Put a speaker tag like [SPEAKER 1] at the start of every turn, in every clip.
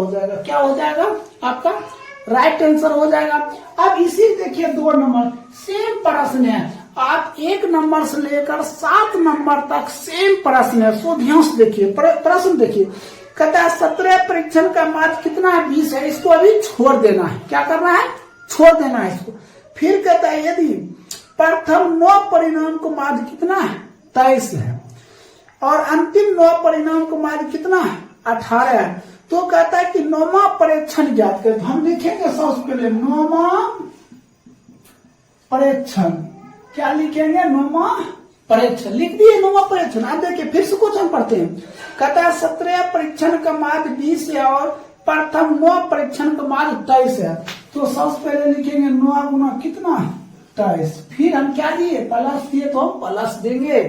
[SPEAKER 1] हो जाएगा। क्या हो जाएगा आपका राइट आंसर हो जाएगा। अब इसी देखिए 2 नंबर सेम प्रश्न है, आप 1 नंबर से लेकर 7 नंबर तक सेम प्रश्न है। सो ध्यान से देखिए प्रश्न देखिए, कहता है 17 परीक्षण का माध्य कितना है 20 है, इसको अभी छोड़ देना है। क्या करना है छोड़ देना है इसको। फिर कहता है यदि प्रथम 9 परिणाम को माध्य कितना है 23 है और अंतिम 9 परिणाम को माध्य कितना है 18 है, तो कहता है कि 9वां परीक्षण ज्ञात करें। तो हम लिखेंगे सबसे पहले 9वां परीक्षण। क्या लिखेंगे 9वां परीक्षण, लिख दिए 9वां परीक्षण। अब देखिए फिर से क्वेश्चन पढ़ते हैं। कहता है 17 परीक्षण का माध्य 20 है और प्रथम 9 परीक्षण का माध्य 23 है, तो सबसे पहले लिखेंगे 9 गुना कितना 23। फिर हम क्या दिए प्लस दिए तो हम प्लस देंगे।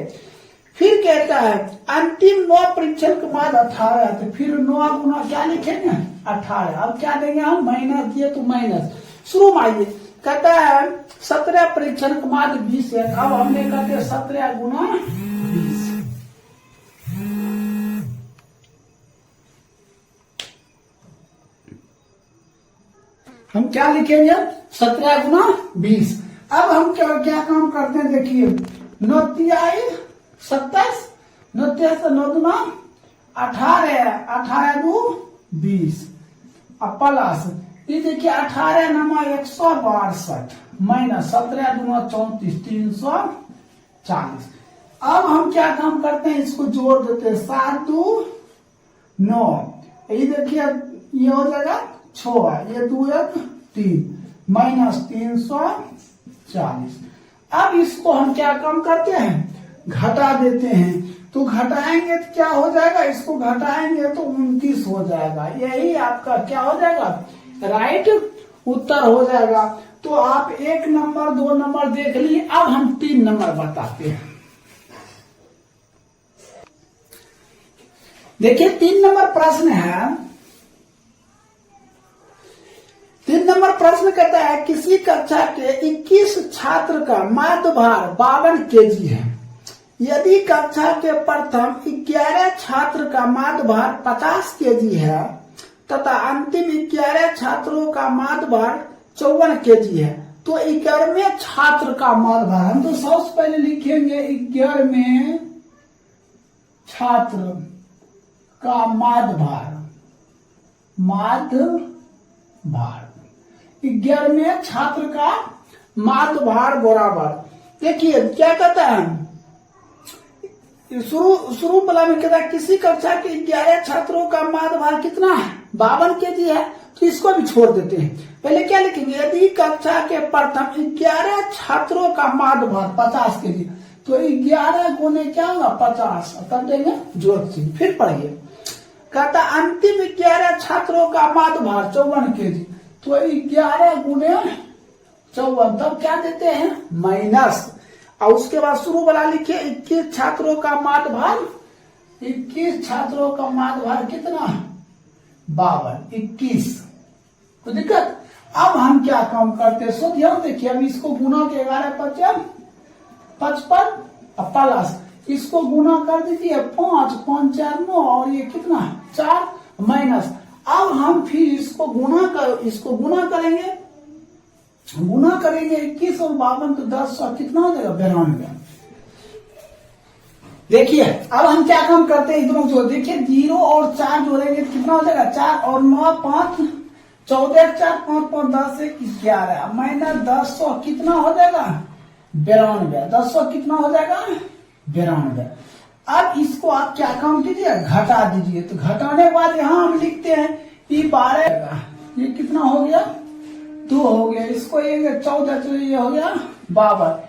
[SPEAKER 1] फिर कहता है अंतिम 9 परीक्षण के बाद 18 है, तो फिर 9 गुना क्या लिखेंगे 18। अब क्या देंगे हम माइनस दिए तो माइनस। शुरू में आइए, कहता है 17 परीक्षण के बाद 20 है, अब हमने कहते 17 गुना 20। हम क्या लिखेंगे 17 गुना 20। अब हम क्या काम करते हैं देखिए 9 27 9 से 9 गुना 18 18 दू 20 अब प्लस ये देखिए 18 नमा 162 माइनस 17 दूना 34 340। अब हम क्या काम करते हैं इसको जोड़ देते हैं 7 2 9, ये देखिए ये हो जाएगा 6, ये 2 1 3 माइनस 340। अब इसको हम क्या काम करते हैं घटा देते हैं, तो घटाएंगे तो क्या हो जाएगा, इसको घटाएंगे तो 29 हो जाएगा। यही आपका क्या हो जाएगा राइट उत्तर हो जाएगा। तो आप 1 नंबर 2 नंबर देख लिए, अब हम 3 नंबर बताते हैं। देखिए 3 नंबर प्रश्न है। 3 नंबर प्रश्न कहता है किसी कक्षा के 21 छात्र का माध्य भार 52 केजी है। यदि कक्षा के प्रथम 11 छात्र का माध्य भार 50 केजी है तथा अंतिम 11 छात्रों का माध्य भार 54 केजी है, तो 11वें छात्र का माध्य भार, हम तो सबसे पहले लिखेंगे 11वें छात्र का माध्य भार 11वें छात्र का माध्य भार बराबर। देखिए क्या कहता है शुरू वाला में कहता है किसी कक्षा के 11 छात्रों का माध्य भार कितना है 52 केजी है, तो इसको भी छोड़ देते हैं। पहले क्या लिखेंगे यदि कक्षा के प्रथम 11 छात्रों का माध्य भार 50 केजी, तो 11 गुने क्या होगा 50 कर देंगे जोड़ चिन्ह। फिर पढ़िए कहता अंतिम 11 छात्रों का माध्य भार 54 केजी, तो 11 गुने 54, तब क्या देते हैं माइनस। और उसके बाद शुरू वाला लिखिए 21 छात्रों का माध्य भार 21 छात्रों का माध्य भार कितना 52 21, तो दिक्कत। अब हम क्या काम करते हैं सो ध्यान देखिए, अब इसको गुना के 11 55 55 प्लस इसको गुना कर दीजिए 5 5 4 9 और ये कितना 4 माइनस। अब हम फिर इसको गुना करेंगे 21 और 52 तो 10 और कितना हो जाएगा 92। देखिए अब हम क्या काम करते हैं इधरों जो देखिए 0 और 4 जोड़ेंगे तो कितना हो जाएगा 4 और 9 5 14 4 5 5 10 11 माइनस 10 और कितना हो जाएगा 92। 10 और कितना हो जाएगा 92। अब इसको आप क्या काम कीजिए घटा दीजिए, तो घटाने के बाद यहाँ हम लिखते हैं ये 12, ये कितना हो गया 2 हो गया, इसको ये 14 तो ये हो गया 52।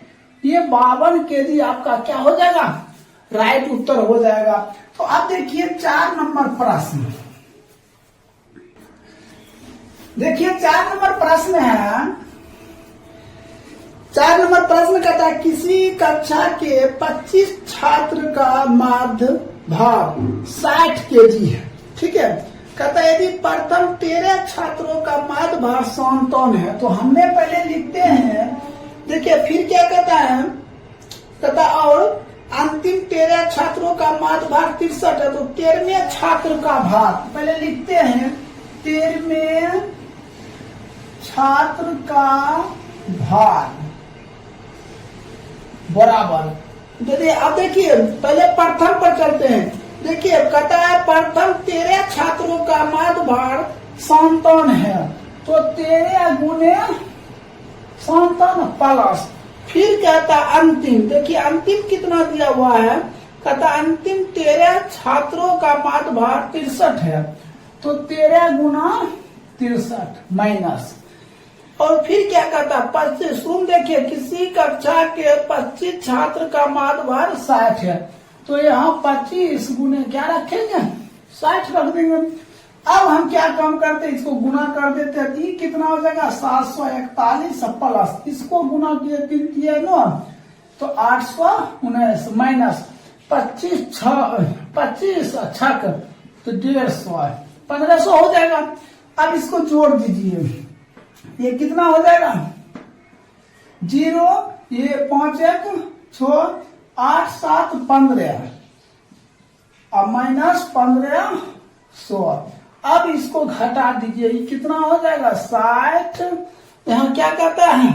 [SPEAKER 1] ये 52 केजी आपका क्या हो जाएगा राइट उत्तर हो जाएगा। तो अब देखिए 4 नंबर प्रश्न, देखिए 4 नंबर प्रश्न है। 4 नंबर प्रश्न कहता है किसी कक्षा के 25 छात्र का माध्य भार 60 केजी है, ठीक है। कहता है यदि प्रथम 13 छात्रों का माध्य भार 57 है, तो हमने पहले लिखते हैं देखिए फिर क्या कहता है और अंतिम 13 छात्रों का माध्य भार 63 है, तो 13वें छात्र का भार पहले लिखते हैं 13वें छात्र का भार बराबर। अब देखिए पहले प्रथम पर चलते हैं। देखिए कहता है प्रथम 13 छात्रों का माद भार 57 है, तो 13 गुने 57 प्लस, फिर कहता अंतिम, देखिए अंतिम कितना दिया हुआ है, कहता अंतिम 13 छात्रों का माद भार 63 है, तो 13 गुना 63 माइनस, और फिर क्या कहता 25। रूम देखिए किसी कक्षा के 25 छात्र का माद भार 60 है, तो यहाँ 25 गुने क्या रखेंगे 60 रख देंगे। अब हम क्या काम करते हैं, इसको गुना कर देते हैं। ये कितना हो जाएगा 741 प्लस, इसको गुना किए 3 किए 9, तो 819 माइनस 25 छक तो 150 1500 हो जाएगा। अब इसको जोड़ दीजिए, ये कितना हो जाएगा 0, ये 5 1 6 8 7 15 और माइनस 1500। अब इसको घटा दीजिए, ये कितना हो जाएगा 60, यहाँ क्या कहता है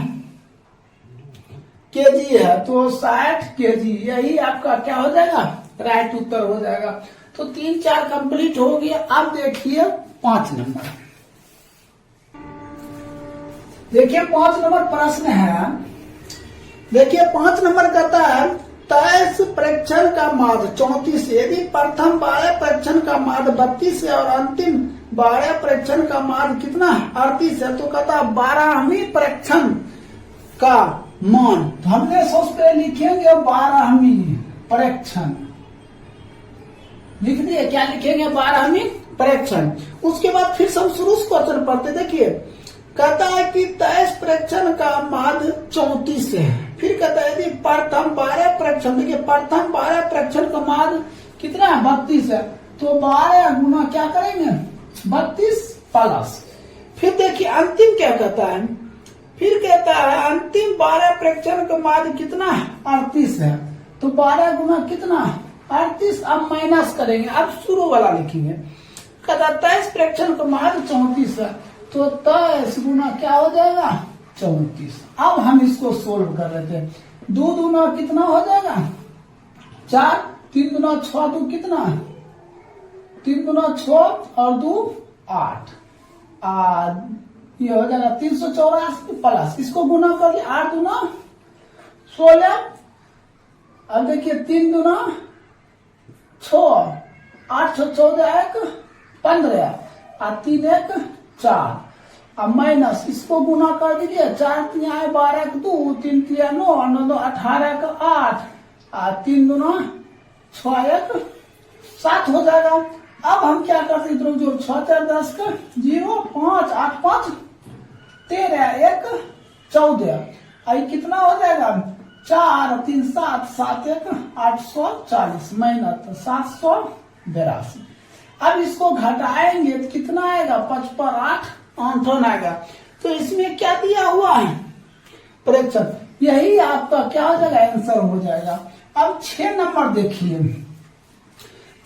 [SPEAKER 1] केजी है, तो 60 केजी, यही आपका क्या हो जाएगा राइट उत्तर हो जाएगा। तो 3 4 कंप्लीट हो गया। अब देखिए 5 नंबर, देखिए 5 नंबर प्रश्न है। देखिए 5 नंबर कहता है 23 प्रेक्षण का माद 34 है, यदि प्रथम 12 प्रेक्षण का माद 32 है और अंतिम 12 प्रेक्षण का माद कितना 38 है, तो कहता 12वीं प्रेक्षण का मान, तो हमने सबसे लिखेंगे 12वीं प्रेक्षण, लिख दिए, क्या लिखेंगे 12वीं प्रेक्षण। उसके बाद फिर हम शुरू से क्वेश्चन पढ़ते। देखिए कहता है कि 23 प्रेक्षण का माद 34 है, फिर कहता है यदि प्रथम 12 प्रेक्षण, देखिए प्रथम 12 प्रेक्षण का माद कितना है 32 है, तो 12 गुना क्या करेंगे 32 प्लस, फिर देखिए अंतिम क्या कहता है, फिर कहता है अंतिम 12 प्रेक्षण का माद कितना 38 है, तो 12 गुना कितना 38, अब माइनस करेंगे, अब शुरू वाला लिखेंगे। कहता 23 प्रेक्षण का माद 34 है, तो 23 गुना क्या हो जाएगा 34। अब हम इसको सोल्व कर लेते हैं। 2 दूना कितना हो जाएगा 4, 3 दूना 6, 2 कितना 3 दूना 6 और 2 8, ये हो जाएगा 384 प्लस, इसको गुना कर लिया 8 दूना 16, अब देखिए 3 दूना 6, 8 6 14 1 15 और 3 1 4, अब माइनस इसको गुना कर दीजिए, 4 3 12 2 3 3 9 9 2 18 का 8 और 3 दूना 6 1 7 हो जाएगा। अब हम क्या करते इधर जो 6 4 10 का 0 5 8 5 13 1 14, आई कितना हो जाएगा 4 3 7 7 1 840 माइनस 782। अब इसको घटाएंगे तो कितना आएगा 5 पर 8 58 आएगा। तो इसमें क्या दिया हुआ है प्रेक्षण, यही आपका क्या हो जाएगा आंसर हो जाएगा। अब 6 नंबर देखिए,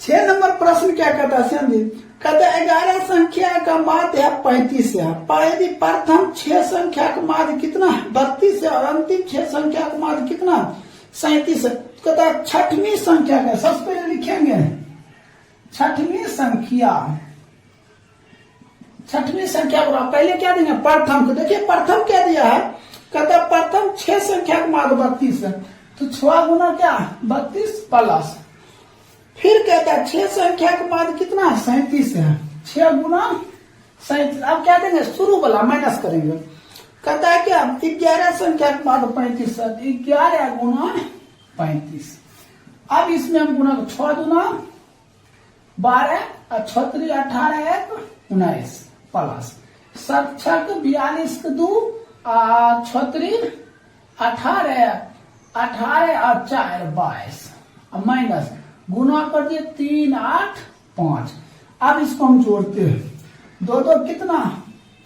[SPEAKER 1] 6 नंबर प्रश्न क्या कहता है, कहता है 11 संख्या का माध्य है 35 है, यदि प्रथम 6 संख्या का माध्य कितना 32 है और अंतिम 6 संख्या का माध्य कितना 37 है, कहता है 6वीं संख्या का, सबसे पहले लिखेंगे 6वीं संख्या, 6वीं संख्या को पहले क्या देंगे प्रथम को। देखिए प्रथम क्या दिया है, कहता है प्रथम 6 संख्या का माध्य 32 है, तो 6 गुना क्या 32 प्लस, फिर कहता है 6 संख्या का माध्य कितना 37 है, 6 गुना 37, अब क्या देंगे शुरू वाला माइनस करेंगे। कहता है क्या 11 संख्या का माध्य 35 है, 11 गुना 35, अब इसमें हम गुना 6 गुना 12 और 6 3 18 1 19 प्लस 7 6 42 के 2 6 3 18 18 और 4 22 माइनस गुना कर दिए 3 8 5। अब इसको हम जोड़ते हैं, 2 2 कितना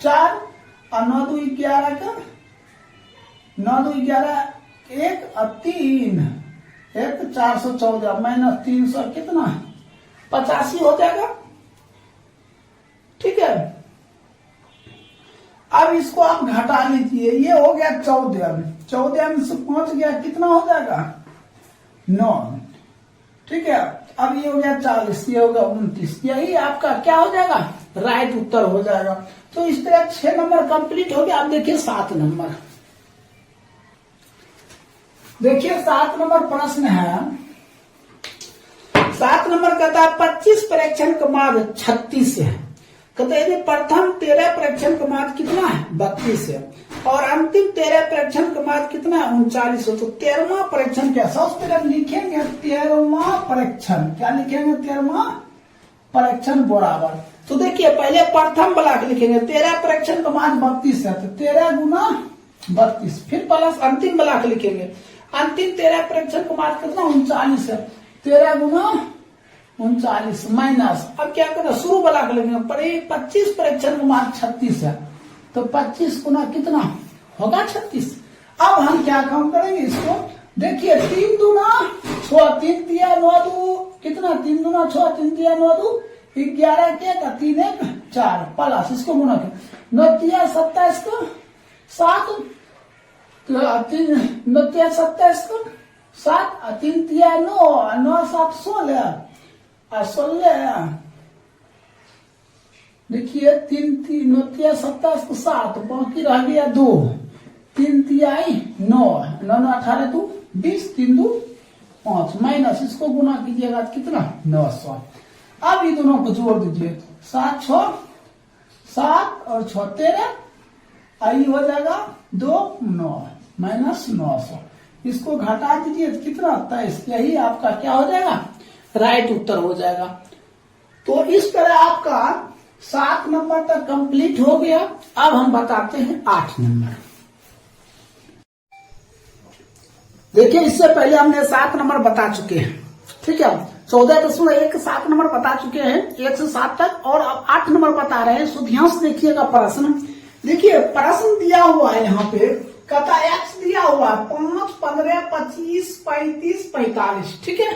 [SPEAKER 1] 4 और 9 2 11 का 9 2 11 1 और 3 1 414 माइनस 300 कितना 85 हो जाएगा। ठीक है, अब इसको आप घटा लीजिए, ये हो गया 14, 14 में से 5 गया कितना हो जाएगा 9, ठीक है। अब ये हो गया 40, ये होगा 29, यही आपका क्या हो जाएगा राइट उत्तर हो जाएगा। तो इस तरह 6 नंबर कंप्लीट हो गया। अब देखिए 7 नंबर, देखिए 7 नंबर प्रश्न है। 7 नंबर कहता है 25 प्रेक्षण क्रमांक 36 है, कहते हैं प्रथम 13 प्रेक्षण क्रमांक कितना है 32 है, और अंतिम 13 प्रेक्षण क्रमांक कितना है 39 है। तो 13वां परीक्षण क्या, सबसे पहले लिखेंगे 13वां परीक्षण, क्या लिखेंगे 13वां परीक्षण बराबर। तो देखिए पहले प्रथम ब्लॉक लिखेंगे, 13 परीक्षण क्रमांक 32 है, तो 13 गुना 32, फिर प्लस अंतिम ब्लॉक लिखेंगे, अंतिम 13 परीक्षण क्रमांक कितना 39 है, 13 गुना 39 माइनस, अब क्या करना शुरू वाला कर लेंगे, 25 परीक्षण क्रमांक 36 है, तो 25 गुना कितना होगा 36। अब हम क्या काम करेंगे इसको, देखिए 3 दूना 6, 3 तिया 9 दू कितना, 3 दूना 6, 3 तिया 9 दू 11 के का 3 1 4 प्लस इसको गुना के 9 तिया 27 को 7, 3 9 तिया 27 को 7, 3 तिया 9, 9 7 16, 16, देखिए 3 3 9 तिया 27 को 7, बाकी रह गया 2, 3 तिहाई 9, 9 9 18 2 20, 3 2 5 माइनस इसको गुना कीजिएगा कितना 900। अब ये दोनों को जोड़ दीजिए, 7 6 7 और 6 13, आई हो जाएगा 2 9 माइनस 900, इसको घटा दीजिए कितना 23, यही आपका क्या हो जाएगा राइट उत्तर हो जाएगा। तो इस तरह आपका 7 नंबर तक कंप्लीट हो गया। अब हम बताते हैं 8 नंबर। देखिए इससे पहले हमने 7 नंबर बता चुके हैं, ठीक है, 14.1 7 नंबर बता चुके हैं 1 से 7 तक, और अब 8 नंबर बता रहे हैं। सो ध्यान से देखिएगा प्रश्न, देखिए प्रश्न दिया हुआ है यहाँ पे, कहता एक्स दिया हुआ 5 15 25 35 45, ठीक है,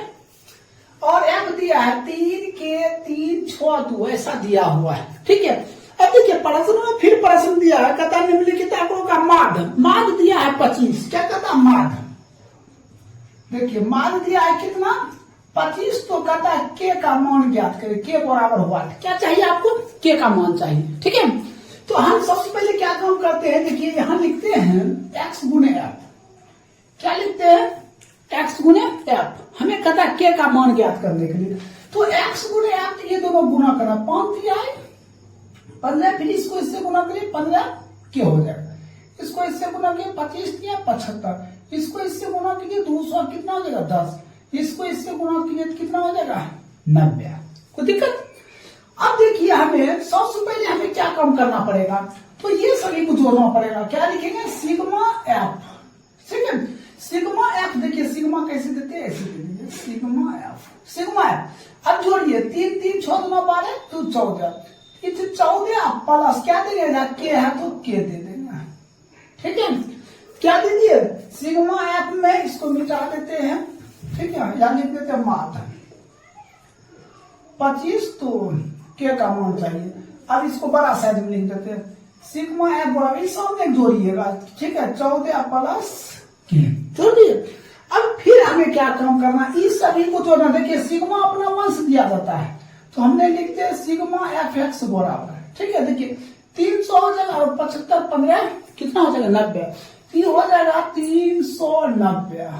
[SPEAKER 1] और एफ दिया है 3 के 3 6 2, ऐसा दिया हुआ है, ठीक है। अब देखिए प्रश्न में फिर प्रश्न दिया है, कहता निम्नलिखित आंकड़ों का माध्य, माध्य दिया है 25, क्या कहता माध्य, देखिए माध्य दिया है कितना 25, तो कहता है के का मान ज्ञात करें, के बराबर हुआ, क्या चाहिए आपको के का मान चाहिए, ठीक है। तो हम सबसे पहले क्या काम करते हैं, देखिए यहां लिखते हैं एक्स गुने एफ, क्या लिखते हैं एक्स गुने एफ, हमें कहता है के का मान ज्ञात करने के लिए, तो एक्स गुने एफ ये दोनों गुना करना, 5 दिया है 15, फिर इसको इससे गुना करिए 15 के हो जाएगा, इसको इससे गुना किए 25 दिया 75, इसको इससे गुना कीजिए 200 कितना हो जाएगा 10, इसको इससे गुना कीजिए कितना हो जाएगा 90, कोई दिक्कत। अब देखिए हमें सबसे पहले हमें क्या काम करना पड़ेगा, तो ये सभी को जोड़ना पड़ेगा, क्या लिखेंगे सिग्मा एफ, ठीक है, सिग्मा एफ, देखिए सिग्मा कैसे देते हैं ऐसे दे दीजिए सिग्मा एफ, सिग्मा एफ। अब जोड़िए 3 3 6 2 12 तो 14, इसे 14 प्लस क्या देंगे के है तो के दे देंगे, ठीक है, क्या दीजिए सिग्मा एफ में इसको मिटा देते हैं, ठीक है, या लिख देते हैं माध्य 25, तो के का मान चाहिए, अब इसको बड़ा साइज में लिख देते हैं सिग्मा एफ बराबर, इस सामने जोड़िएगा, ठीक है, 14 प्लस के जोड़ दिए। अब फिर हमें क्या काम करना, इस सभी को जोड़ना, देखिए सिग्मा अपना वंश दिया जाता है, तो हमने लिखते हैं सिग्मा एफ एक्स बराबर, ठीक है, देखिए 300 हो जाएगा और 75 15 कितना हो जाएगा 90, ये हो जाएगा 390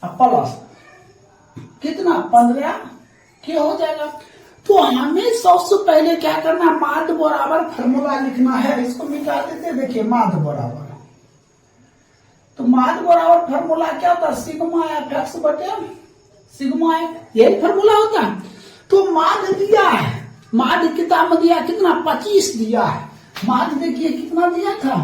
[SPEAKER 1] प्लस कितना 15 के हो जाएगा। तो हमें सबसे पहले क्या करना, माध्य बराबर फॉर्मूला लिखना है, इसको मिटा देते हैं, देखिए माध्य बराबर, तो माध्य बराबर फॉर्मूला क्या होता है सिग्मा एफ एक्स बटे सिग्मा एफ, यही फॉर्मूला होता है। तो माध्य दिया है, माध्य किताब में दिया कितना 25 दिया है, माध्य देखिए कितना दिया था,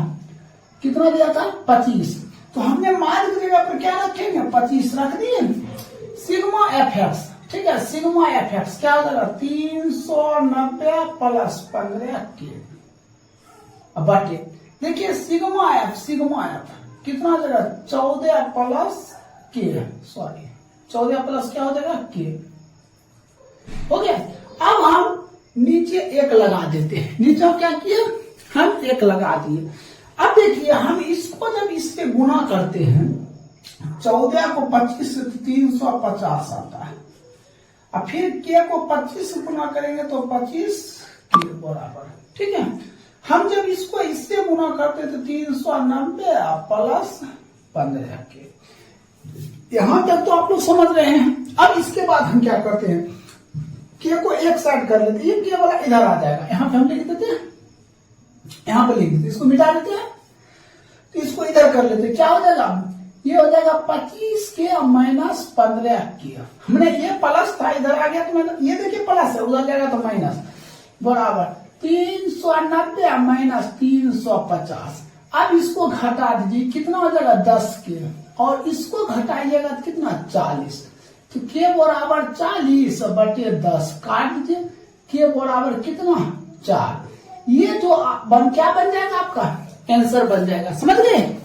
[SPEAKER 1] कितना दिया था 25, तो हमने माध्य की जगह पर क्या रखेंगे 25 रख दिए, सिग्मा एफ एक्स, ठीक है, सिग्मा एफ एक्स क्या हो जाएगा 390 प्लस 15 के, अब बटे देखिए सिग्मा एफ कितना हो जाएगा 14 प्लस के, सॉरी 14 प्लस क्या हो जाएगा के, हो गया। अब हम नीचे 1 लगा देते हैं, नीचे क्या किया हम 1 लगा दिए। अब देखिए हम इसको जब इससे गुना करते हैं 14 को 25 से 350 आता है। अब फिर k को 25 से गुना करेंगे तो 25 के बराबर, ठीक है। हम जब इसको इससे गुना करते तो 390 प्लस 15 के। यहां तक तो आप लोग समझ रहे हैं। अब इसके बाद हम क्या करते हैं, k को एक साइड कर लेते हैं, ये k वाला इधर आ जाएगा, यहाँ पे हम लिख देते हैं, यहाँ पे लिख देते, इसको मिटा देते हैं, तो इसको इधर कर लेते हैं। क्या हो जाएगा, ये हो जाएगा 25 के माइनस 15 के। हमने ये प्लस था, इधर आ गया तो मैंने ये देखिए प्लस है, उधर जाएगा तो माइनस, बराबर 390 माइनस 350। अब इसको घटा दीजिए, कितना हो जाएगा 10 के, और इसको घटाइएगा तो कितना 40। तो के बराबर 40 बटे 10 काट दीजिए, के बराबर कितना 4। ये जो क्या बन जाएगा आपका आंसर बन जाएगा। समझ गए?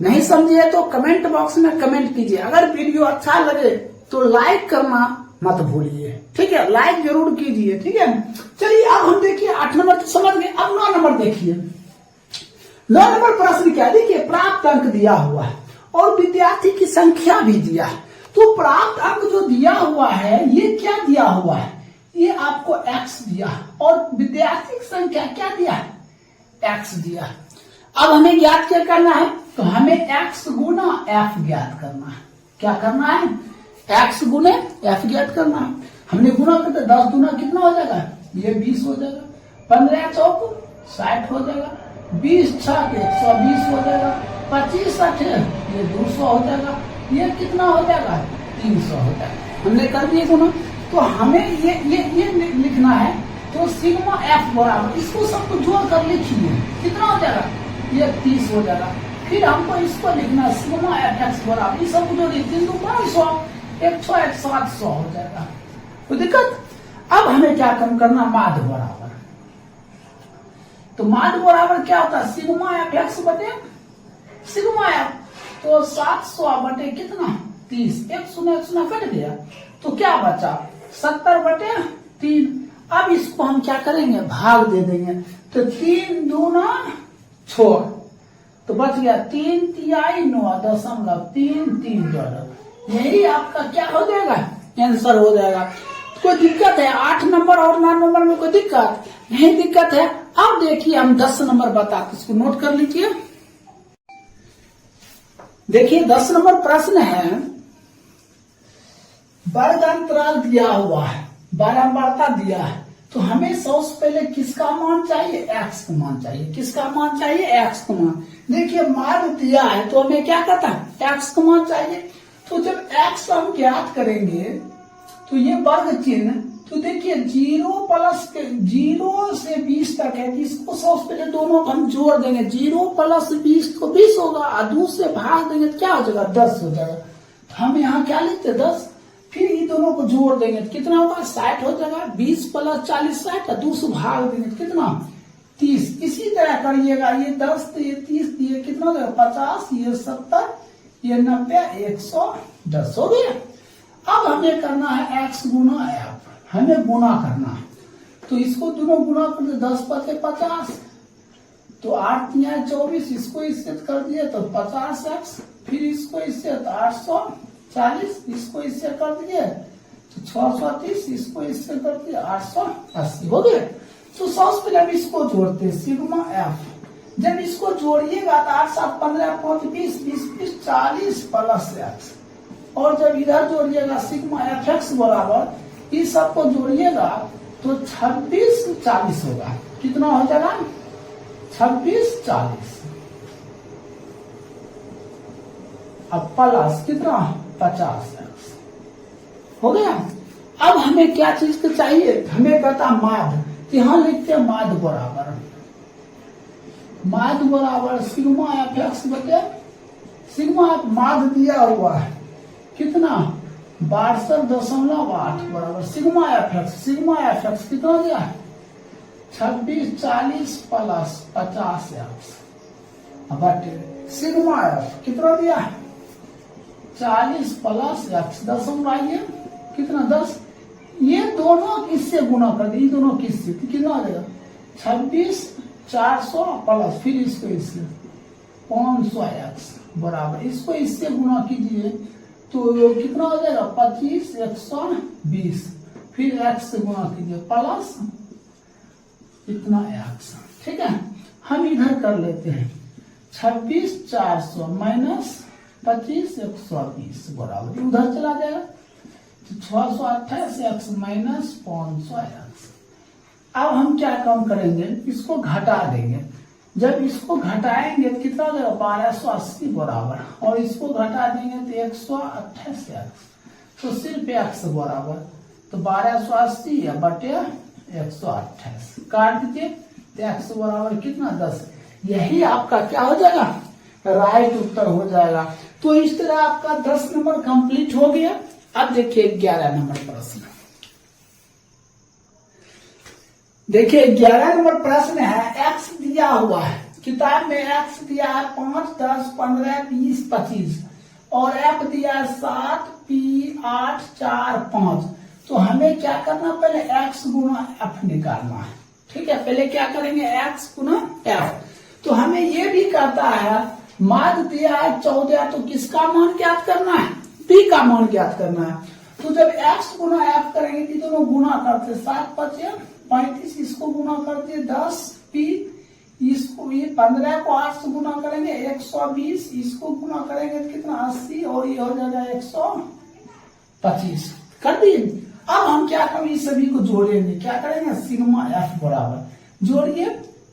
[SPEAKER 1] नहीं समझिए तो कमेंट बॉक्स में कमेंट कीजिए। अगर वीडियो अच्छा लगे तो लाइक करना मत भूलिए, ठीक है, लाइक जरूर कीजिए, ठीक है। चलिए अब हम देखिए 8 नंबर तो समझ गए। अब 9 नंबर देखिए। 9 नंबर प्रश्न क्या, देखिए प्राप्त अंक दिया हुआ है और विद्यार्थी की संख्या भी दिया है। तो प्राप्त अंक जो दिया हुआ है ये क्या दिया हुआ है, ये आपको x दिया और विद्यार्थी की संख्या क्या दिया है, x दिया। अब हमें ज्ञात क्या करना है, तो हमें x गुना f ज्ञात करना है। क्या करना है, x गुने f ज्ञात करना है। हमने गुना करते 10 गुना कितना हो जाएगा, ये 20 हो जाएगा, 15 चौक 60 हो जाएगा, 20 छक 120 हो जाएगा, 25 60 ये 200 हो जाएगा, ये कितना हो जाएगा 300 हो जाएगा। हमने कर दिए गुना। तो हमें ये लिखना है, तो सिग्मा f बराबर, इसको सबको जोड़ कर लिखिए, कितना हो जाएगा, ये 30 हो जाएगा। फिर हमको इसको लिखना है सिग्मा एफ एक्स बराबर, इस सबको जोड़िए, 3 2 500, 1 700 हो जाएगा। कोई दिक्कत? अब हमें क्या कम करना, माध्य बराबर। तो माध्य बराबर क्या होता है, सिग्मा एफ एक्स बटे सिग्मा एफ। तो 700 बटे कितना 30, 1 कट गया, तो क्या बचा 70 बटे 3। अब इसको हम क्या करेंगे, भाग दे देंगे, तो 3 दूना 6, तो बच गया 3 तिहाई 9.33। यही आपका क्या हो जाएगा, आंसर हो जाएगा। कोई दिक्कत है 8 नंबर और 9 नंबर में कोई दिक्कत नहीं, दिक्कत है। अब देखिए हम 10 नंबर बताते, इसको नोट कर लीजिए। देखिए 10 नंबर प्रश्न है, वर्ग अंतराल दिया हुआ है, बारंबारता दिया है, तो हमें सबसे पहले किसका मान चाहिए, x का मान चाहिए। किसका मान चाहिए, x का मान। देखिए मान दिया है तो हमें क्या कहता है, x का मान चाहिए। तो जब x हम ज्ञात करेंगे तो ये वर्ग चिन्ह, तो देखिए 0 से 20 तक है, इसको सबसे पहले दोनों हम जोड़ देंगे, 0 + 20 तो 20 होगा, और 2 से भाग देंगे तो क्या हो जाएगा 10 हो जाएगा। तो हम यहाँ क्या लिखते 10, फिर ये दोनों को जोड़ देंगे तो कितना होगा 60 हो जाएगा, 20 + 40 60, और 2 से भाग देंगे तो कितना 30। इसी तरह करिएगा, ये 10 तो ये 30 दिए, कितना हो जाएगा 50, ये 70, ये 90, 110 हो गया। अब हमें करना है x गुना f, हमें गुना करना है, तो इसको दोनों गुना कर दे, 10 × 50, तो 8 × 24, इसको इससे कर दिए तो 50x, फिर इसको इससे तो 840, इसको इससे कर दिए तो 630, इसको इससे कर दिए 880 हो गए। तो सबसे पहले हम इसको जोड़ते हैं, सिग्मा एफ। जब इसको जोड़िएगा तो 8 7 15 5 20 20 40 + x, और जब इधर जोड़िएगा सिग्मा एफ एक्स बराबर, इस सबको जोड़िएगा तो 26 40 होगा। कितना हो जाएगा 26 40, अब प्लस कितना 50x हो गया। अब हमें क्या चीज को चाहिए, हमें कहता माध्य, तो यहां लिखते हैं माध्य बराबर सिग्मा एफ एक्स बटे सिग्मा एफ। माध्य दिया हुआ है कितना 62.8 बराबर sigma F x. Sigma F x कितना दिया है 26 40 + 50x बटे सिग्मा एफ कितना दिया है 40 + x। 10 आइए कितना 10, ये दोनों किससे गुना कर दिए, दोनों किससे, तो कितना आ जाएगा 26 400 प्लस फिर इसको इससे 500x बराबर, इसको इससे गुना कीजिए तो कितना हो जाएगा 25 120, फिर x से गुना कीजिए प्लस इतना x। ठीक है, हम इधर कर लेते हैं 26 400 माइनस 25 120 बराबर, उधर चला जाएगा तो 628 x माइनस 500 x। अब हम क्या काम करेंगे, इसको घटा देंगे। जब इसको घटाएंगे तो कितना हो जाएगा 1280 बराबर, और इसको घटा देंगे तो 128 x, तो सिर्फ x बराबर, तो 1280 बटे 128 काट दीजिए तो x बराबर कितना 10। यही आपका क्या हो जाएगा, राइट उत्तर हो जाएगा। तो इस तरह आपका 10 नंबर कंप्लीट हो गया। अब देखिए 11 नंबर प्रश्न। देखिए 11 नंबर प्रश्न है, x दिया हुआ है, किताब में x दिया है 5 10 15 20 25 और f दिया है 7 p 8 4 5। तो हमें क्या करना, पहले x गुना f निकालना है। ठीक है, पहले क्या करेंगे x गुना f। तो हमें ये भी कहता है माध्य दिया है 14, तो किसका मान ज्ञात करना है, p का मान ज्ञात करना है। तो जब x गुना f करेंगे तो दोनों गुना करते 7 5 35, इसको गुना करते 10 p, इसको ये 15 को 8 से गुना करेंगे 120, इसको गुना करेंगे तो कितना 80, और ये हो जाएगा 125 कर दिए। अब हम क्या करेंगे, इस सभी को जोड़ेंगे, क्या करेंगे सिग्मा f बराबर जोड़िए,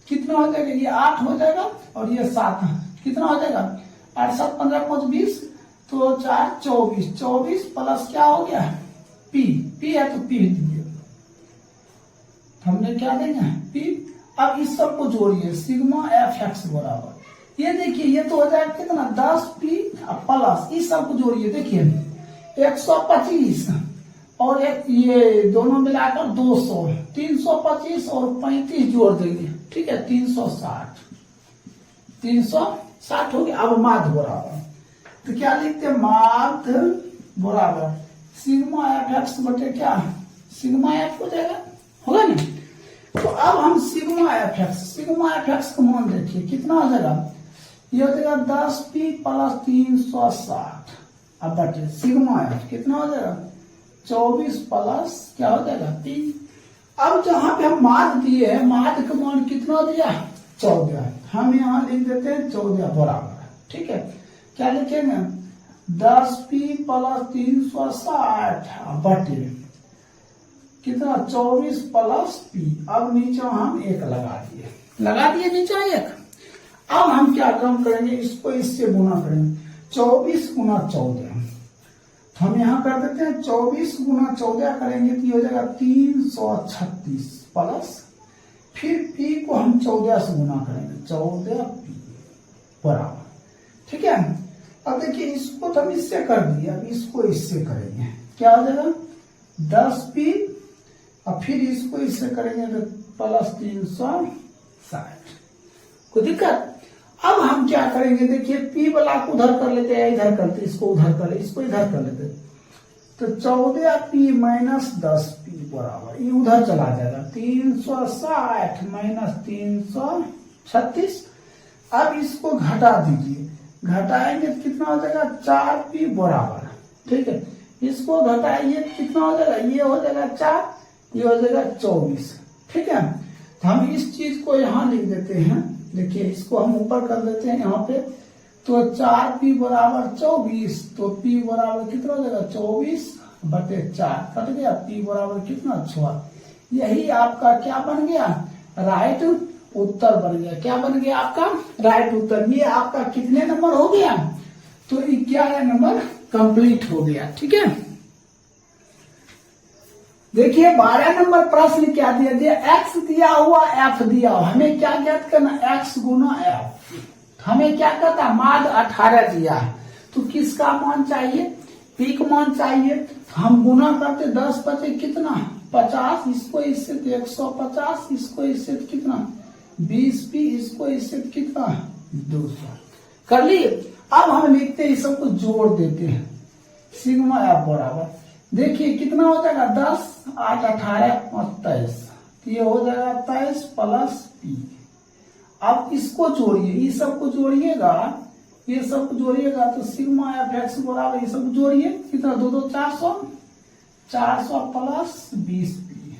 [SPEAKER 1] कितना हो जाएगा, ये 8 हो जाएगा और ये 7, कितना हो जाएगा 8 7 15 5 20, तो 4 24 24 प्लस क्या हो गया p, p है तो p दीजिए, हमने क्या देंगे p। अब इस सब को जोड़िए, सिग्मा एफ एक्स बराबर, ये देखिए ये तो हो जाएगा कितना 10p प्लस इस सब को जोड़िए, देखिए 125 और एक ये दोनों मिलाकर 200, 325 और 35 जोड़ देंगे, ठीक है 360 हो गया। अब माध्य बराबर, तो क्या लिखते हैं माध्य बराबर सिग्मा एफ एक्स बटे क्या सिग्मा एफ हो जाएगा, होगा ना। तो अब हम सिग्मा एफ एक्स का मान देखिए कितना हो जाएगा, ये हो जाएगा 10p प्लस 360, अब बटे सिग्मा एफ कितना हो जाएगा 24 प्लस क्या हो जाएगा 3। अब जहां पे हम माध्य दिए हैं, माध्य का मान कितना दिया 14, हम यहाँ लिख देते हैं 14 बराबर, ठीक है क्या लिखेंगे 10p प्लस 360 बटे कितना 24 प्लस p। अब नीचे हम 1 लगा दिए नीचे 1। अब हम क्या काम करेंगे, इसको इससे गुना करेंगे 24 गुना 14, हम यहाँ कर देते हैं 24 गुना 14 करेंगे तो ये हो जाएगा 336 प्लस फिर p को हम 14 से गुना करेंगे 14p बराबर, ठीक है। अब देखिए इसको तो हम इससे कर दिए, अब इसको इससे करेंगे क्या हो जाएगा 10p, और फिर इसको इससे करेंगे तो प्लस 360, कोई दिक्कत। अब हम क्या करेंगे, देखिए p वाला को उधर कर लेते हैं, इधर करते इसको उधर कर ले, इसको इधर कर लेते, तो 14p माइनस 10p बराबर ये उधर चला जाएगा 360 माइनस 336। अब इसको घटा दीजिए, घटाएंगे तो कितना हो जाएगा 4p बराबर, ठीक है इसको घटाइए कितना हो जाएगा, ये हो जाएगा 4, ये हो जाएगा 24, ठीक है। तो हम इस चीज को यहाँ लिख देते हैं, देखिए इसको हम ऊपर कर देते हैं यहाँ पे, तो 4p बराबर 24, तो p बराबर कितना हो जाएगा 24 बटे 4 कट गया, p बराबर कितना 6। यही आपका क्या बन गया राइट उत्तर बन गया, क्या बन गया आपका राइट उत्तर। ये आपका कितने नंबर हो गया, तो 11 नंबर कंप्लीट हो गया, ठीक है। देखिए 12 नंबर प्रश्न क्या दिया दिया, x दिया हुआ f दिया हुआ, हमें क्या ज्ञात करना x गुना f। हमें क्या कहता है माध्य 18 दिया है, तो किसका मान चाहिए p का मान चाहिए। हम गुना करते 10 बचे कितना 50, इसको इससे 150, इसको इससे कितना 20p, इसको इससे कितना 200 कर लिए। अब हम लिखते हैं सबको जोड़ देते हैं, सिग्मा f बराबर देखिए कितना हो जाएगा 10 8 18 23, ये हो जाएगा 23 प्लस p अब इसको जोड़िए, ये सबको जोड़िएगा, ये सब जोड़िएगा तो सिग्मा एफ एक्स बराबर, ये सब जोड़िए कितना, 2 2 400, 400 प्लस 20 पी,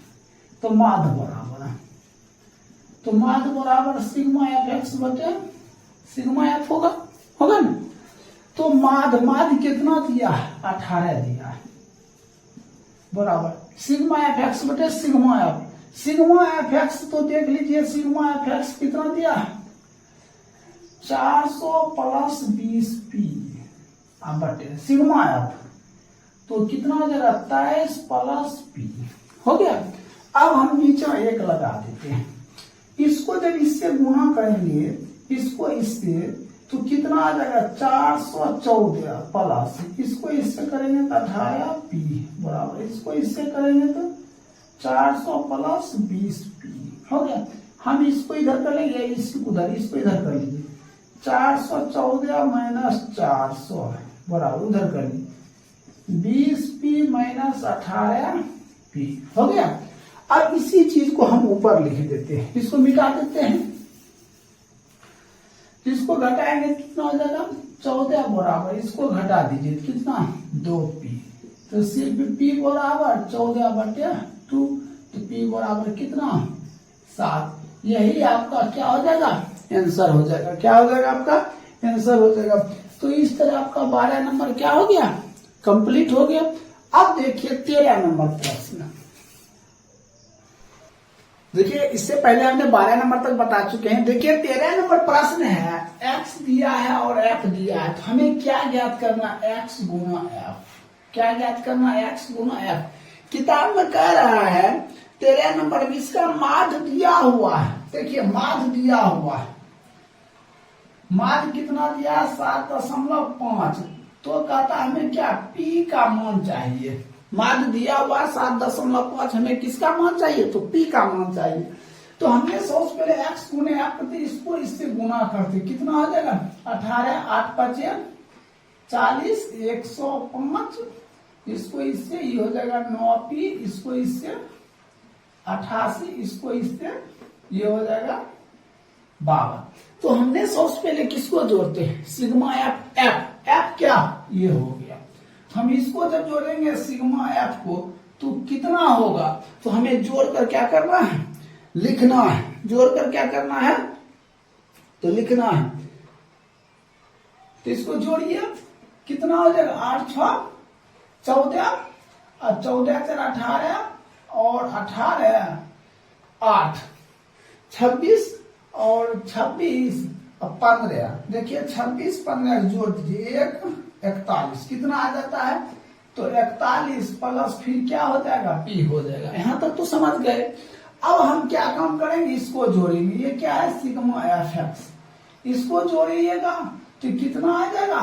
[SPEAKER 1] तो माध्य बराबर है, तो माध्य बराबर सिग्मा एफ एक्स बटे सिग्मा एफ होगा, होगा ना। तो माध्य कितना दिया है, 18 दिया है, बराबर सिग्मा एफ एक्स बटे sigma F, sigma F x तो देख लीजिए, सिग्मा एफ एक्स कितना दिया है, 400 प्लस 20 पी बटे सिग्मा एफ, तो कितना हो जाएगा, 23 प्लस पी, हो गया। अब हम नीचे 1 लगा देते हैं, इसको जब इससे गुणा करेंगे, इसको इससे, तो कितना आ जाएगा, 414 प्लस, इसको इससे करेंगे तो 18 पी बराबर, इसको इससे करेंगे तो 400 प्लस 20 पी, हो गया। हम इसको इधर कर लेंगे, इसको उधर, इसको इधर कर लीजिए, 414 माइनस 400 बराबर उधर कर लीजिए, 20 पी माइनस 18 पी, हो गया। अब इसी चीज को हम ऊपर लिख देते हैं, इसको मिटा देते हैं, इसको घटाएंगे कितना हो जाएगा, 14 बराबर, इसको घटा दीजिए कितना, 2 पी, तो सिर्फ पी बराबर 14 बटे 2, तो पी बराबर कितना, 7। यही आपका क्या हो जाएगा, आंसर हो जाएगा, क्या हो जाएगा आपका आंसर हो जाएगा। तो इस तरह आपका 12 नंबर क्या हो गया, कंप्लीट हो गया। अब देखिए 13 नंबर प्रश्न, देखिए इससे पहले हमने 12 नंबर तक बता चुके हैं। देखिए 13 नंबर प्रश्न है, x दिया है और f दिया है, तो हमें क्या ज्ञात करना, x गुना f, क्या ज्ञात करना, x गुना f। किताब में कह रहा है 13 नंबर में इसका माध्य दिया हुआ है, देखिए माध्य दिया हुआ है, माध्य कितना दिया है, 7.5, तो कहता है हमें क्या, p का मान चाहिए, माध्य दिया हुआ 7.5, हमें किसका मान चाहिए, तो p का मान चाहिए। तो हमने सबसे पहले x गुने f करते, इसको इससे गुना करते, कितना हो जाएगा, 18, 8 5 40, 105, इसको इससे ये हो जाएगा 9p, इसको इससे 88, इसको इससे ये हो जाएगा 52। तो हमने सबसे पहले किसको जोड़ते हैं, सिग्मा एफ, एफ क्या, ये हो गया। हम इसको जब जोड़ेंगे सिग्मा एफ को, तो कितना होगा, तो हमें जोड़कर क्या करना है, लिखना है, जोड़कर क्या करना है, तो लिखना है। तो इसको जोड़िए, कितना हो जाएगा, 8 6 14, और 14 4 18, और 18 8 26, और 26 और 15, देखिए 26 15 जोड़ दीजिए, 41, कितना आ जाता है, तो 41 प्लस फिर क्या हो जाएगा, पी हो जाएगा। यहां तक तो समझ गए। अब हम क्या काम करेंगे, इसको जोड़ेंगे, ये क्या है, सिग्मा एफ एक्स, इसको जोड़िएगा तो कितना आ जाएगा,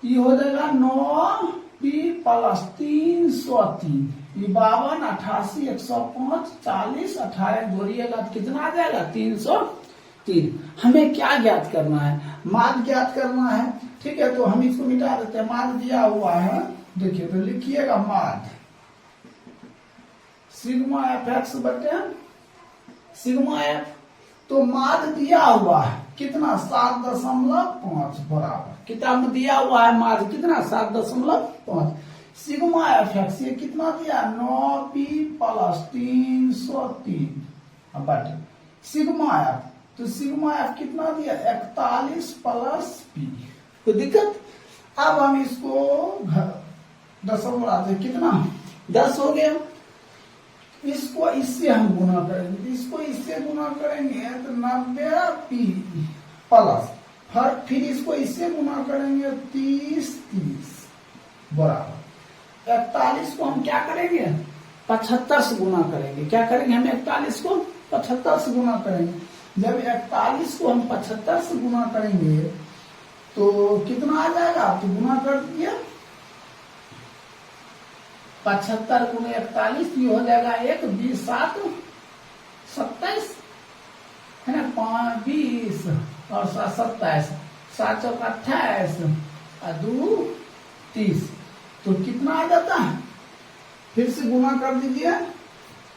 [SPEAKER 1] ये हो जाएगा 9 पी प्लस 303, 52 88 105 40 18 जोड़िएगा तो कितना आ जाएगा, 303। हमें क्या ज्ञात करना है, माध्य ज्ञात करना है, ठीक है। तो हम इसको मिटा देते हैं, माध्य दिया हुआ है, देखिए तो लिखिएगा माध्य सिग्मा एफ एक्स बटे सिग्मा एफ, तो माध्य दिया हुआ है कितना, 7.5 बराबर, किताब में दिया हुआ है माध्य कितना, 7.5, सिग्मा एफ एक्स ये कितना दिया, 9 पी प्लस 303 बटे सिग्मा एफ, तो सिग्मा एफ कितना दिया, 41 प्लस पी, कोई दिक्कत। अब हम इसको दशमलव बढ़ाते, कितना 10 हो गया, इसको इससे हम गुना करेंगे, इसको इससे गुना करेंगे तो 90 पी प्लस, फिर इसको इससे गुना करेंगे 30 बराबर 41 को हम क्या करेंगे, 75 से गुना करेंगे, क्या करेंगे हम 41 को 75 से गुना करेंगे। जब 41 को हम 75 से गुना करेंगे तो कितना आ जाएगा, तो गुना कर दिया 75 गुणे 41, ये हो जाएगा 1 20 7 27 है ना, 5 20 और 7 27, 7 चौक 28 और 2 30, तो कितना आ जाता है, फिर से गुना कर दीजिए,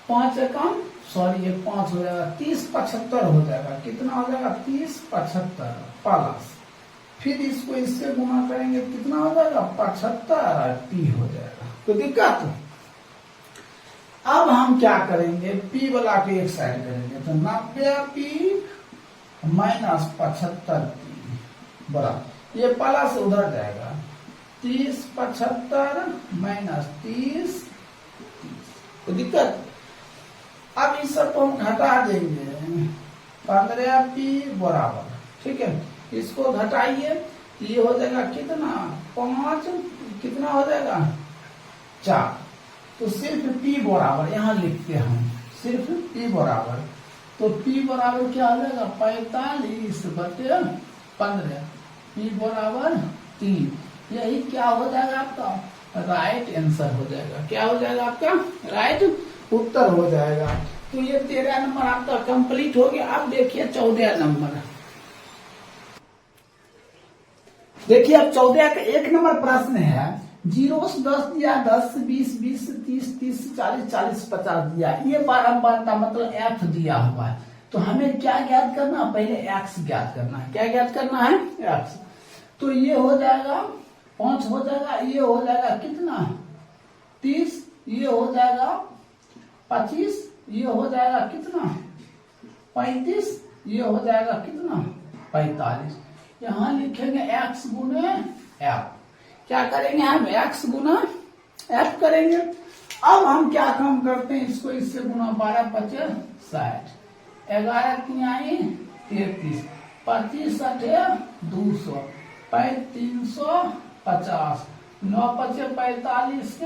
[SPEAKER 1] 5 एकम सॉरी ये 5 हो जाएगा, 30 75 हो जाएगा। कितना हो जाएगा? 30 75 प्लस, फिर इसको इससे गुना करेंगे, कितना हो जाएगा? 75 टी हो जाएगा। तो दिक्कत। अब हम क्या करेंगे, पी वाला के एक साइड करेंगे, तो 90p माइनस 75p बराबर, ये प्लस उधर जाएगा, 30 75 माइनस 30 तो दिक्कत। अब इस सब को हम घटा देंगे, 15p बराबर, ठीक है। इसको घटाइए, ये हो जाएगा कितना? 5, कितना हो जाएगा? 4। तो सिर्फ p बराबर यहाँ लिखते हैं हम, सिर्फ p बराबर, तो p बराबर क्या हो जाएगा? 45/15, p बराबर 3। यही क्या हो जाएगा आपका? राइट आंसर हो जाएगा। क्या हो जाएगा आपका? राइट उत्तर हो जाएगा। तो ये 13 नंबर आपका कंप्लीट हो गया। अब देखिए 14 नंबर, देखिए अब 14 का 1 नंबर प्रश्न है, 0 से 10 दिया, 10 से 20, 20 से 30, 30 से 40, 40 से 50 दिया। ये बारंबार का मतलब f दिया हुआ है। तो हमें क्या ज्ञात करना? पहले x ज्ञात करना है। क्या ज्ञात करना है? x। तो ये हो जाएगा 5 हो जाएगा, ये हो जाएगा कितना? 30, ये हो जाएगा 25, ये हो जाएगा कितना? 35, ये हो जाएगा कितना? 45। यहाँ लिखेंगे x गुने f। क्या करेंगे हम? x गुना f करेंगे। अब हम क्या काम करते हैं, इसको इससे गुना, 12 5 60, 11 3 33, 25 60 200, 350, 9 5 45,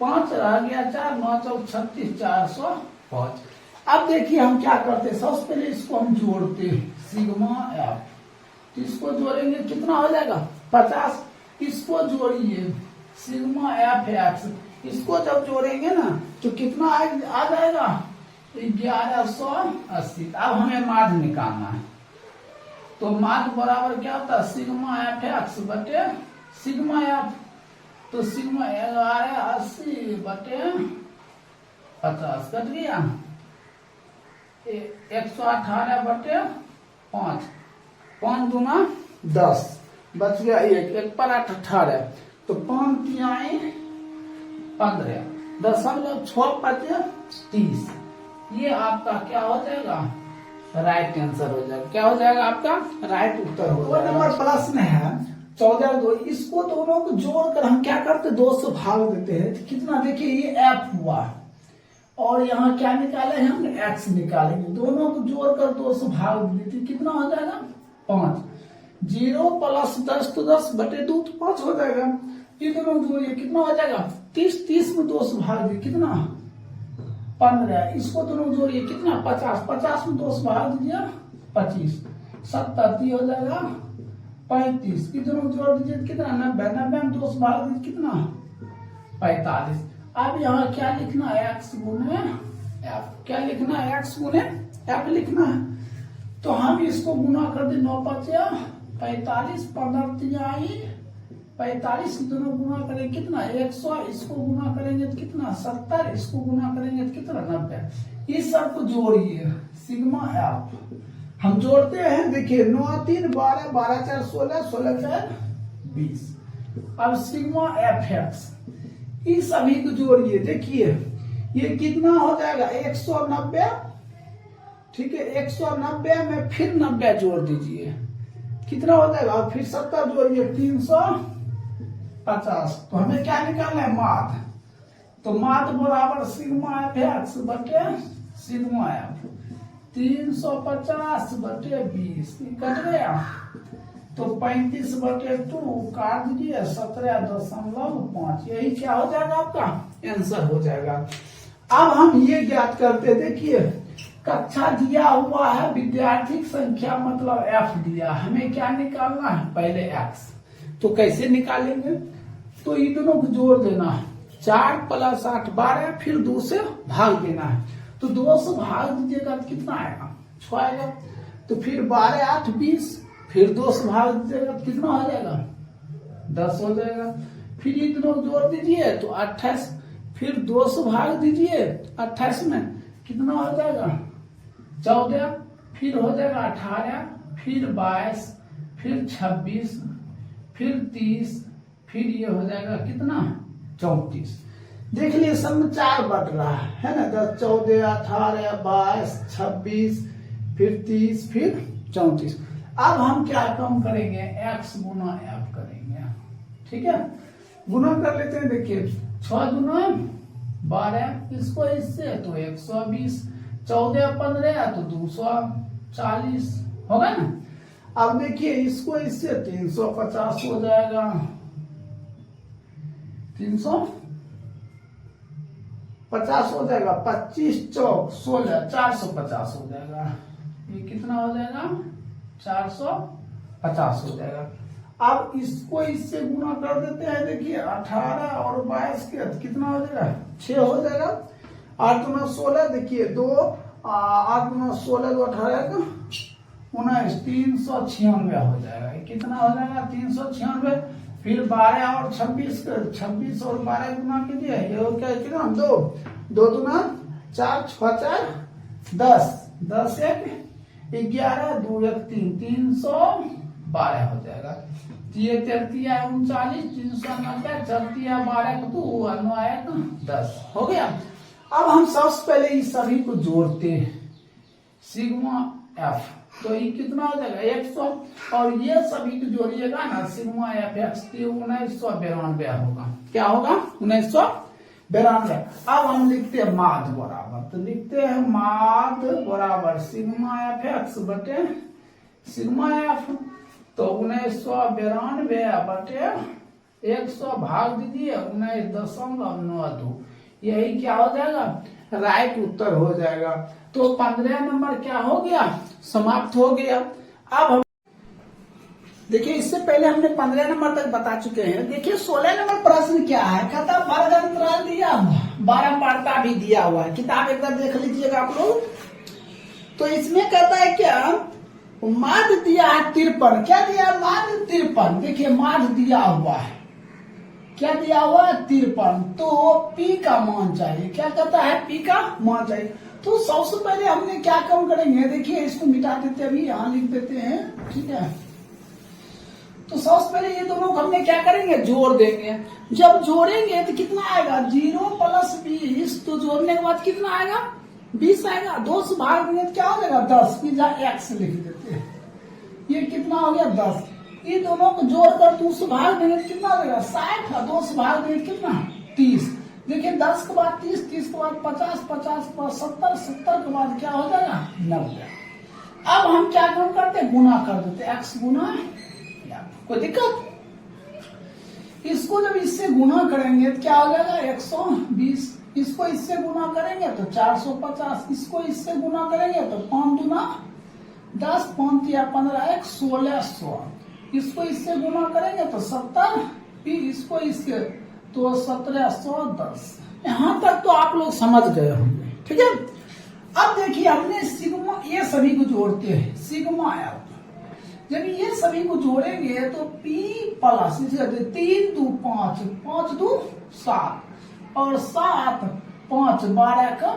[SPEAKER 1] 5 रह गया 4, 9 4 36, 405। अब देखिए हम क्या करते हैं, सबसे पहले इसको हम जोड़ते हैं, सिग्मा एफ। तो इसको जोड़ेंगे, कितना हो जाएगा? 50। इसको जोड़िए, सिग्मा एफ एक्स। इसको जब जोड़ेंगे ना तो कितना आ जाएगा? 1180। अब हमें माध्य निकालना है, तो माध्य बराबर क्या होता है? सिग्मा एफ एक्स बटे सिग्मा एफ। तो सिग्मा 1180/50 कट गया, 118/5, 5 दूना 10, बच गया 1 पर 8 18, तो 5 3 15, 6 5 30। ये आपका क्या हो जाएगा? राइट आंसर हो जाएगा। क्या हो जाएगा आपका? राइट उत्तर हो जाएगा। नंबर प्रश्न है 14 2। इसको दोनों को जोड़कर हम क्या करते? 2 से भाग देते हैं, तो कितना? देखिए ये f हुआ, और यहाँ क्या निकाले हम? x निकालेंगे। दोनों को जोड़कर 2 से भाग देते, कितना हो जाएगा? 5। 0 प्लस 10 तो 10 बटे 2 तो 5 हो जाएगा। ये दोनों जोड़िए, कितना हो जाएगा? 30, 30 में 2 से भाग दिए, कितना? 15। इसको दोनों जोड़िए, कितना? 50, 50 में 2 से भाग दीजिए, 25, 70 हो जाएगा 35। दोनों जोड़ दीजिए, कितना? 90, 90 में 2 से भाग दीजिए, कितना? 45। अब यहाँ क्या लिखना है? x गुने f। क्या लिखना है? x गुने f लिखना है। तो हम इसको गुना कर दे, 9 5 45, 15 3 45, दोनों गुना करेंगे, कितना? 100। इसको गुना करेंगे तो कितना? 70। इसको गुना करेंगे तो कितना? 90। इस सब को जोड़िए, सिग्मा एफ हम जोड़ते हैं। देखिए 9 3 12, 12 4 16, 16 4 20। अब सिग्मा एफ एक्स, इस सभी को जोड़िए। देखिए ये कितना हो जाएगा? 190, ठीक है। 190 में फिर 90 जोड़ दीजिए, कितना हो जाएगा? फिर 70 जोड़िए, 350। तो हमें क्या निकालना है? माध्य। तो माध्य बराबर सिग्मा एफ एक्स बटे सिग्मा एफ। 350 बटे 20 कट गया, तो 35/2 काट दीजिए, 17.5। यही क्या हो जाएगा? आपका आंसर हो जाएगा। अब हम ये ज्ञात करते, देखिए कक्षा दिया हुआ है, विद्यार्थी संख्या मतलब f दिया, हमें क्या निकालना है? पहले x। तो कैसे निकालेंगे? तो इन दोनों को जोड़ देना है, 4 + 8 12, फिर 2 से भाग देना है। तो 2 से भाग दीजिएगा तो कितना आएगा? 6 आएगा। तो फिर 12 8 20, फिर 2 से भाग दीजिएगा तो कितना हो जाएगा? 10 हो जाएगा। फिर ये दोनों जोड़ दीजिए तो 28, फिर 2 से भाग दीजिए 28 में, कितना हो जाएगा 14, फिर हो जाएगा 18, फिर 22, फिर 26, फिर 30, फिर ये हो जाएगा कितना 34। देख लिए सब में 4 बढ़ रहा है ना, 10, 14, 18, 22, 26, फिर 30, फिर 34। अब हम क्या कम करेंगे, x गुना f करेंगे। ठीक है, गुना कर लेते हैं। देखिए 6 गुना 12, इसको इससे तो 120, 14 15 तो 240 होगा ना। अब देखिए इसको इससे 350 हो जाएगा, 350 हो जाएगा, 25 चौक 16, 450 हो जाएगा। ये कितना हो जाएगा 450 हो जाएगा। अब इसको इससे गुना कर देते हैं। देखिए 18 और 22 के कितना हो जाएगा 6 हो जाएगा, 8 गुना 16, देखिए 2, 8 गुना 16 तो 18 19, 396 हो जाएगा। कितना हो जाएगा 396। फिर 12 और 26 और 12 गुना कीजिए, ये हो क्या कितना 2 दुना 4, 6 4 10, 10 1 11, 2 1 3, 312 हो जाएगा। ये 33 39, 390, 34 12 2 9 10 हो गया। अब हम सबसे पहले इस सभी को जोड़ते हैं, सिग्मा एफ, तो ये कितना हो जाएगा 100, और ये सभी को जोड़िएगा ना सिग्मा एफ एक्स 1992 होगा। क्या होगा 1992। अब हम लिखते हैं माध बराबर, तो लिखते हैं माध बराबर सिग्मा एफ एक्स बटे सिग्मा एफ, तो 1992 बटे 100 भाग दीजिए 19.92, यही क्या हो जाएगा राइट उत्तर हो जाएगा। तो 15 नंबर क्या हो गया समाप्त हो गया। अब हम देखिए इससे पहले हमने 15 नंबर तक बता चुके हैं। देखिए 16 नंबर प्रश्न क्या है, कहता वर्ग अंतराल दिया हुआ, बारंबारता भी दिया हुआ है, किताब एक बार देख लीजिएगा आप लोग। तो इसमें कहता है क्या माध्य दिया है 53, क्या दिया माध्य 53, देखिए माध्य दिया हुआ है, क्या दिया हुआ है 53, तो पी का मान चाहिए। क्या कहता है पी का मान चाहिए। तो सबसे पहले हमने क्या कम करेंगे, देखिए इसको मिटा देते अभी यहाँ लिख देते हैं। ठीक है, तो सबसे पहले ये दोनों को हमने क्या करेंगे जोड़ देंगे। जब जोड़ेंगे तो कितना आएगा 0 + 20, तो जोड़ने के बाद कितना आएगा 20 आएगा। 2 से भाग देंगे तो क्या हो जाएगा 10, की जगह x लिख देते हैं। ये कितना हो गया 10, ये दोनों को जोड़कर 2 से भाग देंगे तो कितना हो जाएगा 60, और 2 से भाग देंगे कितना 30। देखिए 10 के बाद 30, 30 के बाद 50, 50 के बाद 70, 70 के बाद क्या हो जाएगा 90। अब हम क्या काम करते हैं गुना कर देते, x गुना, कोई दिक्कत। इसको जब इससे गुना करेंगे तो क्या हो जाएगा 120, इसको इससे गुना करेंगे तो 450, इसको इससे गुना करेंगे तो 5 दूना 10, 5 या 15 1 1600, इसको इससे गुना करेंगे तो 70, फिर इसको इससे तो 1710। यहां तक तो आप लोग समझ गए होंगे। ठीक है, अब देखिए हमने सिग्मा, ये सभी को जोड़ते हैं सिग्मा एफ, जब ये सभी को जोड़ेंगे तो P प्लस 3 2 5, 5 2 7, और 7 5 12 का,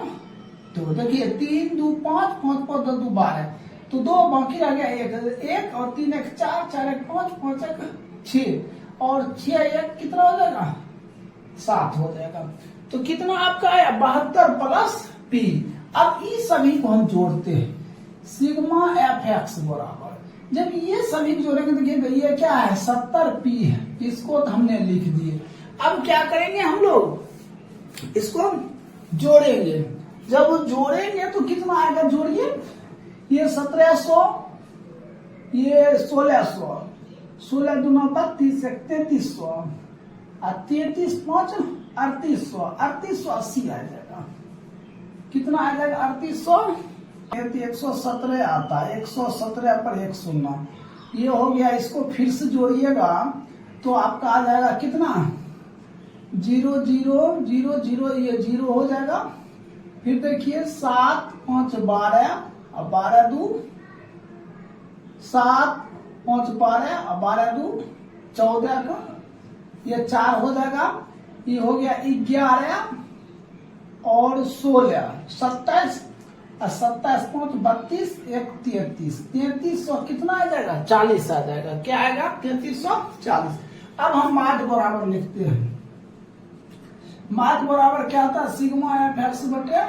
[SPEAKER 1] तो देखिए 3 2 5, 5 5 2 12, तो 2 बाकी रह गया 1 और 3 1 4, 4 1 5, 5 1 6, और 6 1 कितना हो जाएगा 7 हो जाएगा। तो कितना आपका आया 72 प्लस P। अब इस सभी को हम जोड़ते हैं, सिग्मा एफ एक्स बराबर, जब ये सभी को जोड़ेंगे तो ये क्या है 70P है, इसको तो हमने लिख दिए। अब क्या करेंगे हम लोग इसको जोड़ेंगे, जब जोड़ेंगे तो कितना आएगा जोड़िए, ये 1700, ये 1600, 16 दूना 32 3300, और 33 5 3800, 3880 आ जाएगा। कितना आ जाएगा 3800, 117 आता है, 117 पर 1 0, ये हो गया। इसको फिर से जोड़िएगा तो आपका आ जाएगा कितना 0 0 0 0, ये 0 हो जाएगा। फिर देखिए 7 5 12, और 12 2 7 5 12, और 12 2 14 का, ये 4 हो जाएगा। ये हो गया 11, और 16 27 और 27 5 32 1 33 3300 कितना आ जाएगा 40 आ जाएगा। क्या आएगा 3340। अब हम माध्य बराबर लिखते हैं। माध्य बराबर क्या होता है सिग्मा एफ एक्स बटे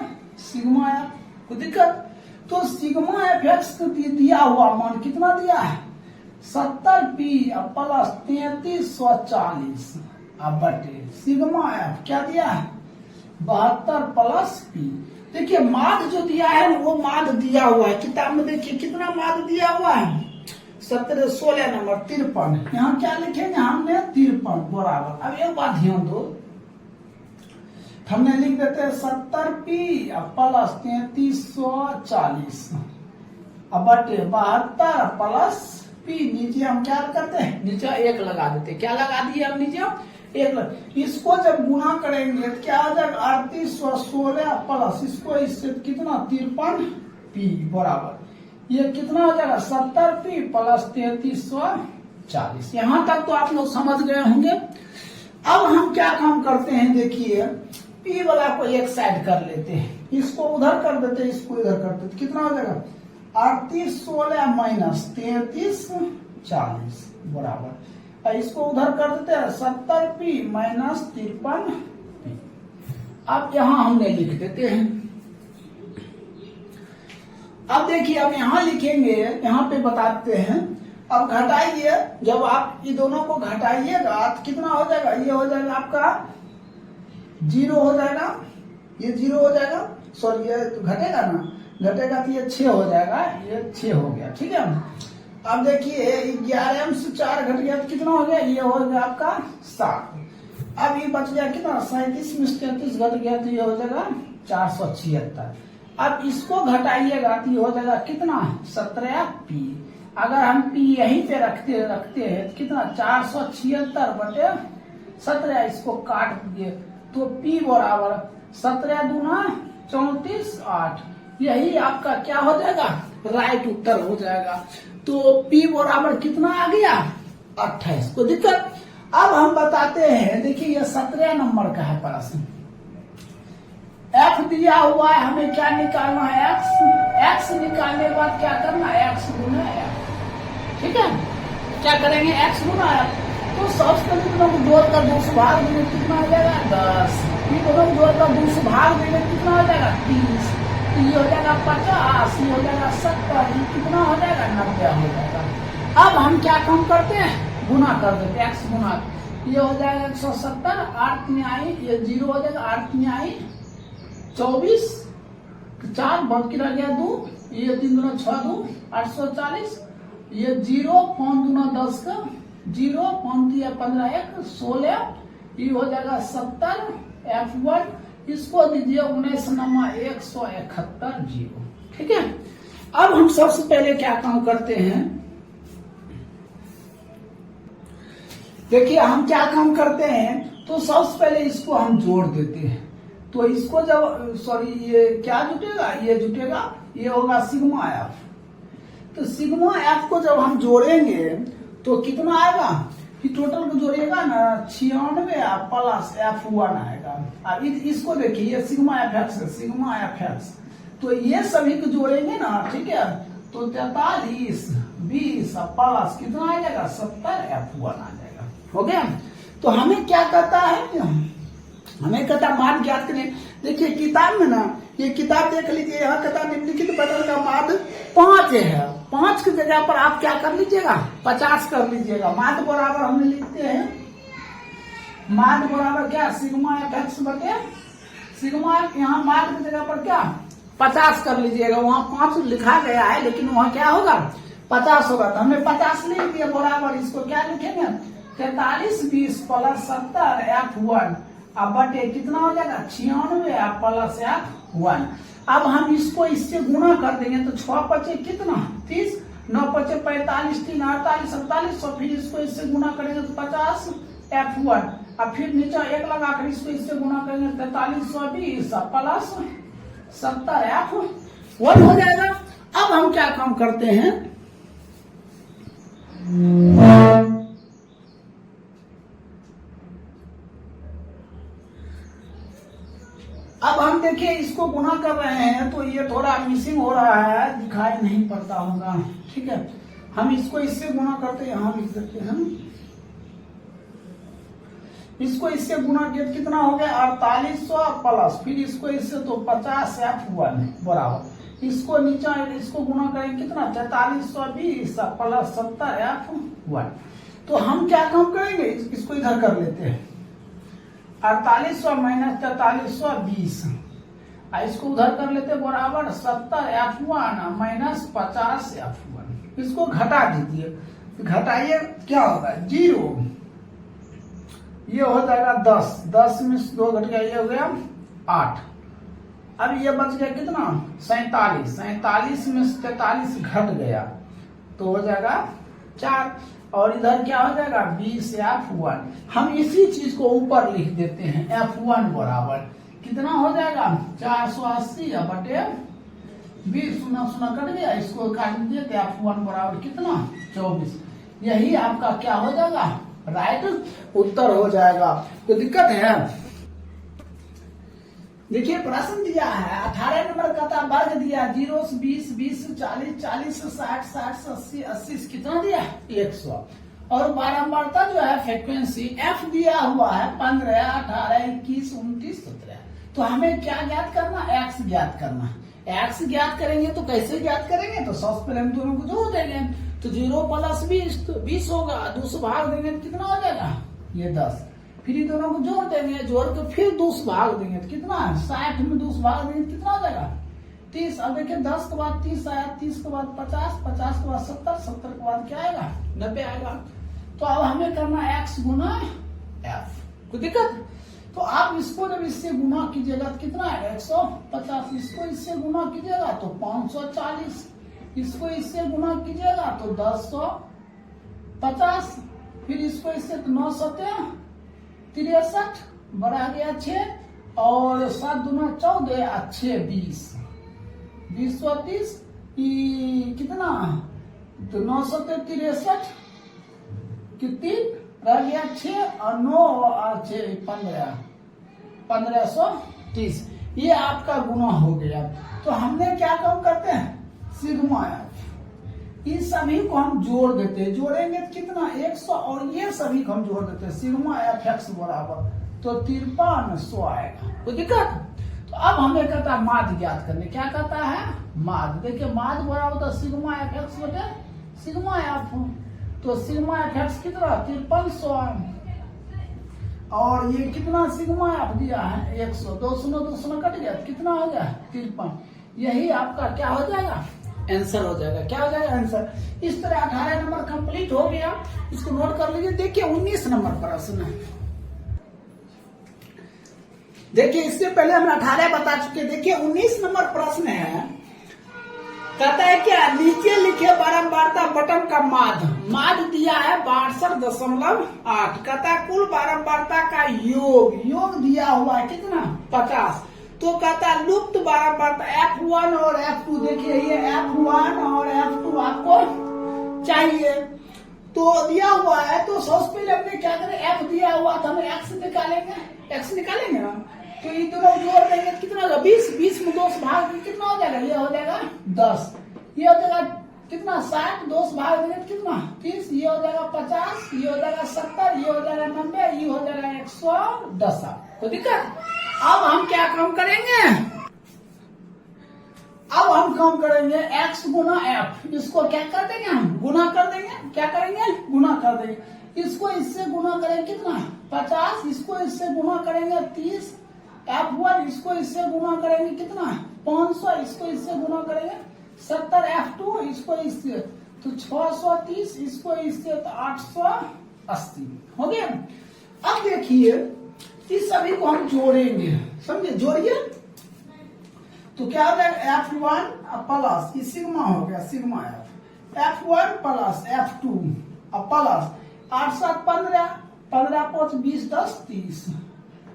[SPEAKER 1] सिग्मा एफ। कोई दिक्कत? तो सिग्मा एफ एक्स को दिया हुआ मान कितना दिया है 70 पी प्लस 3340 अब बटे सिग्मा एफ क्या दिया है 72 प्लस पी। देखिए माध्य जो दिया है वो माध्य दिया हुआ है किताब में। देखिए कितना माध्य दिया हुआ है 16 नंबर 53। यहाँ क्या लिखेंगे हमने 53 बराबर। अब एक बात ध्यान दो, हमने लिख देते हैं 70 पी प्लस 3340 अब बटे 72 प्लस पी। नीचे हम क्या करते हैं नीचे 1 लगा देते हैं। क्या लगा दिए हम नीचे 1 इसको जब गुना करेंगे तो क्या हो जाएगा 3816 प्लस इसको इससे कितना 53 पी बराबर ये कितना हो जाएगा 70 पी प्लस 3340। यहाँ तक तो आप लोग समझ गए होंगे। अब हम क्या काम करते हैं देखिए पी वाला को एक साइड कर लेते हैं, इसको उधर कर देते हैं, इसको इधर कर देते। कितना हो जाएगा 3816 माइनस 3340 बराबर। और इसको उधर कर देते हैं 70 पी माइनस 53 पी। अब यहां हमने लिख देते हैं। अब देखिए अब यहां लिखेंगे, यहां पे बताते हैं। अब घटाइए, जब आप ये दोनों को घटाइएगा तो कितना हो जाएगा ये हो जाएगा आपका 0 हो जाएगा, ये 0 हो जाएगा। सॉरी ये तो घटेगा ना, घटेगा तो ये 6 हो जाएगा, ये 6 हो गया। ठीक है। अब देखिए 11 से 4 घट गया तो कितना हो गया ये हो गया आपका 7। अब ये बच गया कितना 37 में 33 घट गया तो ये हो जाएगा 476। अब इसको घटाइएगा तो ये हो जाएगा कितना 17 पी। अगर हम पी यहीं पे रखते हैं तो कितना 476 बटे 17। इसको काट दिए तो पी बराबर 17 दूना 34 8। यही आपका क्या हो जाएगा राइट उत्तर हो जाएगा। तो पी बराबर कितना आ गया 28। कोई दिक्कत? अब हम बताते हैं, देखिए ये 17 नंबर का है प्रश्न। एफ दिया हुआ है, हमें क्या निकालना है एक्स निकालने के बाद क्या करना है एक्स गुना एफ। ठीक है, क्या करेंगे एक्स गुना एफ। तो सबसे पहले दोनों को जोड़कर 2 से भाग देंगे कितना हो जाएगा 10। फिर दोनों को जोड़कर 2 से भाग देंगे कितना हो जाएगा 30। ये हो जाएगा 50, ये हो जाएगा 70, ये कितना हो जाएगा 90 हो जाएगा। अब हम क्या काम करते हैं गुना कर देते हैं एक्स गुना। ये हो जाएगा 170 8 3 आई, ये 0 हो जाएगा 8 3 आई 24 4 बहुत की रह गया 2, ये 3 दूना 6 2 840, ये 0 5 दूना 10 का 0 5 15 1 16, ये हो जाएगा 70 F1। इसको दीजिए 19 नमा 171 0। ठीक है। अब हम सबसे पहले क्या काम करते हैं, देखिए हम क्या काम करते हैं। तो सबसे पहले इसको हम जोड़ देते हैं। तो इसको जब सॉरी ये क्या जुटेगा ये जुटेगा, ये होगा सिग्मा एफ। तो सिग्मा एफ को जब हम जोड़ेंगे तो कितना आएगा कि टोटल को जोड़िएगा ना 96 प्लस F1 आएगा। अब इसको देखिए ये सिग्मा एफ एक्स है, सिग्मा एफ एक्स। तो ये सभी को जोड़ेंगे ना, ठीक है, तो 43 20 प्लस कितना आ जाएगा 70 F1 आ जाएगा। हो गया। तो हमें क्या कहता है, हमें कहता मान ज्ञात करें। देखिए किताब में ना, ये किताब देख लीजिए, यहाँ कहता निम्नलिखित पटल का माध्य 5 है। 5 की जगह पर आप क्या कर लीजिएगा 50 कर लीजिएगा। माध्य बराबर हमने लिखते हैं, माध्य बराबर क्या सिग्मा एफ एक्स बटे सिग्मा, यहाँ माध्य की जगह पर क्या 50 कर लीजिएगा। वहां 5 लिखा गया है लेकिन वहां क्या होगा 50 होगा। तो हमने 50 लिख दिया बराबर। इसको क्या लिखेंगे 43 20 प्लस 70 F1 अब बटे कितना हो जाएगा 96 प्लस F1। अब हम इसको इससे गुना कर देंगे तो 6 पचे कितना 30, 9 पचे 45, 3 48 47, फिर इसको इससे गुना करेंगे तो 50 F1। अब फिर नीचे 1 लगाकर इसको इससे गुना करेंगे 4320 प्लस 70 F1 हो जाएगा। अब हम क्या काम करते हैं, अब हम इसको गुना कर रहे हैं तो ये थोड़ा मिसिंग हो रहा है, दिखाई नहीं पड़ता होगा, ठीक है। हम इसको इससे गुना करते यहाँ लिख देते हैं, इसको इससे गुना किया कितना हो गया 4800 प्लस, फिर इसको इससे तो 50F1 बराबर, इसको नीचा इसको गुना करेंगे कितना 4320 प्लस 70F1। तो हम क्या काम करेंगे, इसको इधर कर लेते हैं 4800 माइनस 4320, इसको उधर कर लेते बराबर 70F1 माइनस 50F1। इसको घटा दीजिए, घटाइए क्या होगा 0, ये हो जाएगा 10, 10 में 2 घट गया, ये हो गया 8। अब ये बच गया कितना 47, 47 में 43 घट गया तो हो जाएगा 4, और इधर क्या हो जाएगा 20F1। हम इसी चीज को ऊपर लिख देते हैं, F1 बराबर कितना हो जाएगा 480 बटे 20, सुना कट गया, इसको काट दीजिए तो F1 बराबर कितना 24। यही आपका क्या हो जाएगा राइट उत्तर हो जाएगा। तो दिक्कत है, देखिए प्रश्न दिया है 18 नंबर का वर्ग दिया, 0 से 20, 20 से 40, 40 से 60, 60 से 80, 80 से कितना दिया 100, और बारंबारता जो है फ्रीक्वेंसी F दिया हुआ है 15, 18, 21, 29, 17। तो हमें क्या ज्ञात करना, x ज्ञात करना। x ज्ञात करेंगे तो कैसे ज्ञात करेंगे, तो सबसे पहले हम दोनों को जोड़ देंगे, तो 0 प्लस 20 तो 20 होगा, 2 से भाग देंगे तो कितना हो जाएगा ये 10, फिर ये दोनों को जोड़ देंगे, जोड़ के फिर 2 से भाग देंगे तो कितना है 60 में 2 से भाग देंगे तो कितना हो जाएगा 30। अब देखिए 10 के बाद 30 आया, 30 के बाद 50, 50 के बाद 70, 70 के बाद क्या आएगा 90 आएगा। तो अब हमें करना x गुना f, कोई दिक्कत। तो आप इसको जब इससे गुना कीजिएगा तो कितना आएगा 150, इसको इससे गुना कीजिएगा तो 540, इसको इससे गुना कीजिएगा तो 1050, फिर इसको इससे 9 सत्या 63 बढ़ा गया 6, और 7 दूना 14, 6 20, 20 कितना तो 9 सत्या 63 कितनी रह गया 6 और 9 और 6 15, 1530। ये आपका गुना हो गया। तो हमने क्या काम करते हैं सिग्मा एफ, इन सभी को हम जोड़ देते हैं, जोड़ेंगे तो कितना 100, और ये सभी को हम जोड़ देते हैं, सिग्मा एफ एक्स बराबर तो 5300 आएगा, कोई दिक्कत। तो अब हमें कहता है माध्य ज्ञात करने, क्या कहता है माध्य। देखिए माध्य बराबर तो सिग्मा एफ एक्स बटे सिग्मा एफ, तो सिग्मा एफ एक्स कितना 5300, और ये कितना सिग्मा एफ दिया है 100, 200 कट गया कितना हो गया 53। यही आपका क्या हो जाएगा आंसर हो जाएगा, क्या हो जाएगा आंसर। इस तरह 18 नंबर कंप्लीट हो गया, इसको नोट कर लीजिए। देखिए 19 नंबर प्रश्न, देखिए इससे पहले हम 18 बता चुके, देखिए 19 नंबर प्रश्न है, कहता है क्या नीचे लिखे बारंबारता बटन का माध्य दिया है 62.8, कहता है कुल बारंबारता का योग दिया हुआ है कितना 50। तो कहता है लुप्त बारंबारता F1 और F2, देखिए ये F1 और F2 आपको चाहिए, तो दिया हुआ है। तो सबसे पहले हमने क्या करें, F दिया हुआ तो हमें x निकालेंगे ना, तो ये दोनों जोड़ देंगे कितना होगा 20, 20 में 2 से भाग देंगे कितना हो जाएगा, ये हो जाएगा 10, ये हो जाएगा कितना 60, 2 से भाग देंगे कितना 30, ये हो जाएगा 50, ये हो जाएगा 70, ये हो जाएगा 90, ये हो जाएगा 110। तो दिक्कत। अब हम क्या काम करेंगे, अब हम काम करेंगे x गुना f, इसको क्या कर देंगे हम गुना कर देंगे, क्या करेंगे गुना कर देंगे, इसको इससे गुना करेंगे कितना 50, इसको इससे गुना करेंगे 30, F1 इसको इससे गुना करेंगे कितना 500, इसको इससे गुना करेंगे 70, F2 इसको इससे तो 630, इसको इससे तो 880 हो गया। अब देखिए इस सभी को हम जोड़ेंगे, समझे, जोड़िए तो क्या हो जाएगा F1 प्लस ये सिग्मा हो गया sigma F, F1 plus F2 plus 8 7 15, 15 5 20 10 30,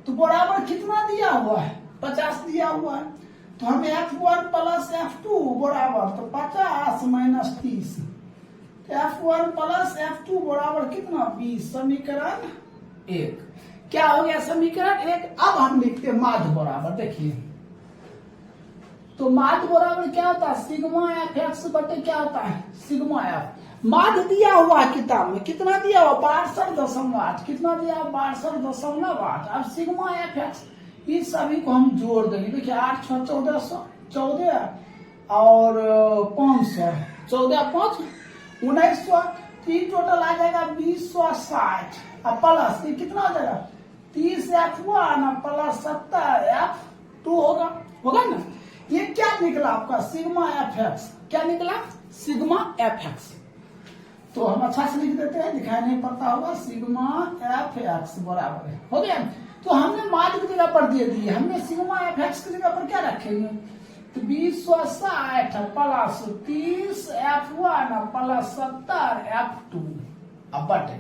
[SPEAKER 1] तो बराबर कितना दिया हुआ है 50 दिया हुआ है। तो हमें F1 प्लस F2 बराबर तो 50 माइनस 30, तो F1 प्लस F2 बराबर कितना 20, समीकरण 1। क्या हो गया समीकरण 1। अब हम लिखते हैं माध्य बराबर, देखिए तो माध्य बराबर क्या होता है, सिग्मा एफ एक्स बटे क्या होता है, सिग्मा एफ। माध्य दिया हुआ है किताब में, कितना दिया हुआ, 62.8, कितना दिया हुआ, 62.8। अब सिग्मा एफ एक्स, इस सभी को हम जोड़ देंगे। देखिए 8 6 14 और 500, 14 5 1900, तीन टोटल आ जाएगा 2060। अब प्लस ये कितना हो जाएगा, 30F1 प्लस 70F2 होगा ना। ये क्या निकला आपका, सिग्मा एफ एक्स। क्या निकला, सिग्मा एफ एक्स। तो हम अच्छा से लिख देते हैं, दिखाई नहीं पड़ता होगा, सिग्मा एफ एक्स बराबर है, हो गया। तो हमने माध्य की जगह पर दे दिए, हमने सिग्मा एफ एक्स की जगह पर क्या रखेंगे, तो 2060 प्लस 30F1 प्लस 70F2 अब बटे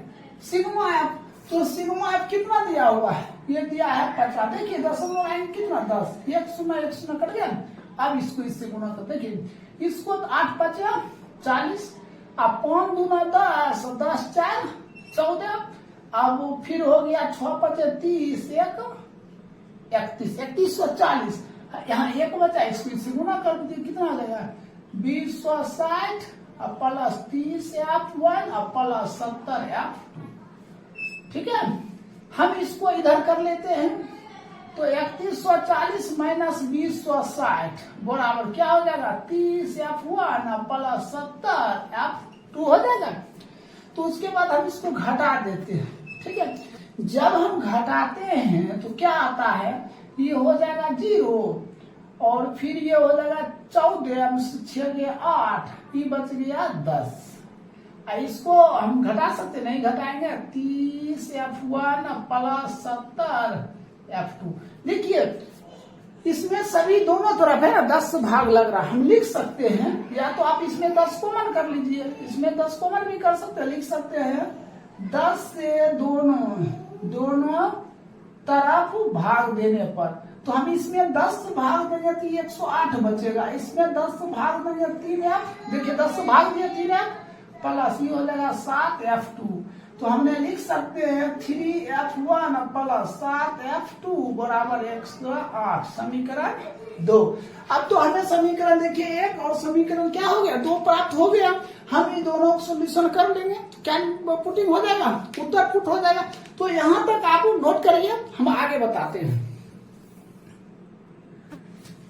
[SPEAKER 1] सिग्मा एफ। तो सिग्मा एफ कितना दिया हुआ है, ये दिया है 50। देखिए दशमलव लाइन कितना, 10, 1 0 कट गया। अब इसको इससे गुणा कर, देखिए इसको 8 5 40, अब 5 दूना 10, 10 4 14, अब फिर हो गया 6 5 30, 1 31, 3140। यहाँ एक बचा, इसको इससे गुना कर दीजिए, कितना आ जाएगा 2060 प्लस 30F1 प्लस 70F2। ठीक है, हम इसको इधर कर लेते हैं, तो 3140 माइनस 2060 बराबर क्या हो जाएगा, 30F1 प्लस 70F2 हो जाएगा। तो उसके बाद हम इसको घटा देते हैं। ठीक है, जब हम घटाते हैं तो क्या आता है, ये हो जाएगा 0 और फिर ये हो जाएगा 14, 6 गया 8, ये बच गया 10। इसको हम घटा सकते नहीं, घटाएंगे 30F1 प्लस 70F2। देखिए इसमें सभी दोनों तरफ है ना 10 भाग लग रहा है, हम लिख सकते हैं, या तो आप इसमें 10 कॉमन कर लीजिए, इसमें 10 कॉमन भी कर सकते हैं, लिख सकते हैं 10 से दोनों तरफ भाग देने पर। तो हम इसमें 10 भाग देंगे तो 108 बचेगा, इसमें 10 भाग देंगे 3F, देखिए 10 भाग दिए 3F प्लस ये हो जाएगा 7F2। तो हमने लिख सकते हैं 3F1 प्लस 7F2 बराबर 108, समीकरण 2। अब तो हमें समीकरण देखिए 1 और समीकरण क्या हो गया, 2 प्राप्त हो गया। हम इन दोनों को सोल्यूशन कर लेंगे, क्या पुटिंग हो जाएगा, उत्तर पुट हो जाएगा। तो यहां तक आप नोट करिए, हम आगे बताते हैं।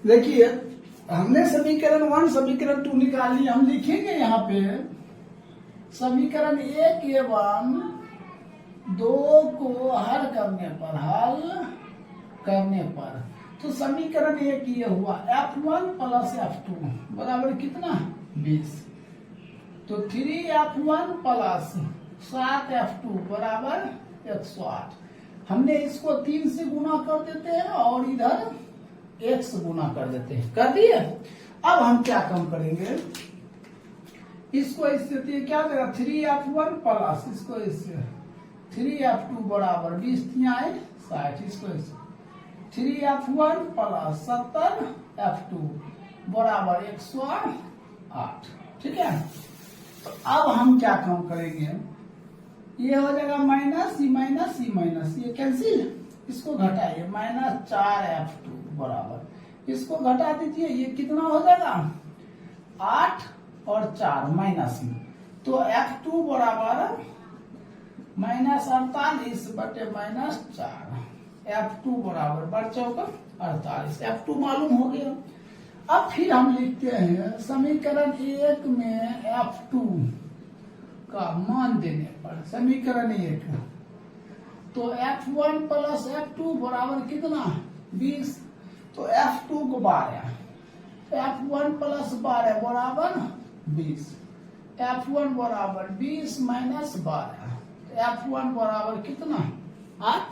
[SPEAKER 1] देखिए हमने समीकरण 1 समीकरण 2 निकाल लिया, हम लिखेंगे यहाँ पे समीकरण 1 एवं 2 को हल करने पर तो समीकरण 1 ये हुआ F1 प्लस F2 बराबर कितना 20। तो 3F1 प्लस 7F2 बराबर 108। हमने इसको 3 से गुना कर देते हैं और इधर 1 से गुना कर देते हैं, कर दिए। अब हम क्या काम करेंगे, इसको इससे क्या देगा 3F1 प्लस इसको इससे 3F2 बराबर 20 आए 60, इसको इससे 3F1 प्लस 70F2 बराबर 108। ठीक है, तो अब हम क्या काम करेंगे, ये हो जाएगा माइनस ये कैंसिल, इसको घटाइए माइनस 4F2 बराबर, इसको घटा दीजिए, ये कितना हो जाएगा 8 और 4 माइनस में, तो F2 बराबर माइनस 48 बटे माइनस 4, F2 बराबर बढ़ चौका 48, F2 मालूम हो गया। अब फिर हम लिखते हैं समीकरण 1 में F2 का मान देने पर, समीकरण 1 तो F1 प्लस F2 बराबर कितना 20, तो F2 को 12, F1 प्लस 12 बराबर 20, F1 बराबर 20 माइनस 12, F1 बराबर कितना 8।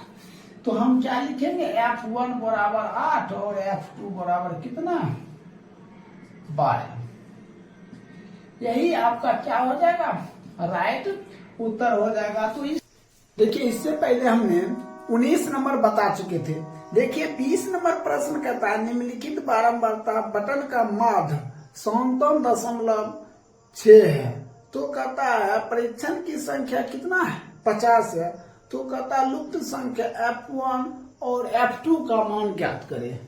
[SPEAKER 1] तो हम क्या लिखेंगे F1 बराबर 8 और F2 बराबर कितना 12। यही आपका क्या हो जाएगा राइट उत्तर हो जाएगा। तो देखिए इससे पहले हमने 19 नंबर बता चुके थे। देखिए 20 नंबर प्रश्न कहता है निम्नलिखित बारंबारता बटन का माध्य 57.6 है, तो कहता है परीक्षण की संख्या कितना है 50 है, तो कहता है लुप्त संख्या F1 और F2 का मान ज्ञात करें।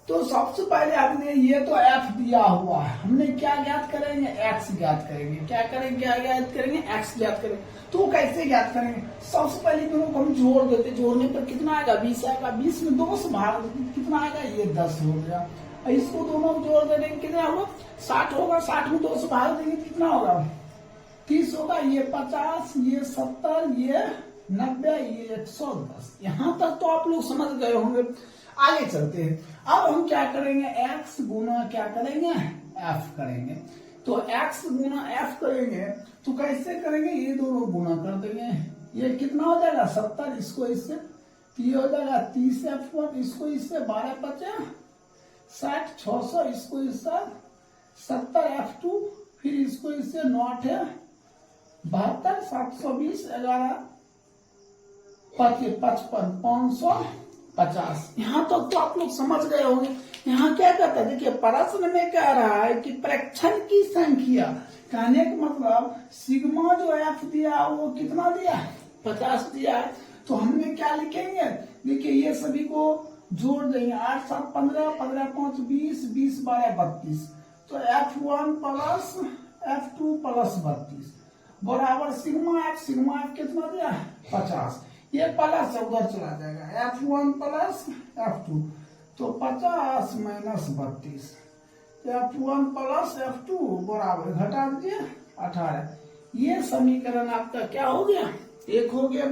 [SPEAKER 1] तो सबसे पहले हमने ये तो एफ दिया हुआ है, हमने क्या ज्ञात करेंगे, एक्स ज्ञात करेंगे। क्या करेंगे, क्या ज्ञात करेंगे, एक्स ज्ञात करेंगे। तो कैसे ज्ञात करेंगे, सबसे पहले दोनों को हम जोड़ देते, जोड़ने पर कितना आएगा, 20 आएगा। 20 में 2 से भाग कितना आएगा, ये 10 हो गया। इसको दोनों को जोड़ देंगे कितना होगा, 60 होगा। 60 में 2 से भाग देंगे कितना होगा, 30 होगा। ये 50, ये 70, ये 90, ये 110। यहां तक तो आप लोग समझ गए होंगे। आगे चलते हैं। अब हम क्या करेंगे, x गुना क्या करेंगे, f करेंगे। तो x गुना f करेंगे तो कैसे करेंगे, ये दोनों गुना कर देंगे। ये कितना हो जाएगा, 70, इसको इससे, ये हो जाएगा 30f1, इसको इससे 12 50 60, 600, इसको इससे 70f2, फिर इसको इससे 9 है 72, 720, 11 55, 550। यहाँ तक तो आप लोग समझ गए होंगे। यहाँ क्या कहता है, देखिए प्रश्न में कह रहा है कि परीक्षण की संख्या, कहने का मतलब सिग्मा जो एफ दिया वो कितना दिया, 50 दिया है। तो हमने क्या लिखेंगे, देखिए ये सभी को जोड़ देंगे, 8 7 15, 15 5 20, 20 12 32। तो F1 प्लस F2 प्लस 32 बराबर सिग्मा एफ कितना दिया, 50। ये प्लस उधर चला जाएगा, F1 प्लस F2, तो 50 माइनस 32, F1 प्लस F2 बराबर, घटा दीजिए 18। ये समीकरण आपका क्या हो गया, एक हो गया।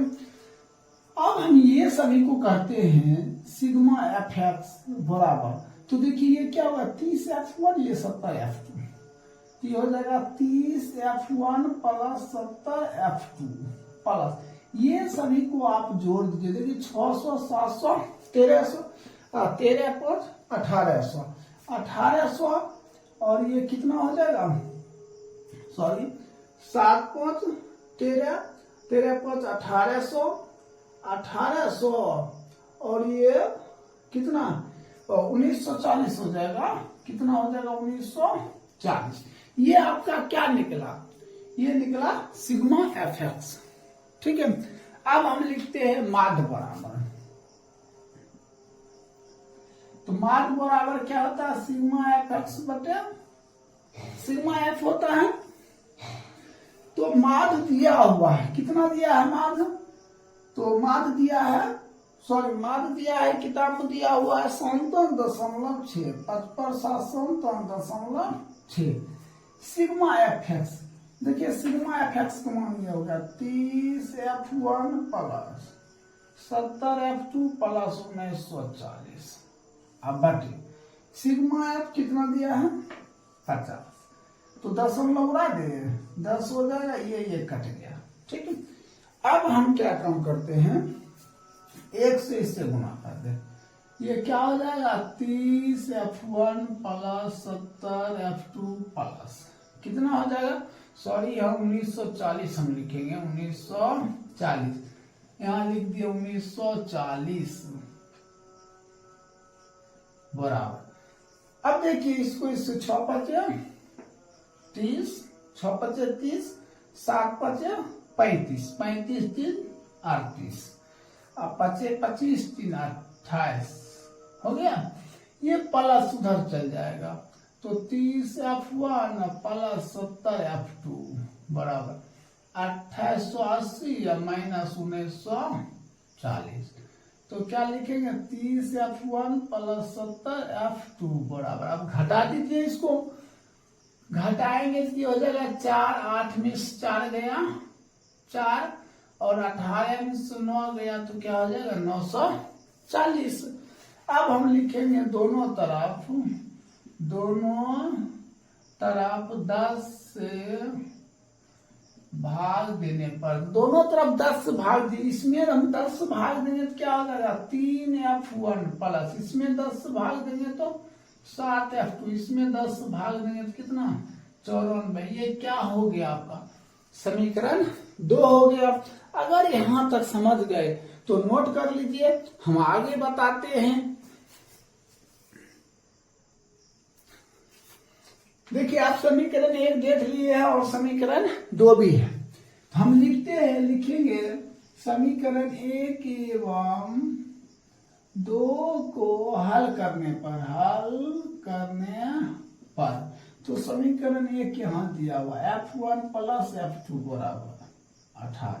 [SPEAKER 1] अब हम ये सभी को कहते हैं सिग्मा एफ एक्स बराबर, तो देखिए ये क्या होगा, 30f1, ये 70f2, ये हो जाएगा 30f1 प्लस 70f2 प्लस, ये सभी को आप जोड़ दीजिए। देखिए 600 700 1300, 13 5 1800, 1800 और ये कितना हो जाएगा, सॉरी 7 5 13, 13 5 1800, 1800 और ये कितना 1940 हो जाएगा। कितना हो जाएगा, 1940। ये आपका क्या निकला, ये निकला सिग्मा एफ एक्स। ठीक है, अब हम लिखते हैं माध्य बराबर। तो माध्य बराबर क्या होता है, सिग्मा एफ एक्स बटे सिग्मा एफ होता है। तो माध्य दिया हुआ है, कितना दिया है माध्य, तो माध्य दिया है, सॉरी माध्य दिया है, किताब में दिया हुआ है 57.6, 57.6। सिग्मा एफ एक्स, देखिए सिग्मा एफ एक्स का मान दिया होगा 30f1 प्लस 70f2 प्लस 1940। अब बाकी सिग्मा एफ कितना दिया है, 50, तो दशमलव उड़ा दे, 10 हो जाएगा, ये कट गया। ठीक है, अब हम क्या काम करते हैं, 1 से इससे गुना कर दे, ये क्या हो जाएगा, 30f1 प्लस 70f2 प्लस कितना हो जाएगा, सॉरी हम 1940 हम लिखेंगे, 1940 यहां लिख दिया 1940 बराबर। अब देखिए इसको इससे 6 5 30, 6 5 30, 7 5 35, 35 3 38, अब 5 25 3 28 हो गया। ये प्लस उधर चल जाएगा, तो 30f1 प्लस 70f2 बराबर 2880 या माइनस 1940। तो क्या लिखेंगे, 30f1 प्लस 70f2 बराबर, अब घटा दीजिए इसको, घटाएंगे तो हो जाएगा 4, 8 में 4 गया 4 और 18 में 9 गया, तो क्या हो जाएगा 940। अब हम लिखेंगे दोनों तरफ 10 से भाग देने पर, दोनों तरफ 10 से भाग दिए, इसमें हम 10 से भाग देंगे तो क्या हो जाएगा, 3f1 प्लस, इसमें 10 से भाग देंगे तो 7f2, इसमें 10 से भाग देंगे तो कितना 54। ये क्या हो गया आपका, समीकरण 2 हो गया। अगर यहां तक समझ गए तो नोट कर लीजिए, हम आगे बताते हैं। देखिए आप समीकरण 1 देख लिए हैं और समीकरण 2 भी है, तो हम लिखते हैं, लिखेंगे समीकरण 1 एवं 2 को हल करने पर तो समीकरण 1 यहाँ दिया हुआ F1 प्लस F2 बराबर 18।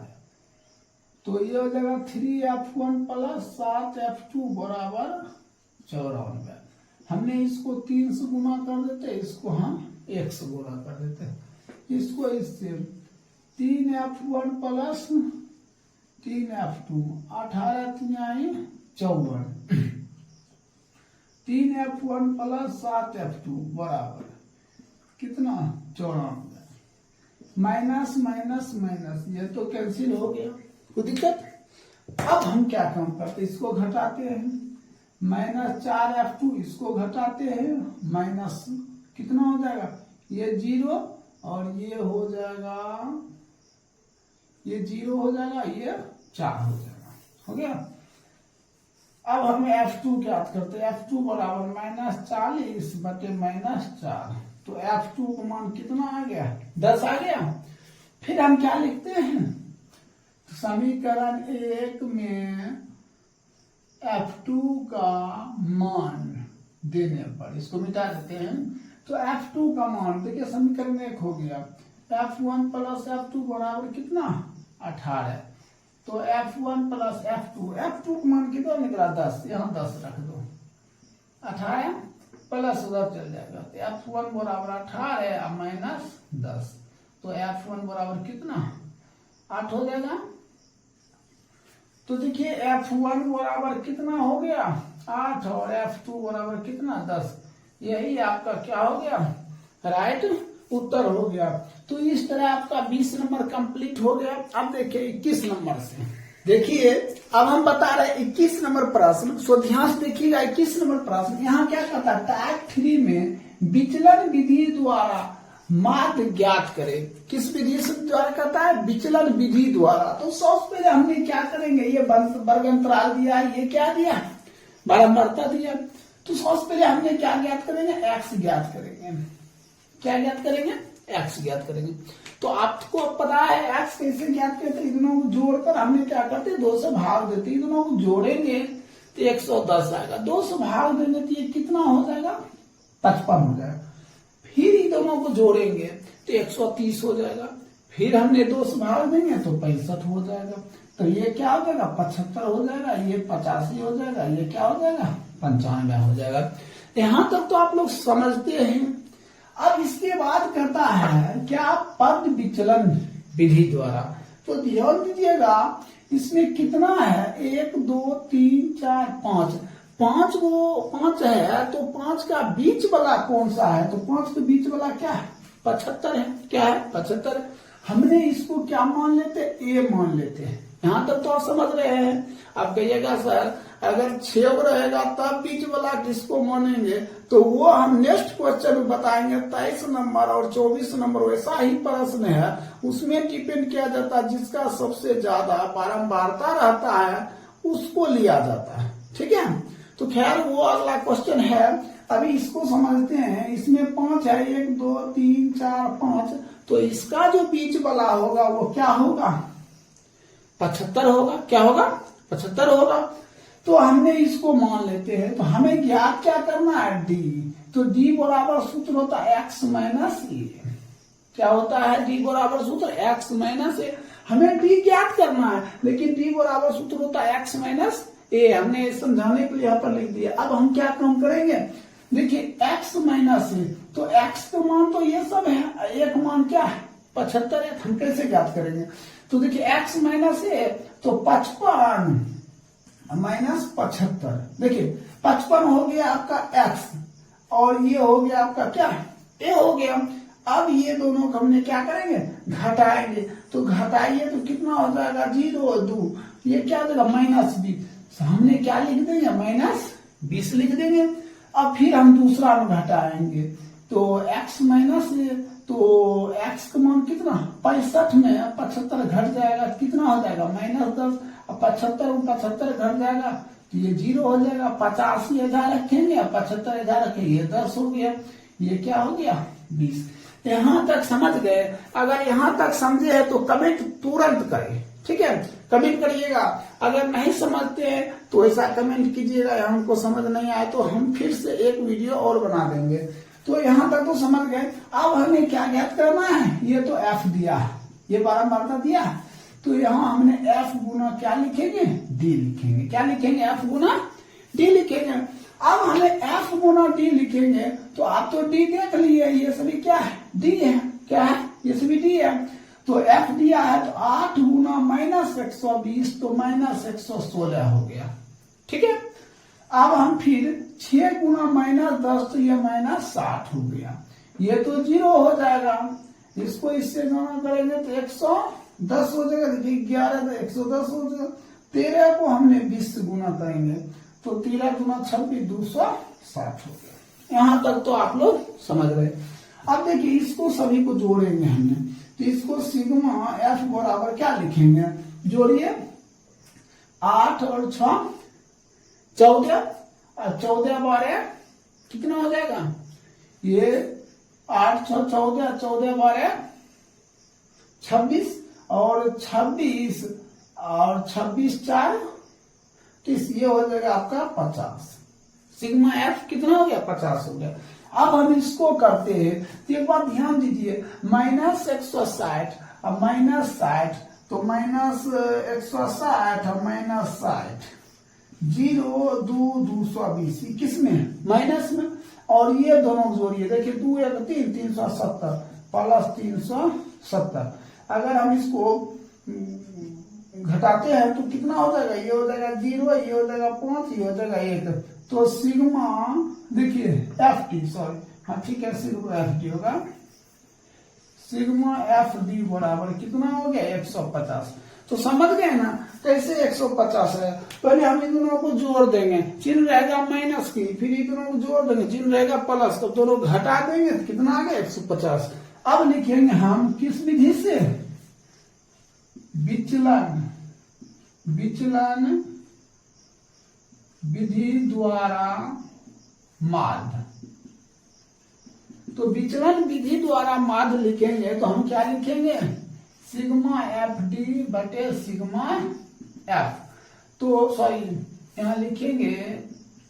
[SPEAKER 1] तो ये हो जाएगा 3F1 प्लस 7F2 बराबर 94। हमने इसको 3 से गुना कर देते, इसको हम 1 से गुना कर देते। इसको इससे 3F1 plus 3F2 18 3 54 3F1 plus 7F2 बराबर कितना 94। माइनस माइनस माइनस ये तो कैंसिल हो गया, कोई दिक्कत। अब हम क्या काम करते हैं, इसको घटाते हैं, -4F2 इसको घटाते हैं, माइनस कितना हो जाएगा, ये 0 और ये हो जाएगा, ये 0 हो जाएगा, ये 4 हो जाएगा, हो गया। अब हमें F2 ज्ञात करते हैं, F2 बराबर -40 बटे -4। तो F2 का मान कितना आ गया, 10 आ गया। फिर हम क्या लिखते हैं, समीकरण 1 में F2 का मान देने पर इसको मिटा देते हैं। तो F2 का मान देखिए, समीकरण 1 हो गया, F1 प्लस F2 बराबर कितना 18। तो F1 प्लस F2 का मान कितना निकला 10, यहाँ 10 रख दो, 18 प्लस 10 चल जाएगा। तो F1 बराबर 18 माइनस 10, तो F1 बराबर कितना 8 हो जाएगा। तो देखिए F1 बराबर कितना हो गया 8 और F2 बराबर कितना 10, यही आपका क्या हो गया, राइट उत्तर हो गया। तो इस तरह आपका 20 नंबर कंप्लीट हो गया। अब देखिए 21 नंबर से, देखिए अब हम बता रहे हैं 21 नंबर प्रश्न, सो ध्यान से देखिएगा। 21 नंबर प्रश्न यहाँ क्या कहता है, टाइप 3 में विचलन विधि द्वारा माध्य ज्ञात करें। किस विधि से द्वारा कहता है, विचलन विधि द्वारा। तो सबसे पहले हमने क्या करेंगे, ये वर्ग अंतराल दिया, ये क्या दिया बारंबारता दिया। तो सबसे पहले हमने क्या ज्ञात करेंगे, एक्स ज्ञात करेंगे। क्या ज्ञात करेंगे, एक्स ज्ञात करेंगे। तो आपको अब पता है एक्स कैसे ज्ञात करते, इन दोनों को जोड़कर हमने क्या करते 2 से भाग देते, इन दोनों को जोड़ेंगे तो 110 आएगा, 2 से भाग देंगे तो ये कितना हो जाएगा 55 हो जाएगा। फिर इन दोनों को जोड़ेंगे तो 130 हो जाएगा, फिर हमने 2 से भाग देंगे तो 65 हो जाएगा। तो ये क्या हो जाएगा 75 हो जाएगा, ये 85 हो जाएगा, ये क्या हो जाएगा 95 हो जाएगा। यहाँ तक तो आप लोग समझते हैं। अब इसके बाद कहता है क्या, पद विचलन विधि द्वारा। तो ध्यान दीजिएगा इसमें कितना है, 1 2 3 4 5, 5 है। तो 5 का बीच वाला कौन सा है, तो 5 के बीच वाला क्या है 75 है, क्या है 75। हमने इसको क्या मान लेते, ए मान लेते हैं। यहाँ तक तो आप समझ रहे हैं। आप कहिएगा सर अगर 6 रहेगा तब बीच वाला किसको मानेंगे, तो वो हम नेक्स्ट क्वेश्चन में बताएंगे। 23 नंबर और 24 नंबर वैसा ही प्रश्न है, उसमें डिपेंड किया जाता है, जिसका सबसे ज्यादा बारंबारता रहता है उसको लिया जाता है, ठीक है। तो खैर वो अगला क्वेश्चन है, अभी इसको समझते हैं। इसमें 5 है, 1 2 3 4 5, तो इसका जो बीच वाला होगा वो क्या होगा 75 होगा, क्या होगा 75 होगा। तो हमने इसको मान लेते हैं। तो हमें ज्ञात क्या करना है, डी। तो डी बराबर सूत्र होता है एक्स माइनस ए। क्या होता है, डी बराबर सूत्र एक्स माइनस ए। हमें डी ज्ञात करना है, लेकिन डी बराबर सूत्र होता है एक्स माइनस ए। हमने समझाने के लिए यहाँ पर लिख दिया। अब हम क्या काम करेंगे, देखिए एक्स माइनस ए, तो एक्स का मान तो ये सब है, एक मान क्या है 75 है। हम कैसे ज्ञात करेंगे, तो देखिए एक्स माइनस ए, तो 55 माइनस 75। देखिए 55 हो गया आपका एक्स और ये हो गया आपका क्या ए हो गया। अब ये दोनों को हमने क्या करेंगे घटाएंगे। तो घटाइए तो कितना हो जाएगा 0 और 2, ये क्या हो जाएगा -20। हमने क्या लिख देंगे -20 लिख देंगे। अब फिर हम दूसरा में घटाएंगे तो x माइनस, तो x का मान कितना 65 में 75 घट जाएगा, कितना हो जाएगा -10। अब 75 में 75 घट जाएगा तो ये 0 हो जाएगा। 85 इधर रखेंगे, 75 इधर रखेंगे, ये 10 हो गया, ये क्या हो गया 20। यहाँ तक समझ गए। अगर यहाँ तक समझे हैं तो कमेंट तुरंत करें, ठीक है, कमेंट करिएगा। अगर नहीं समझते हैं तो ऐसा कमेंट कीजिएगा, हमको समझ नहीं आए तो हम फिर से एक वीडियो और बना देंगे। तो यहाँ तक तो समझ गए। अब हमें क्या ज्ञात करना है, ये तो एफ दिया है, ये बारंबारता दिया है, तो यहाँ हमने एफ गुना क्या लिखेंगे, डी लिखेंगे। क्या लिखेंगे, एफ गुना डी लिखेंगे। अब हमें एफ गुना डी लिखेंगे तो आप तो डी देख लिए, ये सभी क्या है, डी है, क्या है, ये सभी डी है। तो एफ दिया है तो 8 गुना माइनस 120 तो माइनस 116 हो गया। ठीक है, अब हम फिर 6 गुना माइनस 10 तो ये माइनस 60 हो गया, ये तो 0 हो जाएगा। इसको इससे गुणा करेंगे तो 110 हो जाएगा, देखिए 11 तो 110 हो जाएगा। 13 को हमने 20 से गुना करेंगे तो 13 गुना 26 260 हो गया। यहाँ तक तो आप लोग समझ रहे। अब देखिए इसको सभी को जोड़ेंगे हमने, तो इसको सिग्मा एफ बराबर क्या लिखेंगे, जोड़िए 8 और 6 14 और 14 12 कितना हो जाएगा, ये 8 6 14 14 12 26 और 26 और 26 4 30, ये हो जाएगा आपका 50। सिग्मा एफ कितना हो गया, 50 हो गया। अब हम इसको करते हैं तो एक बात ध्यान दीजिए, माइनस 160 और माइनस 60 तो माइनस 160 और माइनस 60 0 2 220 किसमें, माइनस में। और ये दोनों जोड़िए, देखिए 2 1 3 370 प्लस 370। अगर हम इसको घटाते हैं तो कितना हो जाएगा, ये हो जाएगा 0, ये हो जाएगा 5, ये हो जाएगा 1। तो सिग्मा देखिए एफ टी, सॉरी हाँ ठीक है, सिग्मा एफ टी होगा, सिग्मा एफ डी बराबर कितना हो गया 150। तो समझ गए ना कैसे 150 है। पहले हम इन दोनों को जोड़ देंगे, चिन्ह रहेगा माइनस की, फिर इन दोनों को जोड़ देंगे, चिन्ह रहेगा प्लस, तो दोनों घटा देंगे तो कितना आ गया 150। अब लिखेंगे हम किस विधि से, विचलन विधि द्वारा माध्य। तो विचलन विधि द्वारा माध्य लिखेंगे तो हम क्या लिखेंगे, सिग्मा एफ डी बटे सिग्मा एफ। तो सॉरी यहाँ लिखेंगे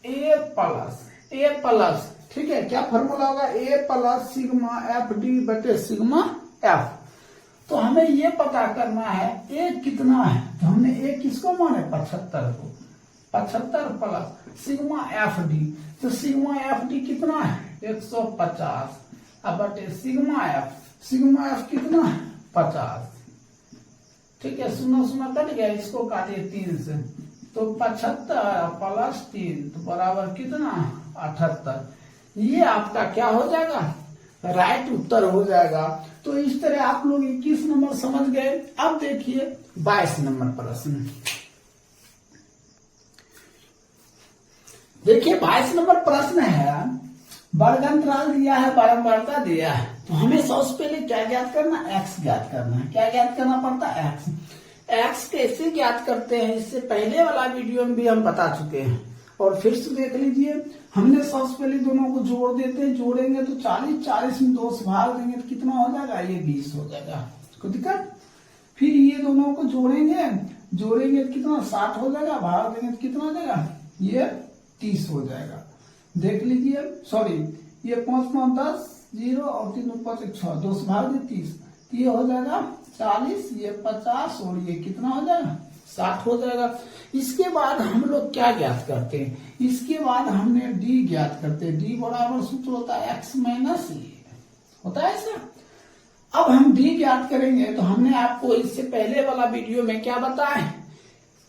[SPEAKER 1] ए प्लस, ठीक है, क्या फॉर्मूला होगा, ए प्लस सिग्मा एफ डी बटे सिग्मा एफ। तो हमें ये पता करना है ए कितना है, तो हमने ए किसको माने 75 को, 75 प्लस सिग्मा एफ डी, तो सिग्मा एफ डी कितना है 150 अब बटे सिग्मा एफ कितना है 50। ठीक है, 0 कट गया, इसको काटिए 3 से, तो 75 प्लस 3 तो बराबर कितना 78। ये आपका क्या हो जाएगा, राइट उत्तर हो जाएगा। तो इस तरह आप लोग 21 नंबर समझ गए। अब देखिए 22 नंबर प्रश्न, देखिए 22 नंबर प्रश्न है, वर्गांतराल दिया है, बारंबारता दिया है, तो हमें सबसे पहले क्या ज्ञात करना, एक्स ज्ञात करना है। क्या ज्ञात करना पड़ता है, एक्स कैसे ज्ञात करते हैं, इससे पहले वाला वीडियो में भी हम बता चुके हैं, और फिर से देख लीजिए। हमने सबसे पहले दोनों को जोड़ देते हैं, जोड़ेंगे तो 40 में 2 से भाग देंगे तो कितना हो जाएगा, ये 20 हो जाएगा, कोई दिक्कत। फिर ये दोनों को जोड़ेंगे तो कितना 60 हो जाएगा, भाग देंगे तो कितना हो जाएगा, ये 30 हो जाएगा। देख लीजिए, सॉरी ये 5 5 10 0 और 3 5 6 2 से भाग दे 30, ये हो जाएगा 40, ये 50 और ये कितना हो जाएगा 60 हो जाएगा। इसके बाद हम लोग क्या ज्ञात करते हैं, इसके बाद हमने डी ज्ञात करते हैं। डी बराबर सूत्र होता है एक्स माइनस ए, होता है ऐसा। अब हम डी ज्ञात करेंगे तो हमने आपको इससे पहले वाला वीडियो में क्या बताया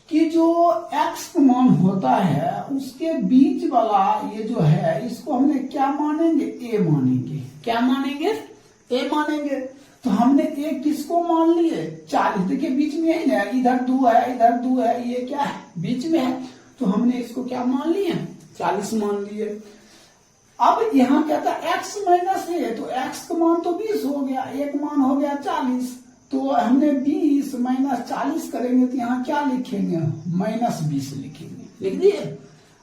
[SPEAKER 1] कि जो एक्स मान होता है उसके बीच वाला ये जो है, इसको हमने क्या मानेंगे, ए मानेंगे। क्या मानेंगे, ए मानेंगे। तो हमने ए किसको मान लिए 40, देखिए बीच में है ना, इधर 2 है इधर 2 है, ये क्या है बीच में है, तो हमने इसको क्या मान लिए 40 मान लिए। अब यहाँ क्या था एक्स माइनस ए, तो एक्स का मान तो 20 हो गया, एक मान हो गया 40, तो हमने 20 माइनस 40 करेंगे तो यहाँ क्या लिखेंगे माइनस 20 लिखेंगे, लिख दिए।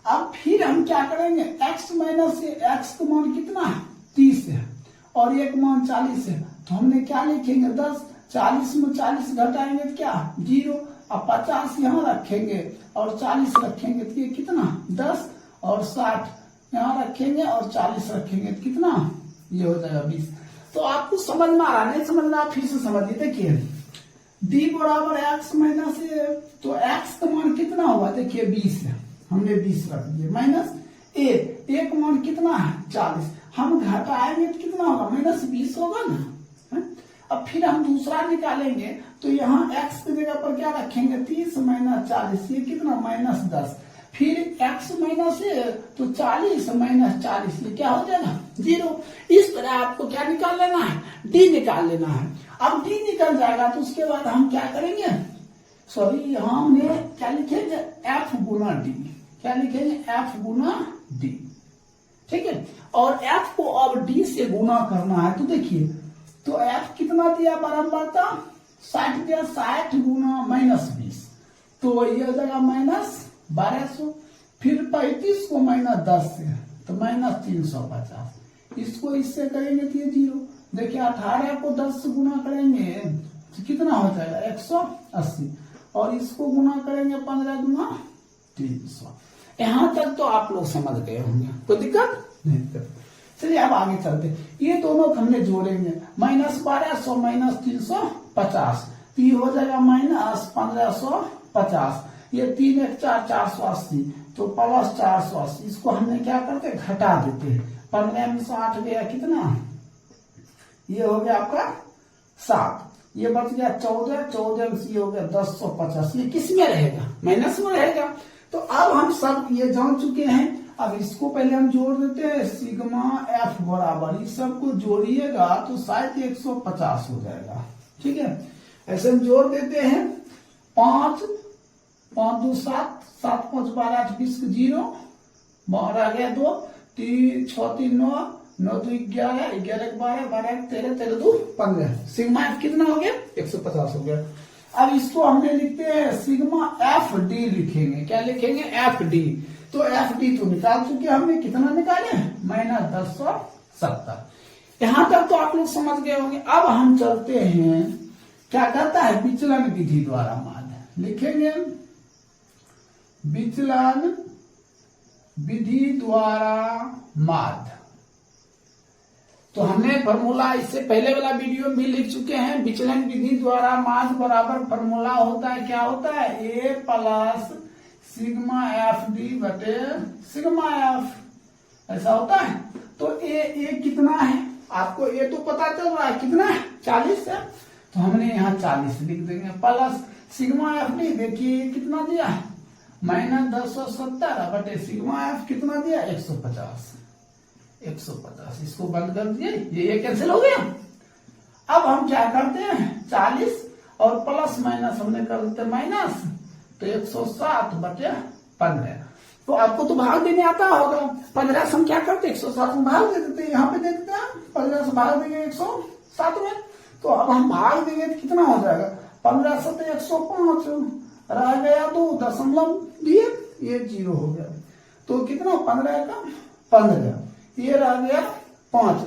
[SPEAKER 1] अब फिर हम क्या करेंगे एक्स माइनस ए, एक्स का मान कितना है 30 है और एक मान 40 है, तो हमने क्या लिखेंगे 10 40 में 40 घटाएंगे तो क्या 0। अब 50 यहाँ रखेंगे और 40 रखेंगे तो ये कितना 10, और 60 यहाँ रखेंगे और 40 रखेंगे तो कितना ये हो जाएगा 20। तो आपको समझ में आ रहा, नहीं समझ में, आप फिर से समझिए। देखिए डी बराबर एक्स माइनस ए, तो एक्स का मान कितना हुआ, देखिए 20 है, हमने 20 रख दिया, माइनस ए का मान कितना है 40, हम घटाएंगे तो कितना होगा माइनस 20 होगा ना, है? अब फिर हम दूसरा निकालेंगे तो यहाँ x की जगह पर क्या रखेंगे 30 माइनस 40, ये कितना माइनस 10, फिर x माइनस ए तो 40 माइनस 40, ये क्या हो जाएगा 0। इस तरह आपको क्या निकाल लेना है, d निकाल लेना है। अब d निकल जाएगा तो उसके बाद हम क्या करेंगे, सॉरी यहाँ हमने क्या लिखेंगे f गुना d, क्या लिखेंगे f गुना d, ठीक है। और f को अब d से गुना करना है, तो देखिए तो f कितना दिया बारंबारता 60 दिया, 60 गुना माइनस 20, तो ये हो जाएगा माइनस 1200, फिर 35 को माइनस 10 से तो माइनस 350, इसको इससे करेंगे तो ये 0। देखिए 18 को 10 से गुना करेंगे तो कितना हो जाएगा 180, और इसको गुना करेंगे 15 गुना 300। यहां तक तो आप लोग समझ गए होंगे, कोई दिक्कत नहीं। चलिए अब आगे चलते, ये दोनों हमने जोड़ेंगे, माइनस 1200 माइनस 350, तो ये हो जाएगा माइनस 1550, ये 3 1 4 480, तो प्लस 480, इसको हमने क्या करते घटा देते हैं, 15 में से 8 गया कितना, ये हो गया आपका 7, ये बच गया 14, 14 में से ये हो गया 1050, ये किस में रहेगा माइनस में रहेगा। तो अब हम सब ये जान चुके हैं, अब इसको पहले हम जोड़ देते हैं, सिग्मा एफ बराबर, इस सब को जोड़िएगा तो शायद 150 हो जाएगा, ठीक है। ऐसे हम जोड़ देते हैं, 5 5 2 7 7 5 12 8 20 0, रह गया 2 3 6 3 9 9 2 11 11 12 12 13 13 2 15, सिग्मा एफ कितना हो गया 150 हो गया। अब इसको हमने लिखते हैं सिग्मा एफ डी लिखेंगे, क्या लिखेंगे एफ डी, तो एफ डी तो निकाल चुके हमने, कितना निकाले माइनस 1070। यहां तक तो आप लोग समझ गए होंगे। अब हम चलते हैं, क्या कहता है विचलन विधि द्वारा मान लिखेंगे, विचलन विधि द्वारा माध्य। तो हमने फॉर्मूला इससे पहले वाला वीडियो में भी लिख चुके हैं, विचलन विधि द्वारा माध्य बराबर फॉर्मूला होता है, क्या होता है ए प्लस सिग्मा एफ डी बटे सिग्मा एफ, ऐसा होता है। तो ए कितना है आपको, ए तो पता चल रहा है कितना है 40 है, तो हमने यहाँ 40 लिख देंगे, प्लस सिग्मा एफ डी देखिए कितना दिया माइनस 1070 बटे सिग्मा एफ कितना दिया 150, इसको बंद कर दिए, ये कैंसिल हो गया। अब हम क्या करते हैं 40 और प्लस माइनस हमने कर देते माइनस, तो 160 बटे 15, तो आपको तो भाग देने आता होगा, 15 से हम क्या करते 160 में भाग दे देते, यहाँ पे दे देते हैं 15 से भाग देंगे 160 में, तो अब हम भाग देंगे तो कितना हो जाएगा 15 से 105, रह गया 2 दशमलव दिए, ये 0 हो गया, तो कितना 15 का 15, ये रह गया 5,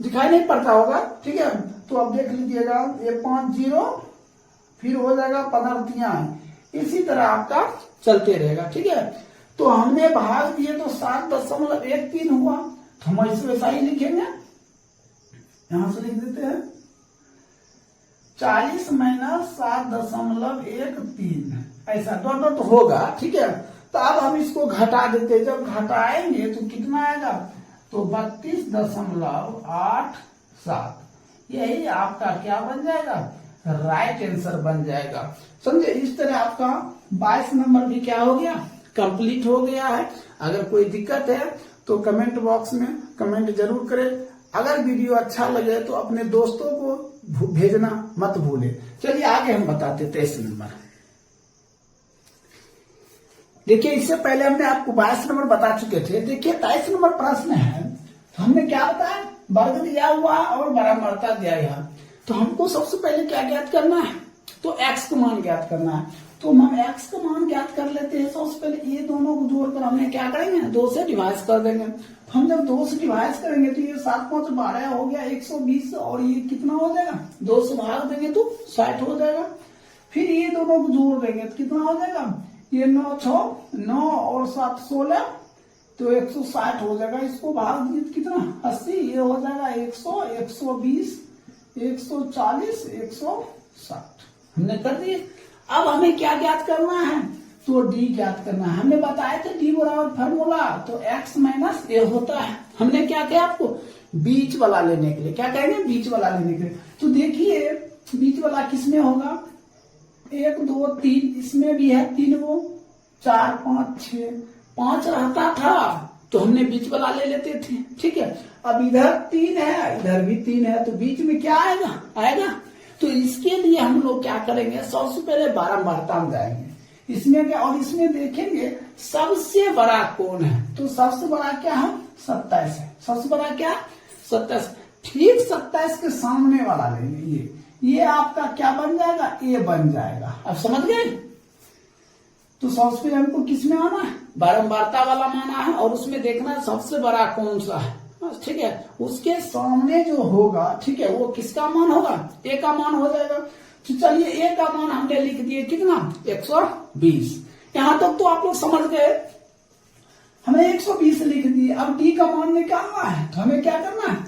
[SPEAKER 1] दिखाई नहीं पड़ता होगा, ठीक है। तो अब देख लीजिएगा ये 5 0, फिर हो जाएगा 15, इसी तरह आपका चलते रहेगा, ठीक है। तो हमने भाग दिए तो 7.13 हुआ, तो हम इसे वैसा ही लिखेंगे, यहां से लिख देते हैं 40 माइनस 7.13, ऐसा डॉट होगा, ठीक है। तो अब हम इसको घटा देते हैं, जब घटाएंगे तो कितना आएगा, तो 32.87, यही आपका क्या बन जाएगा राइट आंसर बन जाएगा, समझे। इस तरह आपका 22 नंबर भी क्या हो गया कंप्लीट हो गया है। अगर कोई दिक्कत है तो कमेंट बॉक्स में कमेंट जरूर करें, अगर वीडियो अच्छा लगे तो अपने दोस्तों को भेजना मत भूले। चलिए आगे हम बताते 23 नंबर। देखिए इससे पहले हमने आपको 22 नंबर बता चुके थे। देखिए 23 नंबर प्रश्न है, तो हमने क्या बताया वर्ग दिया हुआ और बराबरता दिया गया, तो हमको सबसे पहले क्या ज्ञात करना है तो x का मान ज्ञात करना है। तो हम x का मान ज्ञात कर लेते हैं। सबसे पहले ये दोनों को जोड़कर हमने क्या करेंगे, 2 से डिवाइड कर देंगे। हम जब 2 से डिवाइड करेंगे तो ये 7 5 12 हो गया 120, और ये कितना हो जाएगा, 2 से भाग देंगे तो 60 हो जाएगा। फिर ये दोनों को जोड़ देंगे तो कितना हो जाएगा, ये 9 6 9 और 7 16, तो 160 हो जाएगा। इसको भाग दिए तो कितना 80, ये हो जाएगा 100 120 140 160 हमने कर दिए। अब हमें क्या ज्ञात करना है, तो d ज्ञात करना है। हमने बताया था d बराबर फार्मूला तो x माइनस a होता है। हमने क्या किया, आपको बीच वाला लेने के लिए क्या कहेंगे, बीच वाला लेने के लिए। तो देखिए बीच वाला किसमें होगा, 1 2 3, इसमें भी है 3 वो 4 5 6 5 रहता था तो हमने बीच वाला ले लेते थे, ठीक है। अब इधर 3 है, इधर भी 3 है, तो बीच में क्या आएगा। तो इसके लिए हम लोग क्या करेंगे, सबसे पहले बारंबारता में जाएंगे इसमें क्या, और इसमें देखेंगे सबसे बड़ा कौन है। तो सबसे बड़ा क्या है, 27 है। सबसे बड़ा क्या, 27। ठीक 27 के सामने वाला लेंगे, ये आपका क्या बन जाएगा, a बन जाएगा। अब समझ गए। तो सबसे पहले हमको किसमें आना है, बारंबारता वाला माना है, और उसमें देखना है सबसे बड़ा कौन सा है, ठीक है। उसके सामने जो होगा, ठीक है, वो किसका मान होगा, a का मान हो जाएगा। तो चलिए a का मान हमने लिख दिए कितना, 120। यहां तक तो आप लोग समझ गए। हमने 120 लिख दिए। अब d का मान निकालना है तो हमें क्या करना है,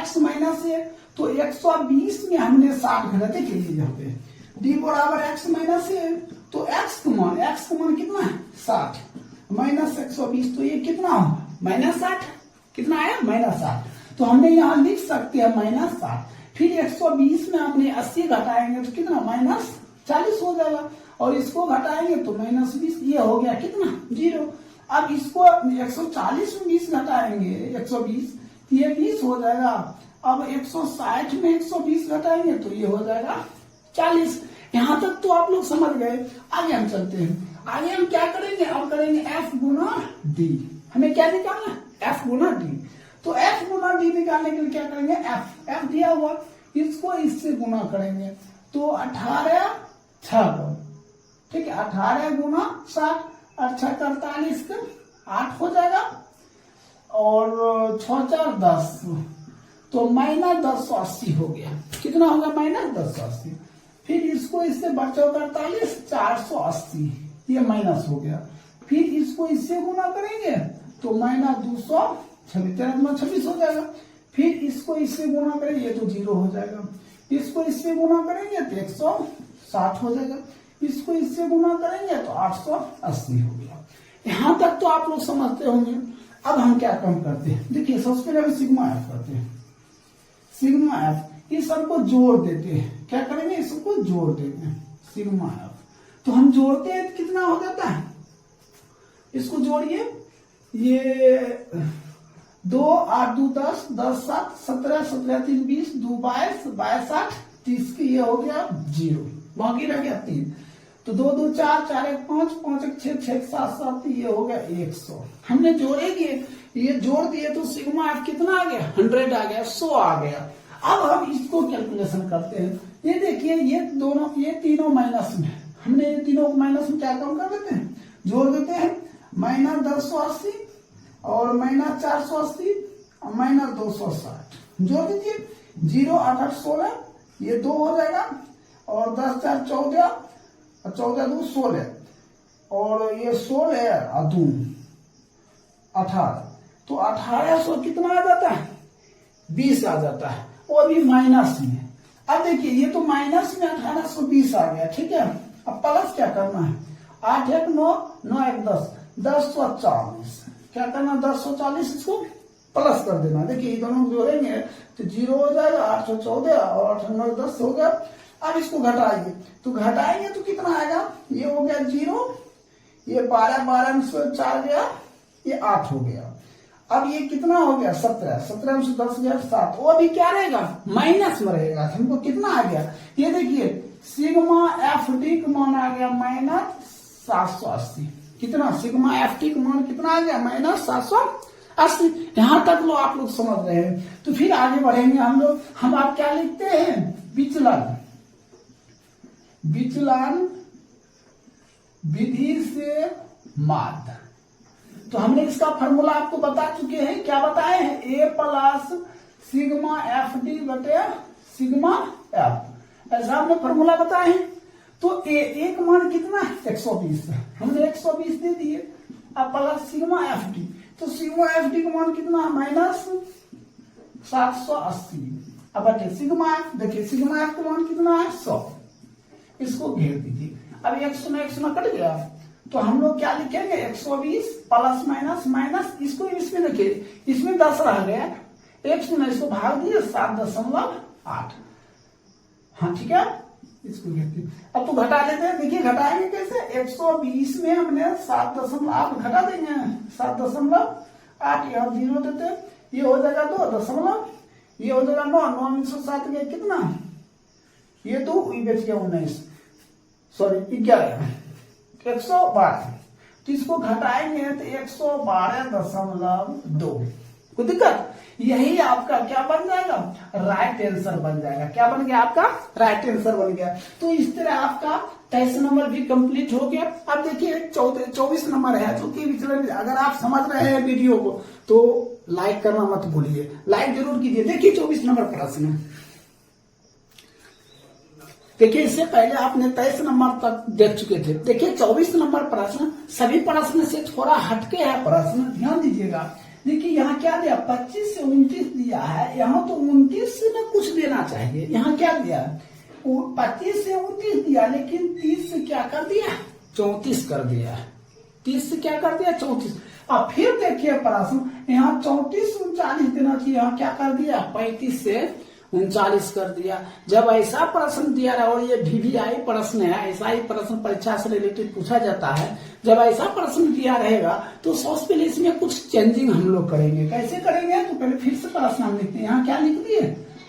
[SPEAKER 1] x माइनस a। तो 120 में हमने 60 घटाते के लिए यहाँ पे d बराबर x माइनस a, तो x का मान कितना है, 60 माइनस 120, तो ये कितना होगा, -60। कितना आया, -60। तो हमने यहाँ लिख सकते हैं -60। फिर 120 में हमने 80 घटाएंगे तो कितना, -40 हो जाएगा, और इसको घटाएंगे तो -20, ये हो गया कितना, 0। अब इसको 140 में 20 घटाएंगे 120, ये 20 हो जाएगा। अब 160 में 120 घटाएंगे तो ये हो जाएगा 40। यहां तक तो आप लोग समझ गए। आगे हम चलते हैं। आगे हम क्या करेंगे, अब करेंगे f गुना d। हमें क्या निकालना है, f गुना d। तो f गुना d निकालने के लिए क्या करेंगे, f दिया हुआ, इसको इससे गुना करेंगे तो 18 6, ठीक है। 18 गुना 60, 8 48 8 हो जाएगा, और 6 4 10, तो -1080 हो गया। कितना होगा, -1080। फिर इसको इससे बचो 48 480, ये माइनस हो गया। फिर इसको इससे गुना करेंगे तो -226 हो जाएगा। फिर इसको इससे गुना करेंगे तो 0 हो जाएगा। इसको इससे गुना करेंगे तो 160 हो जाएगा। इसको इससे गुना करेंगे तो 880 हो गया। यहां तक तो आप लोग समझते होंगे। अब हम क्या काम करते हैं, देखिए सबसे पहले हम सिग्मा एफ करते हैं। सिग्मा एफ, ये सबको जोड़ देते हैं। क्या करेंगे, इस सबको जोड़ देते हैं, सिग्मा एफ। तो हम जोड़ते हैं तो कितना हो जाता है, इसको जोड़िए, ये 2 8 2 10 10 7 17 17 3 20 2 22 22 8 30 की ये हो गया 0, बाकी रह गया 3। तो 2 2 4 4 1 5 5 1 6 6 7 7, ये हो गया 100। हमने जोड़ेंगे, ये जोड़ दिए तो सिग्मा एफ कितना आ गया, 100 आ गया, 100 आ गया। अब हम इसको कैलकुलेशन करते हैं। ये देखिए ये दोनों, ये तीनों माइनस में, हमने ये तीनों को माइनस में क्या काम कर देते हैं, जोड़ देते हैं। -1080 और -480 और -260 जोड़ दीजिए। 0 8 8 16, ये 2 हो जाएगा, और 10 4 14 और 14 2 16, और ये 16 और 2 18, तो 1800 कितना आ जाता है, 20 आ जाता है, वो भी माइनस में। अब देखिए ये तो माइनस में 1820 आ गया, ठीक है। अब प्लस क्या करना है, 8 1 9 9 1 10 1040, क्या करना, 1040 इसको प्लस कर देना। देखिए ये दोनों जोड़ेंगे तो 0 हो जाएगा, 814 और 8 9 10 हो गया। अब इसको घटाइए, तो घटाएंगे तो कितना आएगा, ये हो गया 0, ये 12 12 से 4 गया, ये 8 हो गया। अब ये कितना हो गया, 17 17 से 10 गया 7, वो अभी क्या रहेगा, माइनस में रहेगा। हमको कितना आ गया, ये देखिए सिग्मा एफ डी का मान आ गया -780। कितना, सिग्मा एफ टी का मान कितना आ गया, -780। यहां तक लो आप लोग समझ रहे हैं। तो फिर आगे बढ़ेंगे हम लोग। हम आप क्या लिखते हैं, विचलन। विचलन विधि से माध्य। तो हमने इसका फॉर्मूला आपको बता चुके हैं। क्या बताए हैं? ए प्लस सिग्मा एफ डी बटे सिग्मा एफ, ऐसा हमने फॉर्मूला बताए हैं। तो ए का मान कितना है? 120 है, हमने 120 दे दिए। अब प्लस सिग्मा एफ डी, तो सिग्मा एफ डी का मान कितना है? माइनस 780। अब बटे सिग्मा एफ, देखिए सिग्मा एफ का मान कितना है? 100। इसको घेर दीजिए। अब 100 कट गया, तो हम लोग क्या लिखेंगे? 120 प्लस माइनस माइनस, इसको इसमें देखिए, इसमें 10 रह गया, 100 इसको भाग दिए 7.8। हाँ ठीक है, इसको घेरते। अब तो घटा लेते हैं, देखिए घटाएंगे कैसे? 120 में हमने 7.8 घटा देंगे, 7.8, यहाँ 0 देते, ये हो जाएगा 2 दशमलव, ये हो जाएगा 9, 9 में 7 गया कितना? ये 2 बच गया 19, सॉरी 11, 112। तो इसको घटाएंगे तो 112.2। कोई दिक्कत? यही आपका क्या बन जाएगा? राइट आंसर बन जाएगा। क्या बन गया आपका? राइट आंसर बन गया। तो इस तरह आपका 23 नंबर भी कंप्लीट हो गया। अब देखिए 24 नंबर है, जो कि विचलन। अगर आप समझ रहे हैं वीडियो को तो लाइक करना मत भूलिए, लाइक जरूर कीजिए। देखिए 24 नंबर प्रश्न, देखिए इससे पहले आपने 23 नंबर तक देख चुके थे। देखिए 24 नंबर प्रश्न सभी प्रश्न से थोड़ा हटके है प्रश्न, ध्यान दीजिएगा। देखिए यहाँ क्या दिया? 25 से 29 दिया है, यहाँ तो 29 में कुछ देना चाहिए। यहाँ क्या दिया? 25 से 29 दिया, लेकिन 30 से क्या कर दिया? 34 कर दिया। 30 से क्या कर दिया? 34। अब फिर देखिए प्रश्न, यहाँ 34 39 देना चाहिए, यहाँ क्या कर दिया? 35 से 39 कर दिया। जब ऐसा प्रश्न दिया रहा, और ये VVI प्रश्न है, ऐसा ही प्रश्न परीक्षा से रिलेटेड पूछा जाता है। जब ऐसा प्रश्न दिया रहेगा तो सबसे पहले इसमें कुछ चेंजिंग हम लोग करेंगे। कैसे करेंगे? तो पहले फिर से प्रश्न हम लिखते हैं। यहाँ क्या लिख दिए?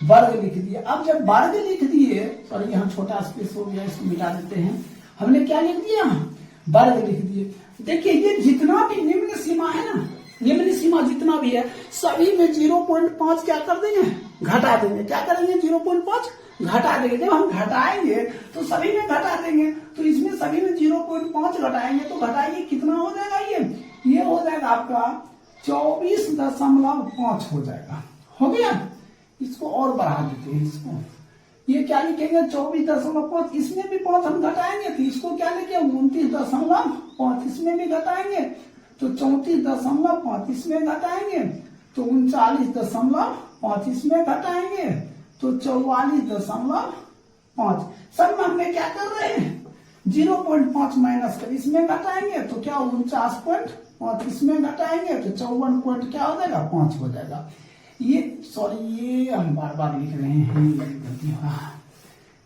[SPEAKER 1] वर्ग लिख दिए। अब जब वर्ग लिख दिए, सॉरी यहाँ छोटा स्पेस हो गया, इसको मिटा देते हैं। हमने क्या लिख दिया? वर्ग लिख दिए। देखिए ये जितना भी निम्न सीमा है ना, निम्न सीमा जितना भी है, सभी में 0.5 क्या कर देंगे? घटा देंगे। क्या करेंगे? 0.5 घटा देंगे। जब हम घटाएंगे तो सभी में घटा देंगे, तो इसमें सभी में 0.5 घटाएंगे, तो घटाएंगे कितना हो जाएगा? ये हो जाएगा आपका 24.5 हो जाएगा। हो गया? इसको और बढ़ा देते हैं। इसको ये क्या लिखेंगे? 24.5, इसमें भी 5 हम घटाएंगे, तो इसको क्या लिखे? 29.5, इसमें भी घटाएंगे तो 34.5, इसमें घटाएंगे तो 39.5, इसमें घटाएंगे तो 44.5। सब में हमने क्या कर रहे हैं? 0.5 माइनस कर, इसमें घटाएंगे तो क्या? 49.5, इसमें घटाएंगे तो 54 क्या हो जाएगा? 5 हो जाएगा। ये सॉरी, ये हम बार बार लिख रहे हैं,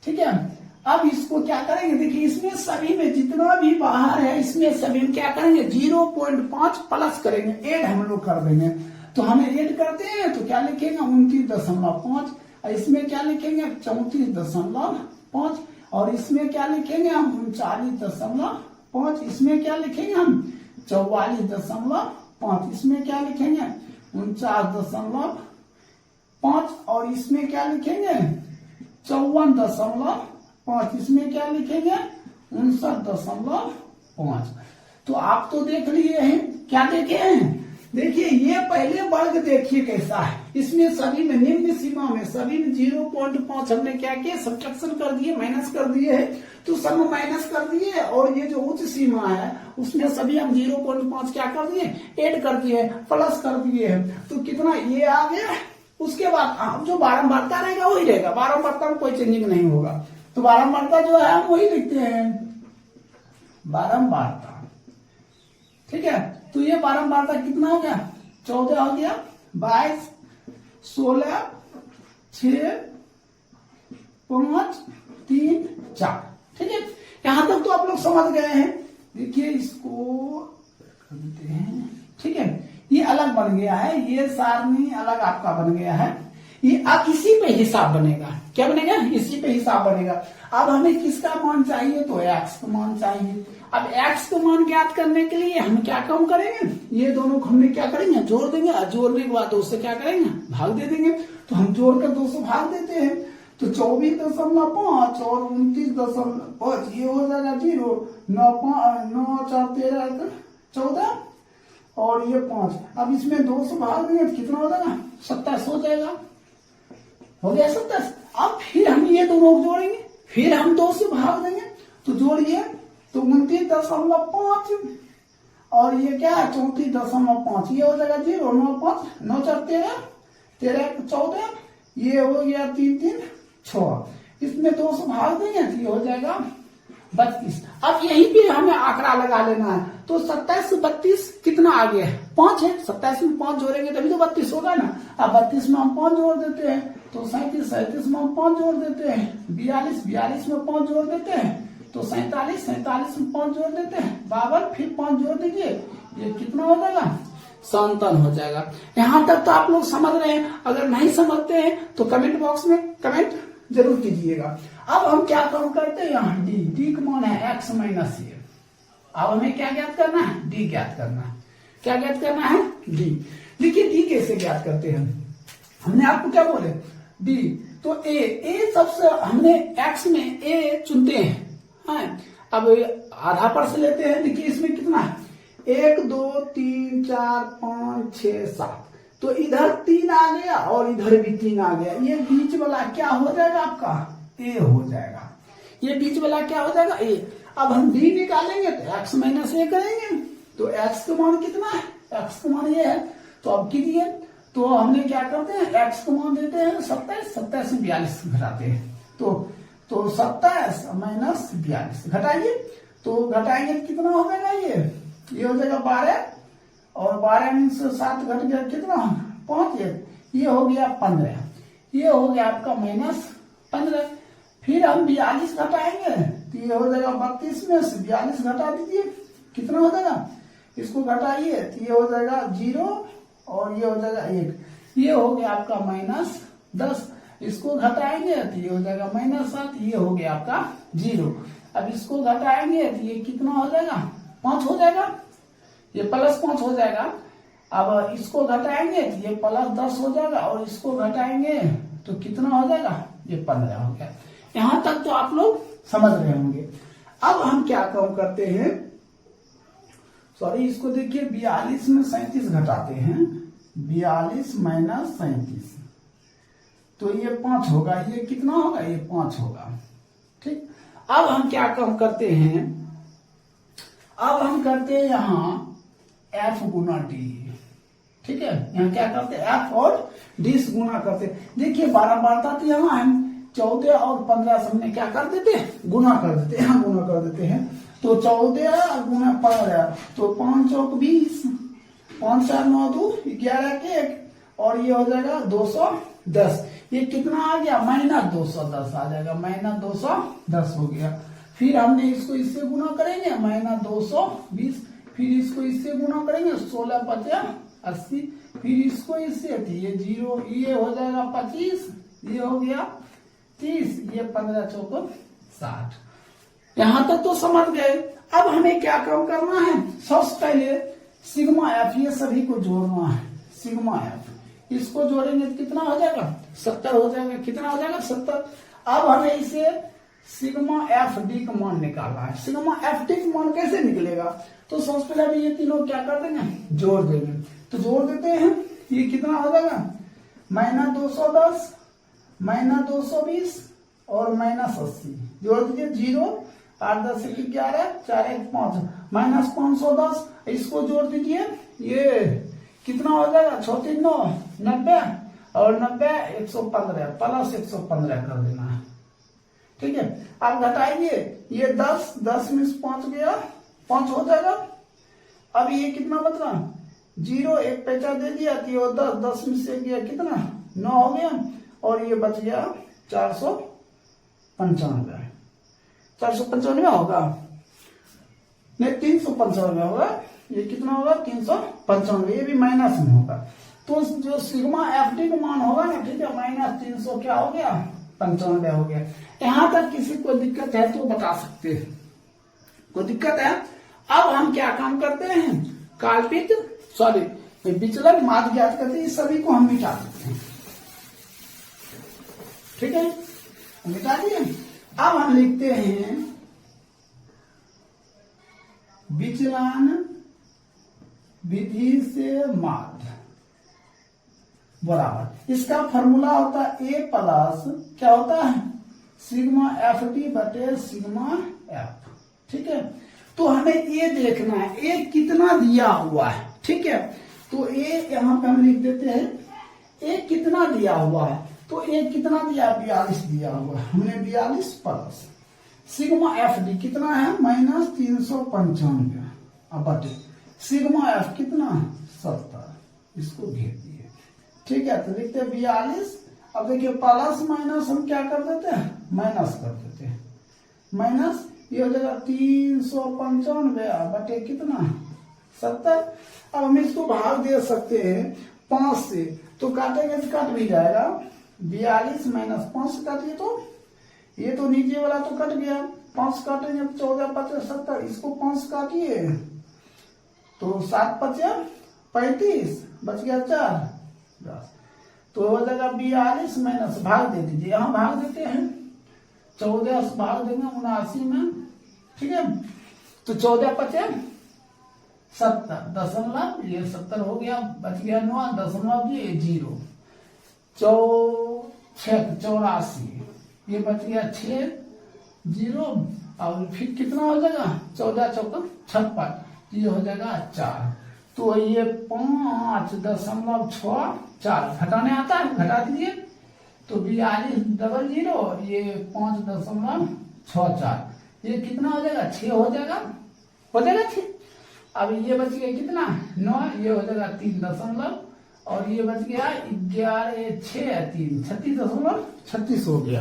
[SPEAKER 1] ठीक है। अब इसको क्या करेंगे? देखिए इसमें सभी में जितना भी बाहर है, इसमें सभी में क्या करेंगे? 0.5 प्लस करेंगे, ऐड हम लोग कर देंगे। तो हमें ऐड करते हैं तो क्या लिखेंगे? 29.5। इसमें क्या लिखेंगे? 34.5। और इसमें क्या लिखेंगे हम? 39.5। इसमें क्या लिखेंगे हम? 44.5। इसमें क्या लिखेंगे? 49.5। और इसमें क्या लिखेंगे? 54.5। इसमें क्या लिखेंगे? 59.5। तो आप तो देख लिए हैं। क्या देखे हैं? देखिए ये पहले वर्ग देखिए कैसा है। इसमें सभी में निम्न सीमा में सभी में 0.5 हमने क्या किया? सब्ट्रैक्शन कर दिए, माइनस कर दिए है, तो सब माइनस कर दिए। और ये जो उच्च सीमा है उसमें सभी हम 0.5 क्या कर दिए? ऐड कर दिए, प्लस कर दिए है। तो कितना ये आ गया। उसके बाद जो बारंबारता रहेगा वही रहेगा, बारंबारता में कोई चेंजिंग नहीं होगा। तो बारंबारता जो है हम वही लिखते हैं, बारंबारता। ठीक है, तो ये बारंबारता कितना हो गया? 14 हो गया, 22, 16, 6, 5, 3, 4। ठीक है, यहां तक तो आप लोग समझ गए हैं। देखिए इसको कर देते हैं। ठीक है, ये अलग बन गया है, ये सारणी अलग आपका बन गया है। ये अब इसी पे हिसाब बनेगा। क्या बनेगा? इसी पे हिसाब बनेगा। अब हमें किसका मान चाहिए? तो x का मान चाहिए। अब x का मान ज्ञात करने के लिए हम क्या काम करेंगे? ये दोनों को हमने क्या करेंगे? जोड़ देंगे। और जोड़ने के बाद 2 से क्या करेंगे? भाग दे देंगे। तो हम जोड़कर 2 से भाग देते हैं। तो 24.5 और 29.5 ये हो जाएगा 0, 9 4 13 14 और ये 5। अब इसमें 2 से भाग देंगे तो कितना हो जाएगा? 27 हो जाएगा। हो गया 27। अब फिर हम ये दोनों जोड़ेंगे, फिर हम 2 से भाग देंगे तो जोड़िए तो 29.5 और ये क्या है 34.5, ये हो जाएगा 0, 9 5 9 4 13 13 14, ये हो गया 3 3 6। इसमें 2 से भाग देंगे तो ये हो जाएगा 32। अब यहीं पे हमें आंकड़ा लगा लेना है। तो 27 से 32 कितना आ गया? 5 है। 27 में 5 जोड़ेंगे तभी तो 32 होगा ना। अब 32 में हम 5 जोड़ देते हैं तो 37, 37 में हम 5 जोड़ देते हैं 42, 42 में 5 जोड़ देते हैं तो 47, 47 में 5 जोड़ देते हैं 52, फिर 5 जोड़ दीजिए, ये कितना हो जाएगा? 57 हो जाएगा। यहां तक तो आप लोग समझ रहे हैं। अगर नहीं समझते हैं तो कमेंट बॉक्स में कमेंट जरूर कीजिएगा। अब हम क्या काम करते हैं, यहाँ डी का मान है x माइनस ए। अब हमें क्या ज्ञात करना है? डी ज्ञात करना है। क्या ज्ञात करना है? डी। देखिए डी कैसे ज्ञात करते हैं, हमने आपको क्या बोले? डी। तो ए सबसे हमने x में ए चुनते हैं। अब आधा पर से लेते हैं। देखिए इसमें कितना है? 1 2 3 4 5 6 7। तो इधर 3 आ गया और इधर भी 3 आ गया। ये बीच वाला क्या हो जाएगा आपका? ए हो जाएगा। ये बीच वाला क्या हो जाएगा? ए। अब हम डी निकालेंगे तो x माइनस ए करेंगे तो x का मान कितना है? x का मान ये है। तो अब कीजिए तो हमने क्या करते हैं? x का मान देते हैं 27, 27 में 42 घटाते हैं तो 27 माइनस 42 घटाइए तो घटाएंगे कितना हो जाएगा? ये हो जाएगा 12 और 12 में से 7 घट गया कितना? 5। ये हो गया 15, ये हो गया आपका माइनस 15। फिर हम 42 घटाएंगे तो ये हो जाएगा 32 में से 42 घटा दीजिए, कितना हो जाएगा? इसको घटाइए तो ये हो जाएगा 0 और ये हो जाएगा 1, ये हो गया आपका माइनस 10। इसको घटाएंगे तो ये हो जाएगा माइनस 7, ये हो गया आपका 0। अब इसको घटाएंगे तो ये कितना हो जाएगा? 5 हो जाएगा, ये प्लस 5 हो जाएगा। अब इसको घटाएंगे तो ये प्लस 10 हो जाएगा और इसको घटाएंगे तो कितना हो जाएगा? ये 15 हो गया। यहां तक तो आप लोग समझ रहे होंगे। अब हम क्या काम करते हैं, सॉरी इसको देखिए 42 में 37 घटाते हैं, 42 माइनस 37 तो ये 5 होगा। ये कितना होगा? ये 5 होगा। ठीक। अब हम क्या काम करते हैं, अब हम करते हैं यहाँ f गुना डी। ठीक है, यहाँ क्या करते हैं? f और डी से गुना करते हैं। देखिए बारंबारता तो यहाँ हम 14 और 15 से हमने क्या कर देते हैं? गुना कर देते हैं। यहाँ गुना कर देते हैं तो 14 गुना 15 तो 5 चौक 20, 5 4 9 2 11 के 1 और ये हो जाएगा 210। ये कितना आ गया? माइनस 210 आ जाएगा, माइनस 210 हो गया। फिर हमने इसको इससे गुना करेंगे माइनस 220, फिर इसको इससे गुना करेंगे 16 5 80, फिर इसको इससे ये 0, ये हो जाएगा 25, ये हो गया 30, ये 15 चौक 60। यहां तक तो समझ गए। अब हमें क्या काम करना है? सबसे पहले सिग्मा एफ, ये सभी को जोड़ना है। सिग्मा एफ इसको जोड़ेंगे तो कितना हो जाएगा? 70 हो जाएगा। कितना हो जाएगा? 70। अब हमें इसे सिग्मा एफ डी का मान निकालना है। सिग्मा एफ डी का मान कैसे निकलेगा? तो सबसे पहले अभी ये तीनों क्या कर देंगे? जोड़ देंगे। तो जोड़ देते हैं, ये कितना हो जाएगा? माइनस 210 माइनस 220 और माइनस 80। जोड़ दीजिए 0 8 10 11 4 1 5 माइनस 510। इसको जोड़ दीजिए, ये कितना हो जाएगा? 6 3 9 90 और 90 115 प्लस 115 कर देना है। ठीक है, आप घटाइए, ये 10 में से 5 गया 5 हो जाएगा। अब ये कितना बच रहा? 0 1 पैसा दे दिया तो ये 10 में से गया कितना? 9 हो गया और ये बच गया 495। 495 होगा नहीं 395 होगा। ये कितना होगा? 395। ये भी माइनस में होगा। तो जो सिग्मा एफ डी का मान होगा ना, ठीक है, माइनस 300 क्या हो गया? 95 हो गया। यहां तक किसी को दिक्कत है तो बता सकते हैं। कोई दिक्कत है? अब हम क्या काम करते हैं? काल्पित विचलन माध्य ज्ञात करते हैं। इस सभी को हम मिटा देते हैं। ठीक है, मिटा दिए। अब हम लिखते हैं विचलन विधि से माध्य बराबर, इसका फॉर्मूला होता है ए प्लस क्या होता है सिग्मा एफ टी बटे सिग्मा एफ। ठीक है, तो हमें ए देखना है ए कितना दिया हुआ है। ठीक है, तो ए यहां पे हम लिख देते हैं ए कितना दिया हुआ है, तो ए कितना दिया 42 दिया हुआ है, हमने 42 प्लस सिग्मा एफ डी कितना है -395 अब बटे सिग्मा एफ कितना 70, इसको घेर दिए। ठीक है, तो लिखते हैं 42। अब देखिए प्लस माइनस हम क्या कर देते हैं माइनस कर देते हैं, माइनस ये हो जाएगा 395 बटे कितना 70। अब हम इसको भाग दे सकते हैं 5 से, तो काटेंगे तो कट भी जाएगा 42 माइनस 5 से काटिए तो ये तो नीचे वाला तो कट गया, 5 काटेंगे 14 5 70, इसको 5 काटिए तो 7 5 35 बच गया 4 10, तो हो जाएगा 42 माइनस भाग दे दीजिए, यहाँ भाग देते हैं 14 भाग देंगे 79 में। ठीक है, तो 14 5 70 दशमलव ये 70 हो गया, बच गया 9 दशमलव ये 0 84 ये बच गया 6 0 और फिर कितना हो जाएगा 14 चौका 56 ये हो जाएगा 4, तो ये 5.64 घटाने आता है घटा दीजिए, तो 4200 ये 5.64 ये कितना हो जाएगा 6 हो जाएगा 6। अब ये बच गया कितना 9 ये हो जाएगा 3 दशमलव और ये बच गया 11 6 3 36.36 हो गया,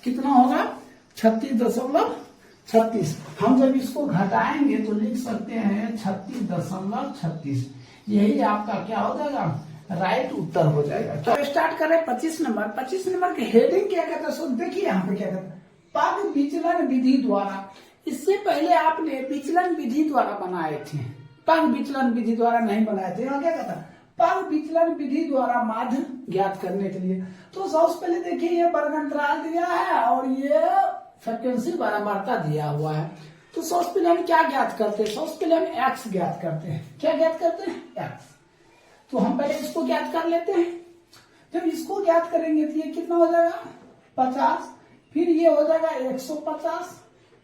[SPEAKER 1] कितना होगा 36.36। हम जब इसको घटाएंगे तो लिख सकते हैं 36.36, यही आपका क्या हो जाएगा राइट उत्तर हो जाएगा। तो स्टार्ट करें 25 नंबर। 25 नंबर के हेडिंग क्या कहता है, सो देखिए यहाँ पे क्या कहता है पग विचलन विधि द्वारा। इससे पहले आपने विचलन विधि द्वारा बनाए थे, पग विचलन विधि द्वारा नहीं बनाए थे। यहाँ क्या कहता है पग विचलन विधि द्वारा माध्य ज्ञात करने के लिए, तो सबसे पहले देखिए ये वर्ग अंतराल दिया है और ये फ्रीक्वेंसी बारंबारता दिया हुआ है। तो सबसे पहले हम क्या ज्ञात करते हैं, सबसे पहले हम एक्स ज्ञात करते हैं। क्या ज्ञात करते हैं एक्स, तो हम पहले इसको ज्ञात कर लेते हैं। जब इसको ज्ञात करेंगे तो ये कितना हो जाएगा 50, फिर ये हो जाएगा 150,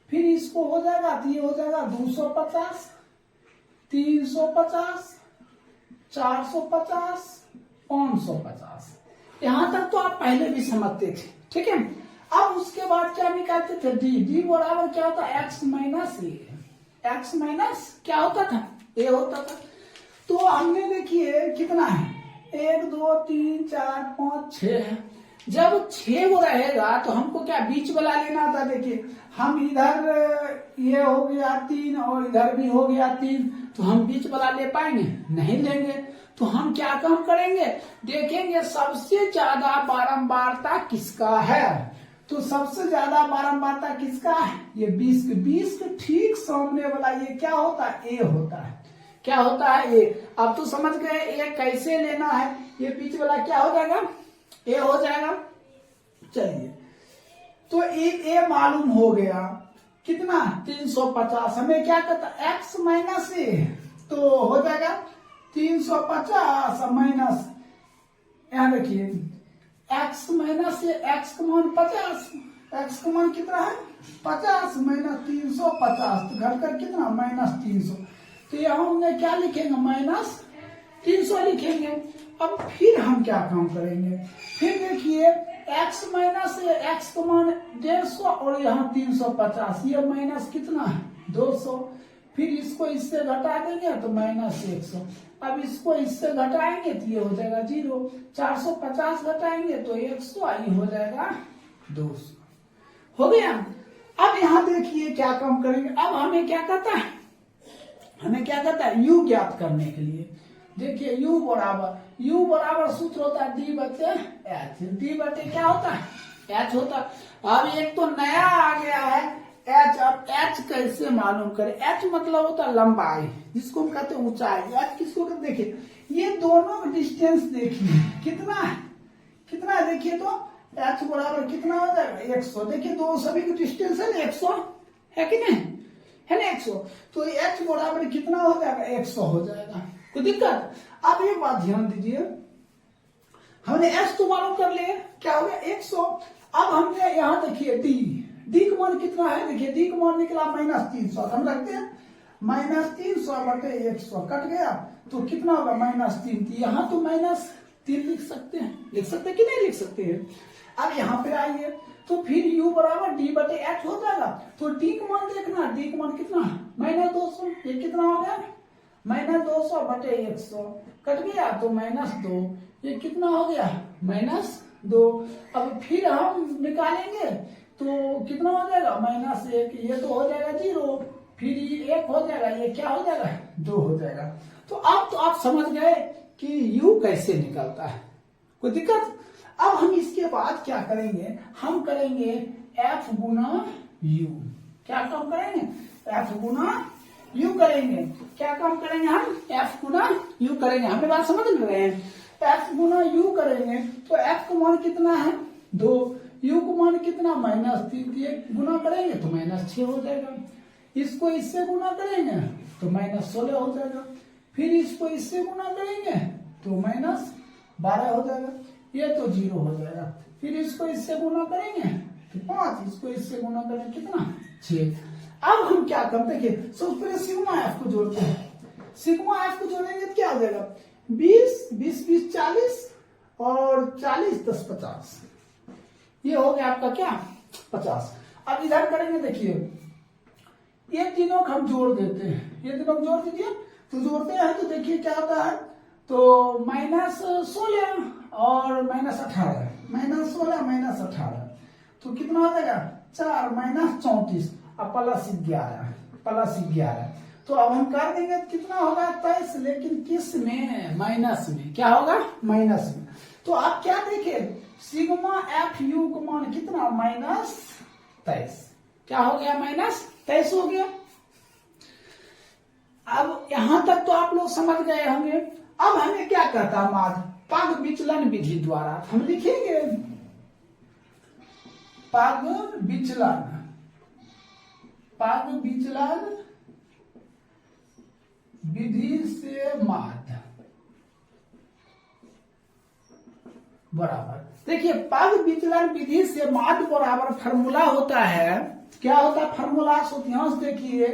[SPEAKER 1] फिर इसको हो जाएगा तो ये हो जाएगा 250 350 450 550। यहां तक तो आप पहले भी समझते थे। ठीक है, अब उसके बाद क्या निकालते थे डी बराबर क्या होता है एक्स माइनस ए, एक्स माइनस क्या होता था ए होता था। तो हमने देखिए कितना है 1 2 3 4 5 6 है, जब 6 वो रहेगा तो हमको क्या बीच वाला लेना था। देखिए हम इधर ये हो गया 3 और इधर भी हो गया 3, तो हम बीच वाला ले पाएंगे नहीं लेंगे। तो हम क्या काम करेंगे देखेंगे सबसे ज्यादा बारंबारता किसका है, तो सबसे ज्यादा बारंबारता किसका है ये 20 के ठीक सामने वाला ये क्या होता है ए होता है। क्या होता है ए, अब तो समझ गए ए कैसे लेना है, ये बीच वाला क्या हो जाएगा ए हो जाएगा। चलिए तो ए मालूम हो गया कितना 350, हमें क्या करता एक्स माइनस ए, तो हो जाएगा 350 माइनस यहाँ देखिए एक्स माइनस ए, एक्स का मान 50, एक्स का मान कितना है 50 माइनस 350 तो घटकर कितना -300, तो यहाँ हमने क्या लिखेंगे -300 लिखेंगे। अब फिर हम क्या काम करेंगे, फिर देखिए x माइनस एक्स का मान 150 और यहाँ 350, ये माइनस कितना है 200, फिर इसको इससे घटा देंगे तो -100, अब इसको इससे घटाएंगे तो ये हो जाएगा 0, 450 घटाएंगे तो 100, ये हो जाएगा 200 हो गया। अब यहाँ देखिए क्या काम करेंगे, अब हमें क्या कहता है u ज्ञात करने के लिए। देखिए u बराबर सूत्र होता है d बटे h, d बटे क्या होता है h होता है। अब एक तो नया आ गया है h, अब h कैसे मालूम करें, h मतलब होता है लंबाई जिसको हम कहते हैं ऊंचाई, h किसको कहते देखिए ये दोनों डिस्टेंस देखिए कितना है देखिए तो h बराबर कितना हो जाएगा 100। देखिए दो सभी की डिस्टेंस है ना 100 है कि नहीं, है ना 100। तो h बराबर कितना हो जाएगा 100 हो जाएगा, कोई दिक्कत। अब एक बात ध्यान दीजिए, हमने s तो मालूम कर लिए, क्या हो गया 100। अब हमने यहाँ देखिए d का मान कितना है, देखिए d का मान निकला -300। हम रखते हैं -300 बटे 100 कट गया तो कितना होगा -3। यहाँ तो -3 लिख सकते हैं, कि नहीं लिख सकते हैं। अब यहाँ पे आइए तो फिर u बराबर d बटे h हो जाएगा। तो d का मान देखना, d का मान कितना -200, ये कितना हो गया -200 बटे 100 कट गया तो -2, ये कितना हो गया -2। अब फिर हम निकालेंगे तो कितना हो जाएगा -1, ये तो हो जाएगा 0, फिर ये 1 हो जाएगा, ये क्या हो जाएगा 2 हो जाएगा। तो आप समझ गए कि u कैसे निकलता है, कोई दिक्कत। अब हम इसके बाद क्या करेंगे, हम करेंगे f गुना u। क्या काम करेंगे, f गुना u करेंगे। क्या काम करेंगे हम, f गुना u करेंगे। हमें बात समझ रहे हैं, f गुना u करेंगे तो f का मान कितना है 2, u का मान कितना -3, ये गुना करेंगे तो -6 हो जाएगा। इसको इससे गुना करेंगे तो -16 हो जाएगा, फिर इसको इससे गुना करेंगे तो -12 हो जाएगा, ये तो 0 हो जाएगा। फिर इसको इससे गुना करेंगे तो 5, इसको इससे गुना करेंगे कितना 6। अब हम क्या करते हैं, देखिए सबसे पहले सिग्मा एफ को जोड़ते हैं। सिग्मा एफ को जोड़ेंगे तो क्या हो जाएगा 20 20 20 40 और 40 10 50, ये हो गया आपका क्या 50। अब इधर करेंगे, देखिए ये तीनों को हम जोड़ देते हैं, ये तीनों को जोड़ दीजिए। तो जोड़ते हैं तो देखिए क्या होता है, तो -16 और -18, -16 तो कितना हो जाएगा 4 -34 और +11। तो अब हम कर देंगे कितना होगा 23, लेकिन किस में, माइनस में। क्या होगा माइनस में। तो आप क्या देखे, सिग्मा एफ यू का मान कितना -23, क्या हो गया -23 हो गया। अब यहां तक तो आप लोग समझ गए होंगे। अब हमें क्या कहता है माध्य, पग विचलन विधि द्वारा हम लिखेंगे पग विचलन विधि से माध्य बराबर। देखिए पग विचलन विधि से माध्य बराबर फॉर्मूला होता है, क्या होता है फॉर्मूला, ध्यान से देखिए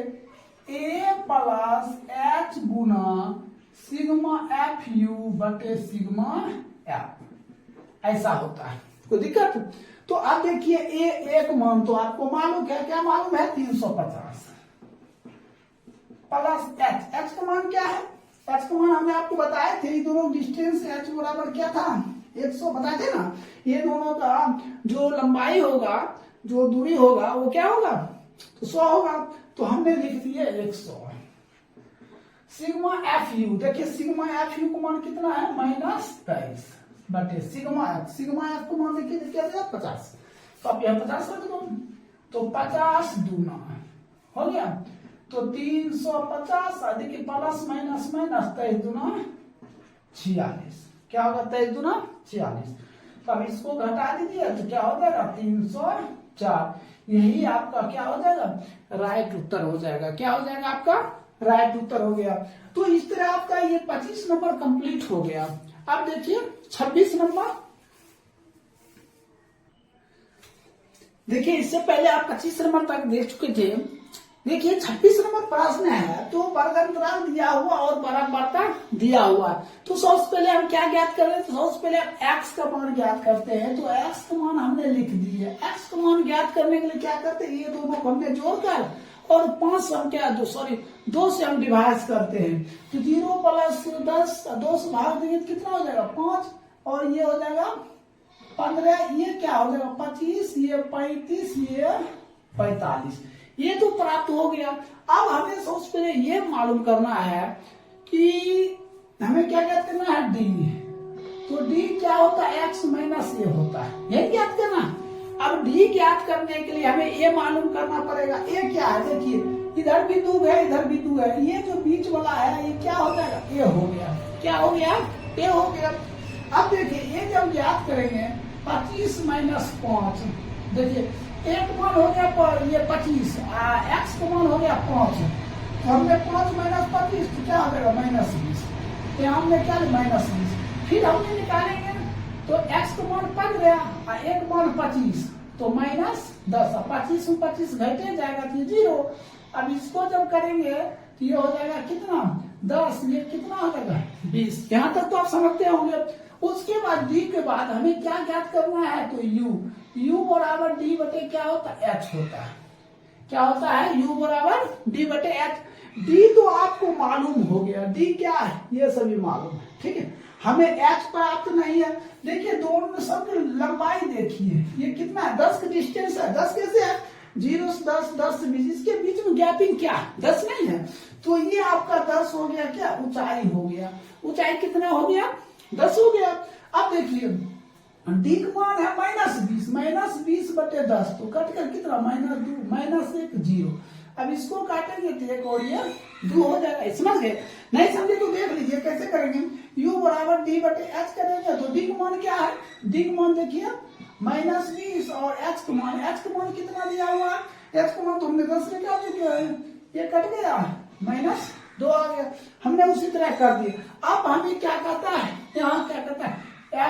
[SPEAKER 1] a plus h Guna sigma F you बटे सिग्मा एफ, ऐसा होता है, कोई दिक्कत। तो अब देखिए एक मान तो आपको मालूम है, क्या मालूम है 350 प्लस h का मान क्या है, h का मान हमने आपको बताए थे, दोनों डिस्टेंस h बराबर क्या था 100 बताए थे ना। ये दोनों का जो लंबाई होगा, जो दूरी होगा वो क्या होगा तो 100 होगा। तो हमने लिख दिया 100 सिग्मा एफ यू। देखिए सिग्मा एफ यू का मान कितना है -23 बटे सिग्मा एफ को मान देखिए क्या दिया 50। तो आप यहाँ 50 रख दो तो 50 दूना हो गया, तो 350 देखिए प्लस माइनस 23 दूना 46, क्या होगा 23 दूना 46। तो अब इसको घटा दीजिए तो क्या हो जाएगा 304। यही आपका क्या हो जाएगा राइट उत्तर हो जाएगा। क्या हो जाएगा आपका राइट उत्तर हो गया। तो इस तरह आपका ये 25 नंबर कंप्लीट हो गया। अब देखिए 26 नंबर, देखिए इससे पहले आप 25 नंबर तक देख चुके थे। देखिए 26 नंबर प्रश्न है, तो वर्गांतराल दिया हुआ और बराबरता दिया हुआ। तो सबसे पहले हम क्या ज्ञात कर रहे हैं, तो सबसे पहले x का मान ज्ञात करते हैं। तो x का मान हमने लिख दिया। x का मान ज्ञात करने के लिए क्या करते हैं, ये दोनों को हमने जोड़कर और 5 से हम क्या 2 से हम डिवाइड करते हैं। तो 0 प्लस 10 2 से भाग देंगे तो कितना हो जाएगा 5 और ये हो जाएगा 15, ये क्या हो जाएगा 25, ये 35, ये 45, ये तो प्राप्त हो गया। अब हमें सबसे पहले ये मालूम करना है कि हमें क्या ज्ञात करना है डी। तो डी क्या होता है x माइनस ए होता है, ये ज्ञात करना। अब डी ज्ञात करने के लिए हमें ए मालूम करना पड़ेगा। ए क्या है, देखिए इधर भी 2 है, इधर भी 2 है, ये जो बीच वाला है ये क्या हो जाएगा ए हो गया। क्या हो गया ए हो गया। अब देखिए ये जब ज्ञात करेंगे 25 माइनस 5, देखिए एक मान हो गया ये 25, एक्स का मान हो गया 5, तो हमने 5 माइनस 25 तो क्या हो जाएगा -20, तो हमने क्या -20, फिर हमने निकालेंगे तो x का मान 5 गया और एक मान 25 तो -10, 25 में 25 घटे जाएगा तो 0। अब इसको जब करेंगे तो ये हो जाएगा कितना 10, ये कितना हो जाएगा 20। यहाँ तक तो आप समझते होंगे। उसके बाद d के बाद हमें क्या ज्ञात करना है, तो u बराबर d बटे क्या होता है h होता है। क्या होता है, u बराबर d बटे h। d तो आपको मालूम हो गया, d क्या है ये सभी मालूम है, ठीक है। हमें h प्राप्त नहीं है। देखिए दोनों में सबकी लंबाई देखिए, ये कितना है 10 का डिस्टेंस है। 10 कैसे है, 0 से 10, 10 से 20, इसके बीच में गैपिंग क्या 10 नहीं है, तो ये आपका 10 हो गया, क्या ऊंचाई हो गया। ऊंचाई कितना हो गया 10 हो गया। अब देखिए डी का मान है -20, -20 बटे 10 तो कट कर कितना -2, -1 0। अब इसको काटेंगे तो एक और ये 2 हो जाएगा। समझ गए, नहीं समझे तो देख लीजिए कैसे करेंगे। u बराबर d बटे h करेंगे तो d का मान क्या है, d का मान देखिए -20 और h का मान कितना दिया हुआ है, h का मान तो हमने 10 निकाल दिया है, ये कट गया -2 आ गया। हमने उसी तरह कर दिया। अब हमें क्या कहता है, यहाँ क्या कहता है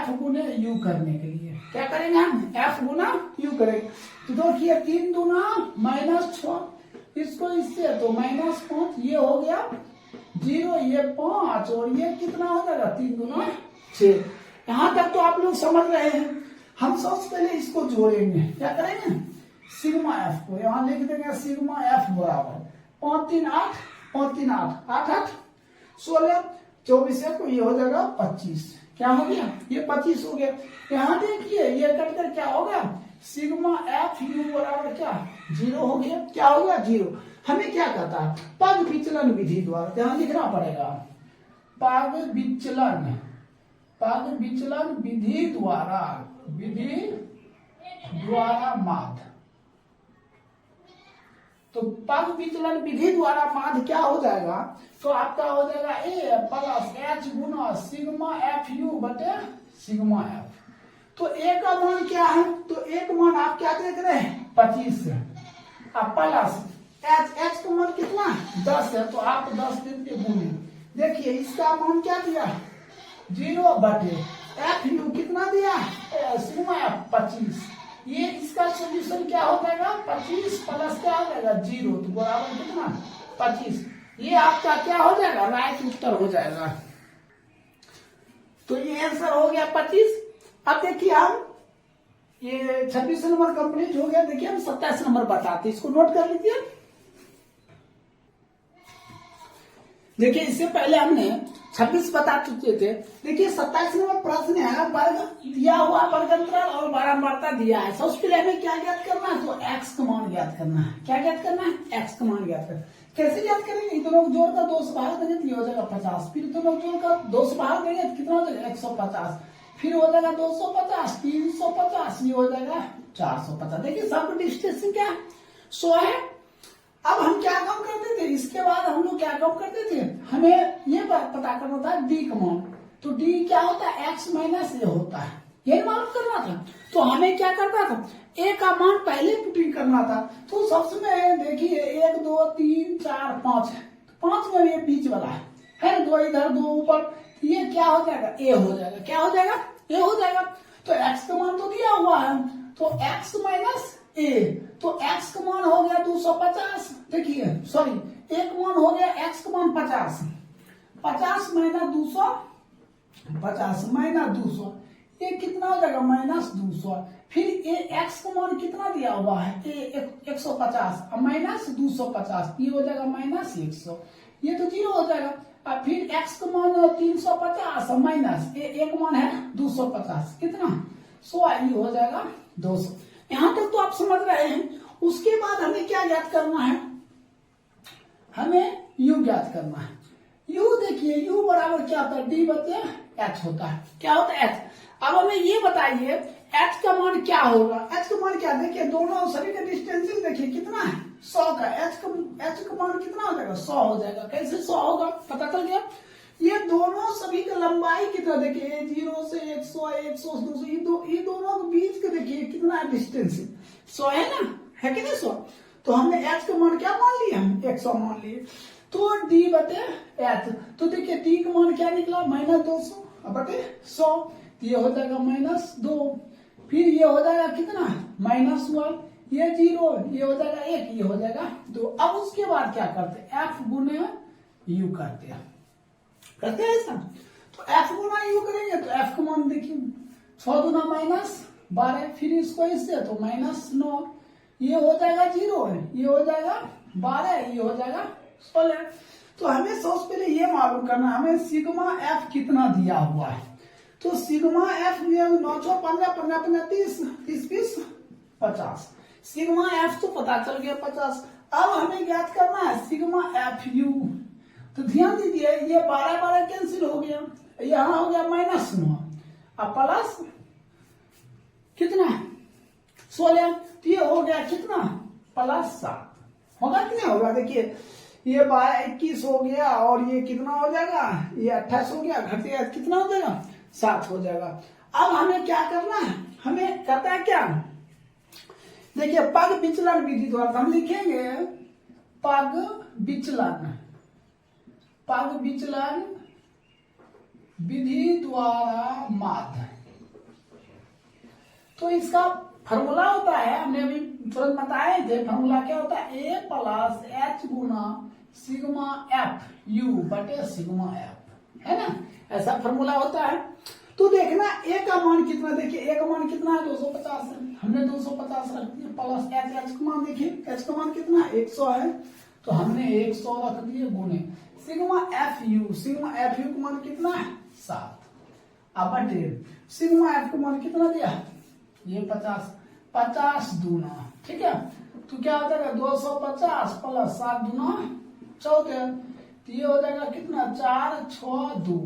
[SPEAKER 1] f गुने u करने के लिए क्या करेंगे हम, f गुना u करेंगे। तो देखिए 3 दूना -6, इसको इससे तो -5, ये हो गया 0, ये 5 और ये कितना हो जाएगा 3 दूना 6। यहाँ तक तो आप लोग समझ रहे हैं। हम सबसे पहले इसको जोड़ेंगे, क्या करेंगे सिग्मा एफ को यहाँ लिख देंगे, सिग्मा एफ बराबर 5 3 8, 5 3 8, 8 8 16, 24 है तो ये हो जाएगा 25। क्या हो गया, ये 25 हो गया। यहाँ देखिए ये कटकर क्या होगा, सिग्मा एफ यू बराबर क्या 0 हो गया। क्या हो गया 0। हमें क्या कहता है, पग विचलन विधि द्वारा, यहाँ लिखना पड़ेगा पग विचलन विधि द्वारा माध्य। तो पग विचलन विधि द्वारा माध्य क्या हो जाएगा, तो आपका हो जाएगा a plus h Guna sigma F you बटे सिग्मा एफ। तो a का मान क्या है, तो एक मान आप क्या देख रहे हैं 25 है, अब प्लस h का मान कितना 10 है, तो आप 10 दिन के गुने। देखिए इसका मान क्या दिया 0 बटे एफ यू कितना दिया सिग्मा एफ 25। ये इसका सोल्यूशन क्या हो जाएगा 25 प्लस क्या हो जाएगा 0, तो बराबर कितना 25। ये आपका क्या हो जाएगा राइट उत्तर हो जाएगा। तो ये आंसर हो गया 25। अब देखिए हम ये 26 नंबर कंप्लीट हो गया। देखिए हम 27 नंबर बताते, इसको नोट कर लीजिए। देखिए इससे पहले हमने 26 बता चुके थे। देखिए 27 नंबर प्रश्न है, वर्ग दिया हुआ वर्गांतरण और बारंबारता दिया है। सबसे पहले हमें क्या ज्ञात करना है, तो x का मान ज्ञात करना है। क्या ज्ञात करना है, x का मान ज्ञात करना। कैसे ज्ञात करेंगे, दोनों जोड़ का 2 से भाग देंगे तो ये हो जाएगा 50, फिर दोनों जोड़ का 2 से भाग देंगे तो कितना हो जाएगा 150, फिर हो जाएगा 250, 350, ये हो जाएगा 450। देखिए सब डिस्टेंस क्या 100 है। अब हम क्या काम करते थे, इसके बाद हम लोग क्या काम करते थे, हमें ये पता करना था डी का मान। तो डी क्या होता है x माइनस ए होता है, ये मालूम करना था। तो हमें क्या करना था, ए का मान पहले पुटिंग करना था। तो सबसे में देखिए 1 2 3 4 5 है, 5 में ये बीच वाला है 2 इधर 2 ऊपर, ये क्या हो जाएगा ए हो जाएगा। क्या हो जाएगा ए हो जाएगा। तो x का मान तो दिया हुआ है, तो x माइनस ए, तो x का मान हो गया 250। देखिए सॉरी एक मान हो गया x का मान 50, 50 माइनस 200, 50 माइनस 200, ये कितना हो जाएगा -200। फिर ये x का मान कितना दिया हुआ है 150 माइनस 250, ये हो जाएगा -100, ये तो 0 हो जाएगा। अब फिर x का मान 350 माइनस एक मान है 250, कितना 100, ये हो जाएगा 200। यहां तक तो आप समझ रहे हैं। उसके बाद हमें क्या ज्ञात करना है, हमें u ज्ञात करना है। u देखिए u बराबर क्या होता है d बटे h होता है। क्या होता है h। अब हमें ये बताइए h का मान क्या होगा। h का मान क्या, देखिए दोनों सभी का डिस्टेंसिंग देखिए कितना है 100 का। h का मान कितना हो जाएगा 100 हो जाएगा। कैसे 100 होगा पता चल गया। ये दोनों सभी का लंबाई कितना देखिए 0 से 100 100 200 ये दोनों के बीच के देखिए कितना डिस्टेंस है 100 है कि नहीं 100। तो हमने h का मान क्या मान लिया हम 100 मान लिए। तो d बटे h तो देखिए d का मान क्या निकला -200 बटे 100 ये हो जाएगा -2 फिर ये हो जाएगा कितना -1 ये 0 ये हो जाएगा 1 ये हो जाएगा 2। अब उसके बाद क्या करते f गुने u करते हैं ऐसा। तो f गुना u करेंगे तो f का मान देखिए 6 दूना -12 फिर इसको इससे तो -9 ये हो जाएगा 0 ये हो जाएगा 12 ये हो जाएगा 16। तो हमें सबसे पहले ये मालूम करना हमें सिग्मा f कितना दिया हुआ है। तो सिग्मा f 9 6 15 15 15 30 30 20 50 सिग्मा f तो पता चल गया 50। अब हमें ज्ञात करना है सिग्मा f u। तो ध्यान दीजिए ये 12 12 कैंसिल हो गया यहाँ हो गया -9 अब प्लस कितना 16 तो ये हो गया कितना +7 होगा कि नहीं होगा। देखिए ये 21 हो गया और ये कितना हो जाएगा ये 28 हो गया घटिया कितना हो जाएगा 7 हो जाएगा। अब हमें क्या करना है हमें करता है क्या देखिए पग विचलन विधि द्वारा हम लिखेंगे पग विचलन विधि द्वारा माध्य। तो इसका फॉर्मूला होता है हमने अभी तुरंत बताए थे फॉर्मूला क्या होता है a plus h Guna sigma f u बटे सिग्मा f है ना ऐसा फॉर्मूला होता है। तो देखना a का मान कितना देखिए a का मान कितना है 250 है हमने 250 रख दिया प्लस h का मान देखिए h का मान कितना 100 है तो हमने 100 रख दिए गुने सिग्मा f u का मान कितना है 7 अब बटे सिग्मा f का मान कितना दिया ये 50 दूना ठीक है। तो क्या हो जाएगा 250 प्लस 7 दूना 14 तो ये हो जाएगा कितना 4 6 2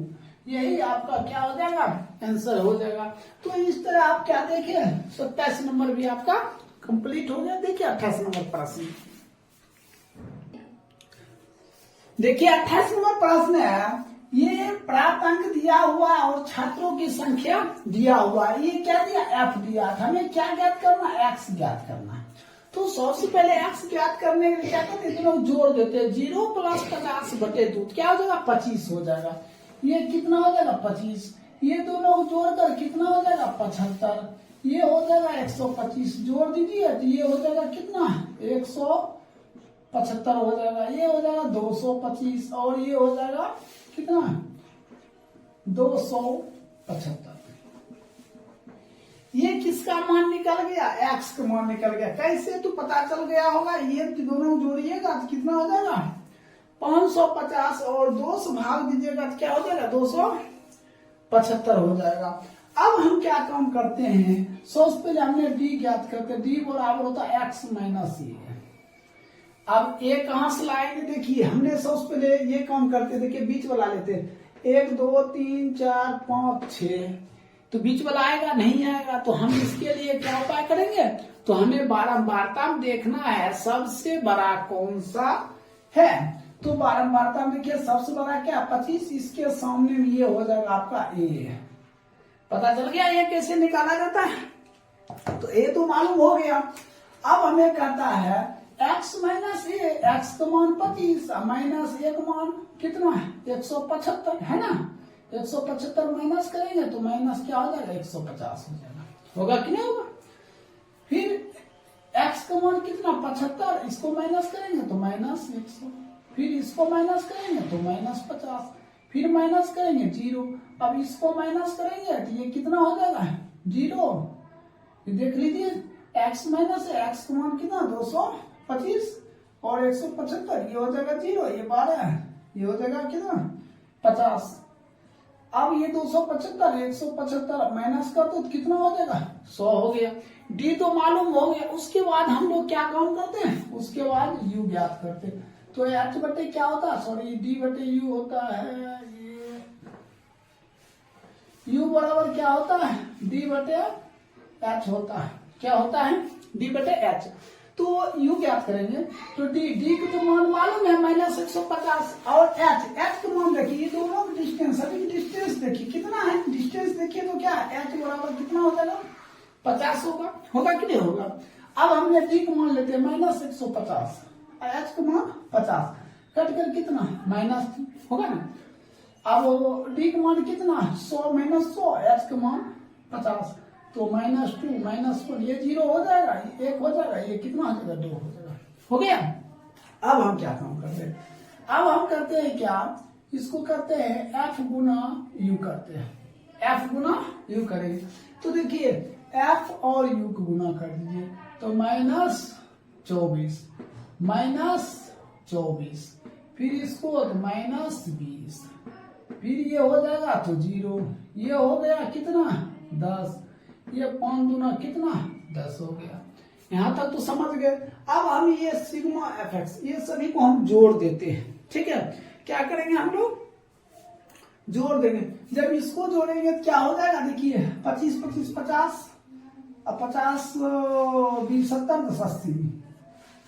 [SPEAKER 1] यही आपका क्या हो जाएगा आंसर हो जाएगा। तो इस तरह आप क्या देखिए 27 नंबर भी आपका कंप्लीट हो गया। देखिए 28 नंबर प्रश्न देखिए 28 नंबर प्रश्न है ये प्राप्त अंक दिया हुआ और छात्रों की संख्या दिया हुआ ये क्या दिया f दिया हमें क्या ज्ञात करना x ज्ञात करना। तो सबसे पहले x ज्ञात करने के लिए क्या करते हैं लोग जोड़ देते हैं 0 प्लस 50 बटे 2 क्या हो जाएगा 25 हो जाएगा ये कितना हो जाएगा 25 ये दोनों जोड़कर कितना हो जाएगा 75 ये हो जाएगा 125 जोड़ दीजिए तो ये हो जाएगा कितना 175 हो जाएगा ये हो जाएगा 225 और ये हो जाएगा कितना 275 ये किसका मान निकल गया x का मान निकल गया। कैसे तो पता चल गया होगा ये दोनों जोड़िएगा तो कितना हो जाएगा 550 और 2 से भाग दीजिएगा तो क्या हो जाएगा 275 हो जाएगा। अब हम क्या काम करते हैं सबसे पहले हमने d ज्ञात करके d बराबर होता है x माइनस ए। अब a कहां से लाएंगे देखिए हमने सबसे पहले ये काम करते देखिए बीच वाला लेते 1 2 3 4 5 6 तो बीच वाला आएगा नहीं आएगा तो हम इसके लिए क्या उपाय करेंगे तो हमें बारंबारता में देखना है सबसे बड़ा कौन सा है। तो बारंबारता में देखिए सबसे बड़ा क्या 25 इसके सामने में ये हो जाएगा आपका a पता चल गया ये कैसे निकाला जाता है। तो a तो मालूम हो गया। अब हमें कहता है x माइनस ए x का मान 25 माइनस ए का मान कितना है 175 है ना 175 माइनस करेंगे तो माइनस क्या हो जाएगा 150 हो जाएगा होगा कि नहीं होगा। फिर x का मान कितना 75 इसको माइनस करेंगे तो माइनस 100 फिर इसको माइनस करेंगे तो माइनस 50 फिर माइनस करेंगे 0 अब इसको माइनस करेंगे तो ये कितना हो जाएगा 0 देख लीजिए x माइनस x का मान कितना 225 और 175 ये हो जाएगा 0 ये 12 ये हो जाएगा कितना 50। अब ये 275 175 माइनस कर दो तो कितना हो जाएगा 100 हो गया। डी तो मालूम हो गया। उसके बाद हम लोग क्या काम करते हैं उसके बाद यू ज्ञात करते हैं। तो एच बटे क्या होता है सॉरी डी बटे यू होता है ये यू बराबर क्या होता है डी बटे एच होता है क्या होता है डी बटे एच। तो यू ज्ञात करेंगे। तो डी को तो मान मालूम है -150 और एच का मान देखिए, ये दोनों का डिस्टेंस, अभी डिस्टेंस देखिए कितना है, डिस्टेंस देखिए तो क्या एच बराबर कितना हो जाएगा 50 होगा कि नहीं होगा। अब हमने डी को मान लेते हैं -150, एच को मान 50, कट कर कितना माइनस होगा ना। अब डी का मान कितना 100 -100, एच का मान 50, तो -2 -1 ये 0 हो जाएगा, ये 1 हो जाएगा, ये कितना हो जाएगा 2 हो जाएगा, हो गया। अब हम क्या काम करते हैं, अब हम करते हैं क्या, इसको करते हैं f गुना u करते हैं, f गुना u करेंगे। तो देखिए f और u को गुना कर दीजिए, तो -24, फिर इसको -20, फिर ये हो जाएगा तो 0, ये हो गया कितना 10, ये 5 दूना कितना 10 हो गया। यहां तक तो समझ गए। अब हम ये सिग्मा fx ये सभी को हम जोड़ देते हैं, ठीक है। क्या करेंगे हम लोग जोड़ देंगे, जब इसको जोड़ेंगे तो क्या हो जाएगा, देखिए 25 25 50, अब 50 20 70 10 80,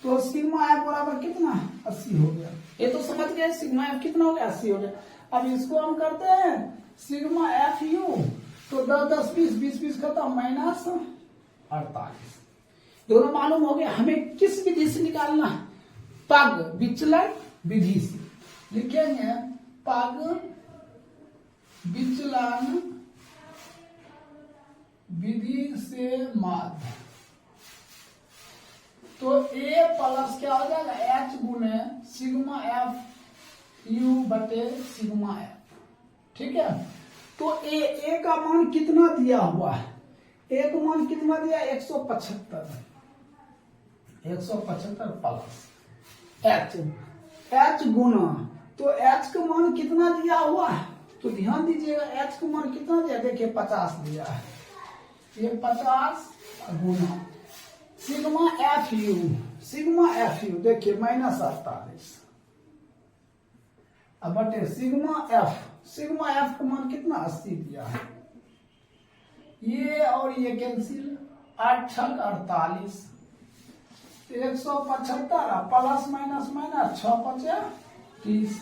[SPEAKER 1] तो सिग्मा एफ बराबर कितना 80 हो गया। ये तो समझ गए सिग्मा एफ कितना हो गया 80 हो गया। अब इसको हम करते हैं सिग्मा एफ यू, तो 10 10 20 20 20 खत्म -48, दोनों मालूम हो गया। हमें किस विधि से निकालना, पग विचलन विधि से लिखेंगे, पग विचलन विधि से माध्य, तो a प्लस क्या हो जाएगा h गुने सिग्मा एफ यू बटे सिग्मा एफ, ठीक है। तो a का मान कितना दिया हुआ है, a का मान कितना दिया 175 प्लस h गुना, तो h का मान कितना दिया हुआ है, तो ध्यान दीजिएगा h का मान कितना दिया, देखिए 50 दिया है, ये 50 गुना सिग्मा एफ यू देखिए -48, अब बटे सिग्मा एफ का मान कितना 80 दिया है, ये और ये कैंसिल 8 छक 48, 175 प्लस माइनस 6 5 30।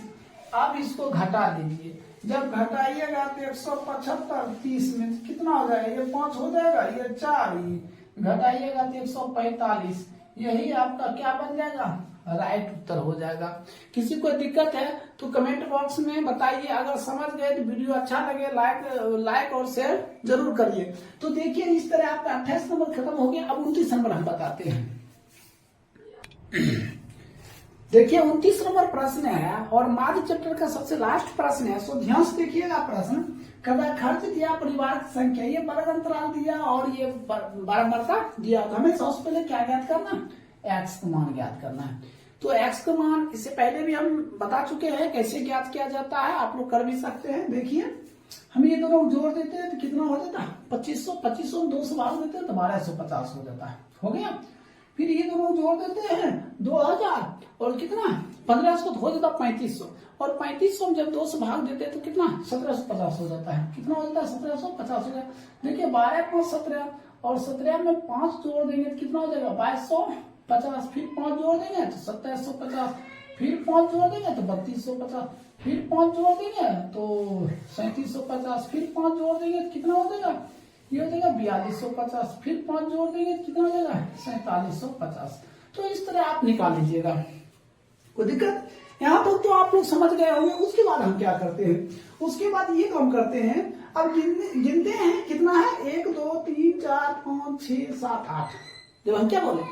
[SPEAKER 1] अब इसको घटा दीजिए, जब घटाइएगा तो 175 30 में कितना हो जाएगा, ये 5 हो जाएगा, ये 4, घटाइएगा तो 145, यही आपका क्या बन जाएगा राइट उत्तर हो जाएगा। किसी को दिक्कत है तो कमेंट बॉक्स में बताइए, अगर समझ गए तो वीडियो अच्छा लगे लाइक और शेयर जरूर करिए। तो देखिए इस तरह आपका 28 नंबर खत्म हो गया। अब 29 नंबर हम बताते हैं। देखिए 29 नंबर प्रश्न है और माध्य चैप्टर का सबसे लास्ट प्रश्न है, सो ध्यान से देखिएगा प्रश्न। कदा खर्च दिया, परिवार की संख्या, ये वर्ग अंतराल दिया और ये बारंबारता दिया, तो हमें सबसे पहले क्या ज्ञात करना, एक्स का मान ज्ञात करना है। तो एक्स का मान इससे पहले भी हम बता चुके हैं कैसे ज्ञात किया जाता है, आप लोग कर भी सकते हैं। देखिए हम ये दोनों जोड़ देते हैं तो कितना हो जाता है 2500 में 2 से भाग देते हैं तो 1250 हो जाता है, हो गया। फिर ये दोनों जोड़ देते हैं 2000 और कितना 1500 तो हो जाता 3500, और 3500 में जब 2 से भाग देते हैं तो कितना 1750 हो जाता है, कितना हो जाता है 1750 हो जाता है। देखिए 12 × 17 और 17 में 5 जोड़ देंगे तो कितना हो जाएगा 2250, फिर 5 जोड़ देंगे तो 2750, फिर 5 जोड़ देंगे तो 3250, फिर 5 जोड़ देंगे तो 3750, फिर 5 जोड़ देंगे तो कितना हो जाएगा, ये हो जाएगा 4250, फिर 5 जोड़ देंगे तो कितना हो जाएगा 4750। तो इस तरह आप निकाल लीजिएगा, कोई दिक्कत यहाँ तक तो आप लोग समझ गए होंगे। उसके बाद हम क्या करते हैं, उसके बाद ये काम करते हैं, अब गिनते हैं कितना है 1 2 3 4 5 6 7 8। जब हम क्या बोले,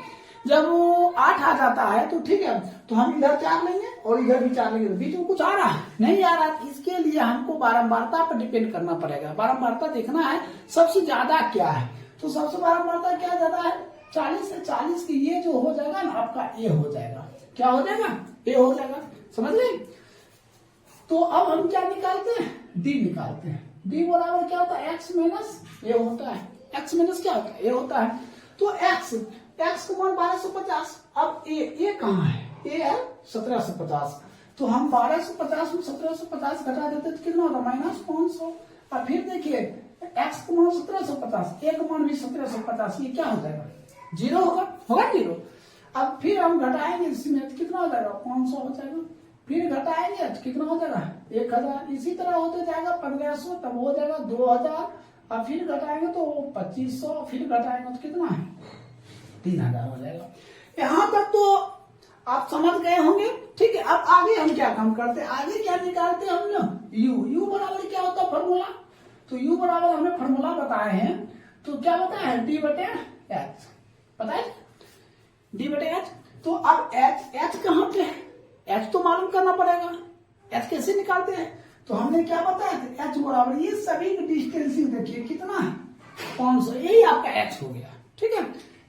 [SPEAKER 1] जब वो 8 आ जाता है तो ठीक है, तो हम इधर 4 लेंगे और इधर भी 4 लेंगे, तो बीच में कुछ आ रहा है नहीं आ रहा, इसके लिए हमको बारंबारता पर डिपेंड करना पड़ेगा। बारंबारता देखना है सबसे ज्यादा क्या है, तो सबसे बारंबारता क्या ज्यादा है 40 से 40 की, ये जो हो जाएगा ना आपका ए हो जाएगा, क्या हो जाएगा ए हो जाएगा, समझ लें। तो अब हम क्या निकालते हैं, डी निकालते हैं। डी बराबर क्या होता है एक्स माइनस ए होता है, एक्स माइनस क्या होता है ए होता है। तो एक्स को मान 1250, अब ए कहाँ है, ए है 1750, तो हम 1250 में 1750 घटा देते तो कितना होगा -500। और फिर देखिए एक्स का मान 1750, ए का मान भी 1750, ये क्या हो जाएगा 0 होगा 0। अब फिर हम घटाएंगे इसमें तो कितना हो जाएगा 500 हो जाएगा, फिर घटाएंगे तो कितना हो जाएगा 1000, इसी तरह होते जाएगा 1500, तब हो जाएगा 2000, अब फिर घटाएंगे तो 2500, फिर घटाएंगे तो कितना 3000 हो जाएगा। यहाँ तक तो आप समझ गए होंगे। ठीक है, अब आगे हम क्या काम करते हैं, आगे क्या निकालते हैं हम लोग, यू बराबर क्या होता है फॉर्मूला, तो यू बराबर हमने फॉर्मूला बताए हैं, तो क्या बताया है डी बटे एच, पता है डी बटे एच। तो अब एच कहाँ पे है, एच तो मालूम करना पड़ेगा, एच कैसे निकालते हैं, तो हमने क्या बताया था एच बराबर ये सभी डिस्टेंसिंग देखिए कितना है 500, यही आपका एच हो गया। ठीक है,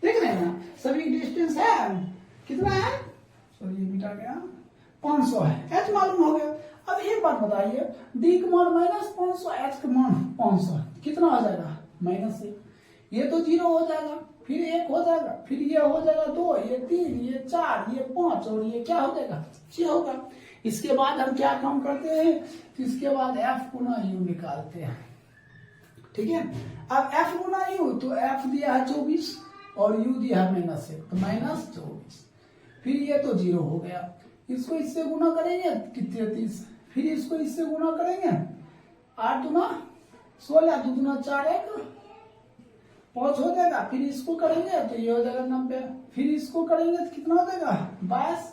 [SPEAKER 1] देख रहे हैं ना सभी डिस्टेंस है कितना है, सॉरी ये मिटा गया 500 है, एच मालूम हो गया। अब एक बात बताइए, डी का मान -500, एच का मान 500, कितना आ जाएगा -1, ये तो 0 हो जाएगा, फिर 1 हो जाएगा, फिर ये हो जाएगा 2, ये 3, ये 4, ये 5 और ये क्या हो जाएगा 6 होगा। इसके बाद हम क्या काम करते हैं, तो इसके बाद एफ गुना यू निकालते हैं। ठीक है, अब एफ गुना यू, तो एफ दिया है 24 और यू दिया है -1, तो -24, फिर ये तो 0 हो गया, इसको इससे गुना करेंगे कितने 30, फिर इसको इससे गुना करेंगे 8 दूना 16, 2 दूना 4, 1 5 हो जाएगा, फिर इसको करेंगे तो ये हो जाएगा 90, फिर इसको करेंगे तो कितना हो जाएगा 22,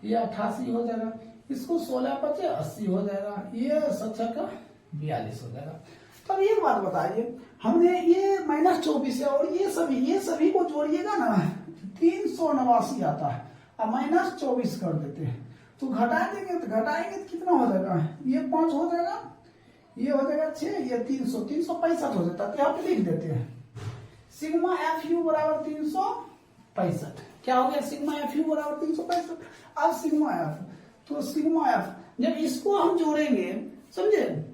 [SPEAKER 1] ये 88 हो जाएगा, इसको 16 5 80 हो जाएगा, ये 7 का 42 हो जाएगा। तो अब एक बात बताइए, हमने ये -24 है और ये सभी को जोड़िएगा ना 389 आता है, अब -24 कर देते हैं, तो घटा देंगे तो घटाएंगे तो कितना हो जाएगा, ये 5 हो जाएगा, ये हो जाएगा 6, ये 365 हो जाता है, तो यहाँ पे लिख देते हैं सिग्मा एफ यू बराबर 365, क्या हो गया सिग्मा एफ यू बराबर 365। अब सिग्मा एफ, तो सिग्मा एफ जब इसको हम जोड़ेंगे, समझे,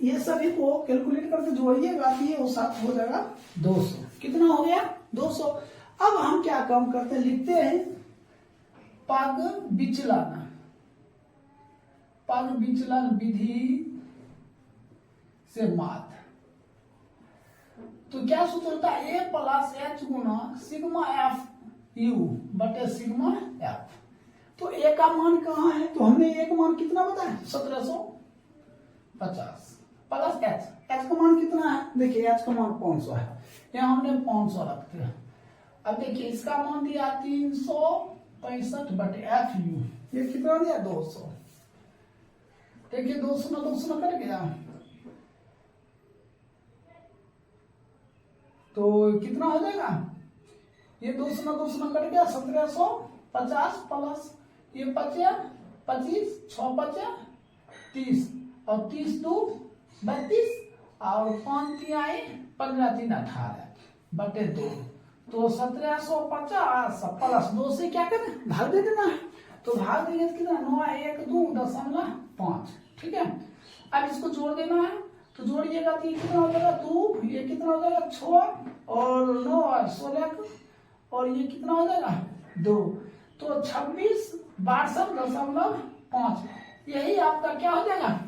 [SPEAKER 1] ये सभी को कैलकुलेट करके जोड़िएगा तो ये हो जाएगा 200, कितना हो गया 200। अब हम क्या काम करते हैं, लिखते हैं पग विचलन विधि से मात, तो क्या सूत्र होता है a plus H Guna sigma F you बटे सिग्मा एफ। तो a का मान कहाँ है, तो हमने a का मान कितना बताया 1750 प्लस एच का मान कितना है, देखिए एच का मान 500 है, यहाँ हमने 500 रखते हैं। अब देखिए इसका मान दिया 365 बटे एफ यू, ये कितना दिया 200, देखिए 200 ना 200 कट गया, तो कितना हो जाएगा, ये 200 ना 200 कट गया 1750 प्लस ये 25 6 5 30 और 30 2 32 और 5 3 15 3 18 बटे 2, तो 1750 प्लस 2 से क्या करें भाग दे देना है, तो भाग देंगे तो कितना 912.5। ठीक है, अब इसको जोड़ देना है, तो जोड़िएगा तो ये कितना हो जाएगा 2, ये कितना हो जाएगा 6 और 9 और 16 और ये कितना हो जाएगा 2, तो 2662.5, यही आपका क्या हो जाएगा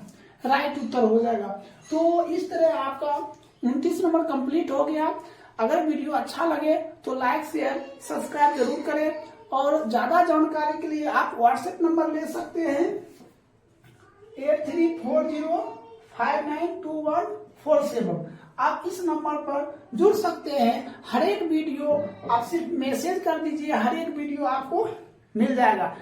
[SPEAKER 1] राइट उत्तर हो जाएगा। तो इस तरह आपका 29 नंबर कंप्लीट हो गया। अगर वीडियो अच्छा लगे तो लाइक शेयर सब्सक्राइब जरूर करें, और ज्यादा जानकारी के लिए आप व्हाट्सएप नंबर ले सकते हैं 8340592147। आप इस नंबर पर जुड़ सकते हैं, हर एक वीडियो आप सिर्फ मैसेज कर दीजिए, हर एक वीडियो आपको मिल जाएगा।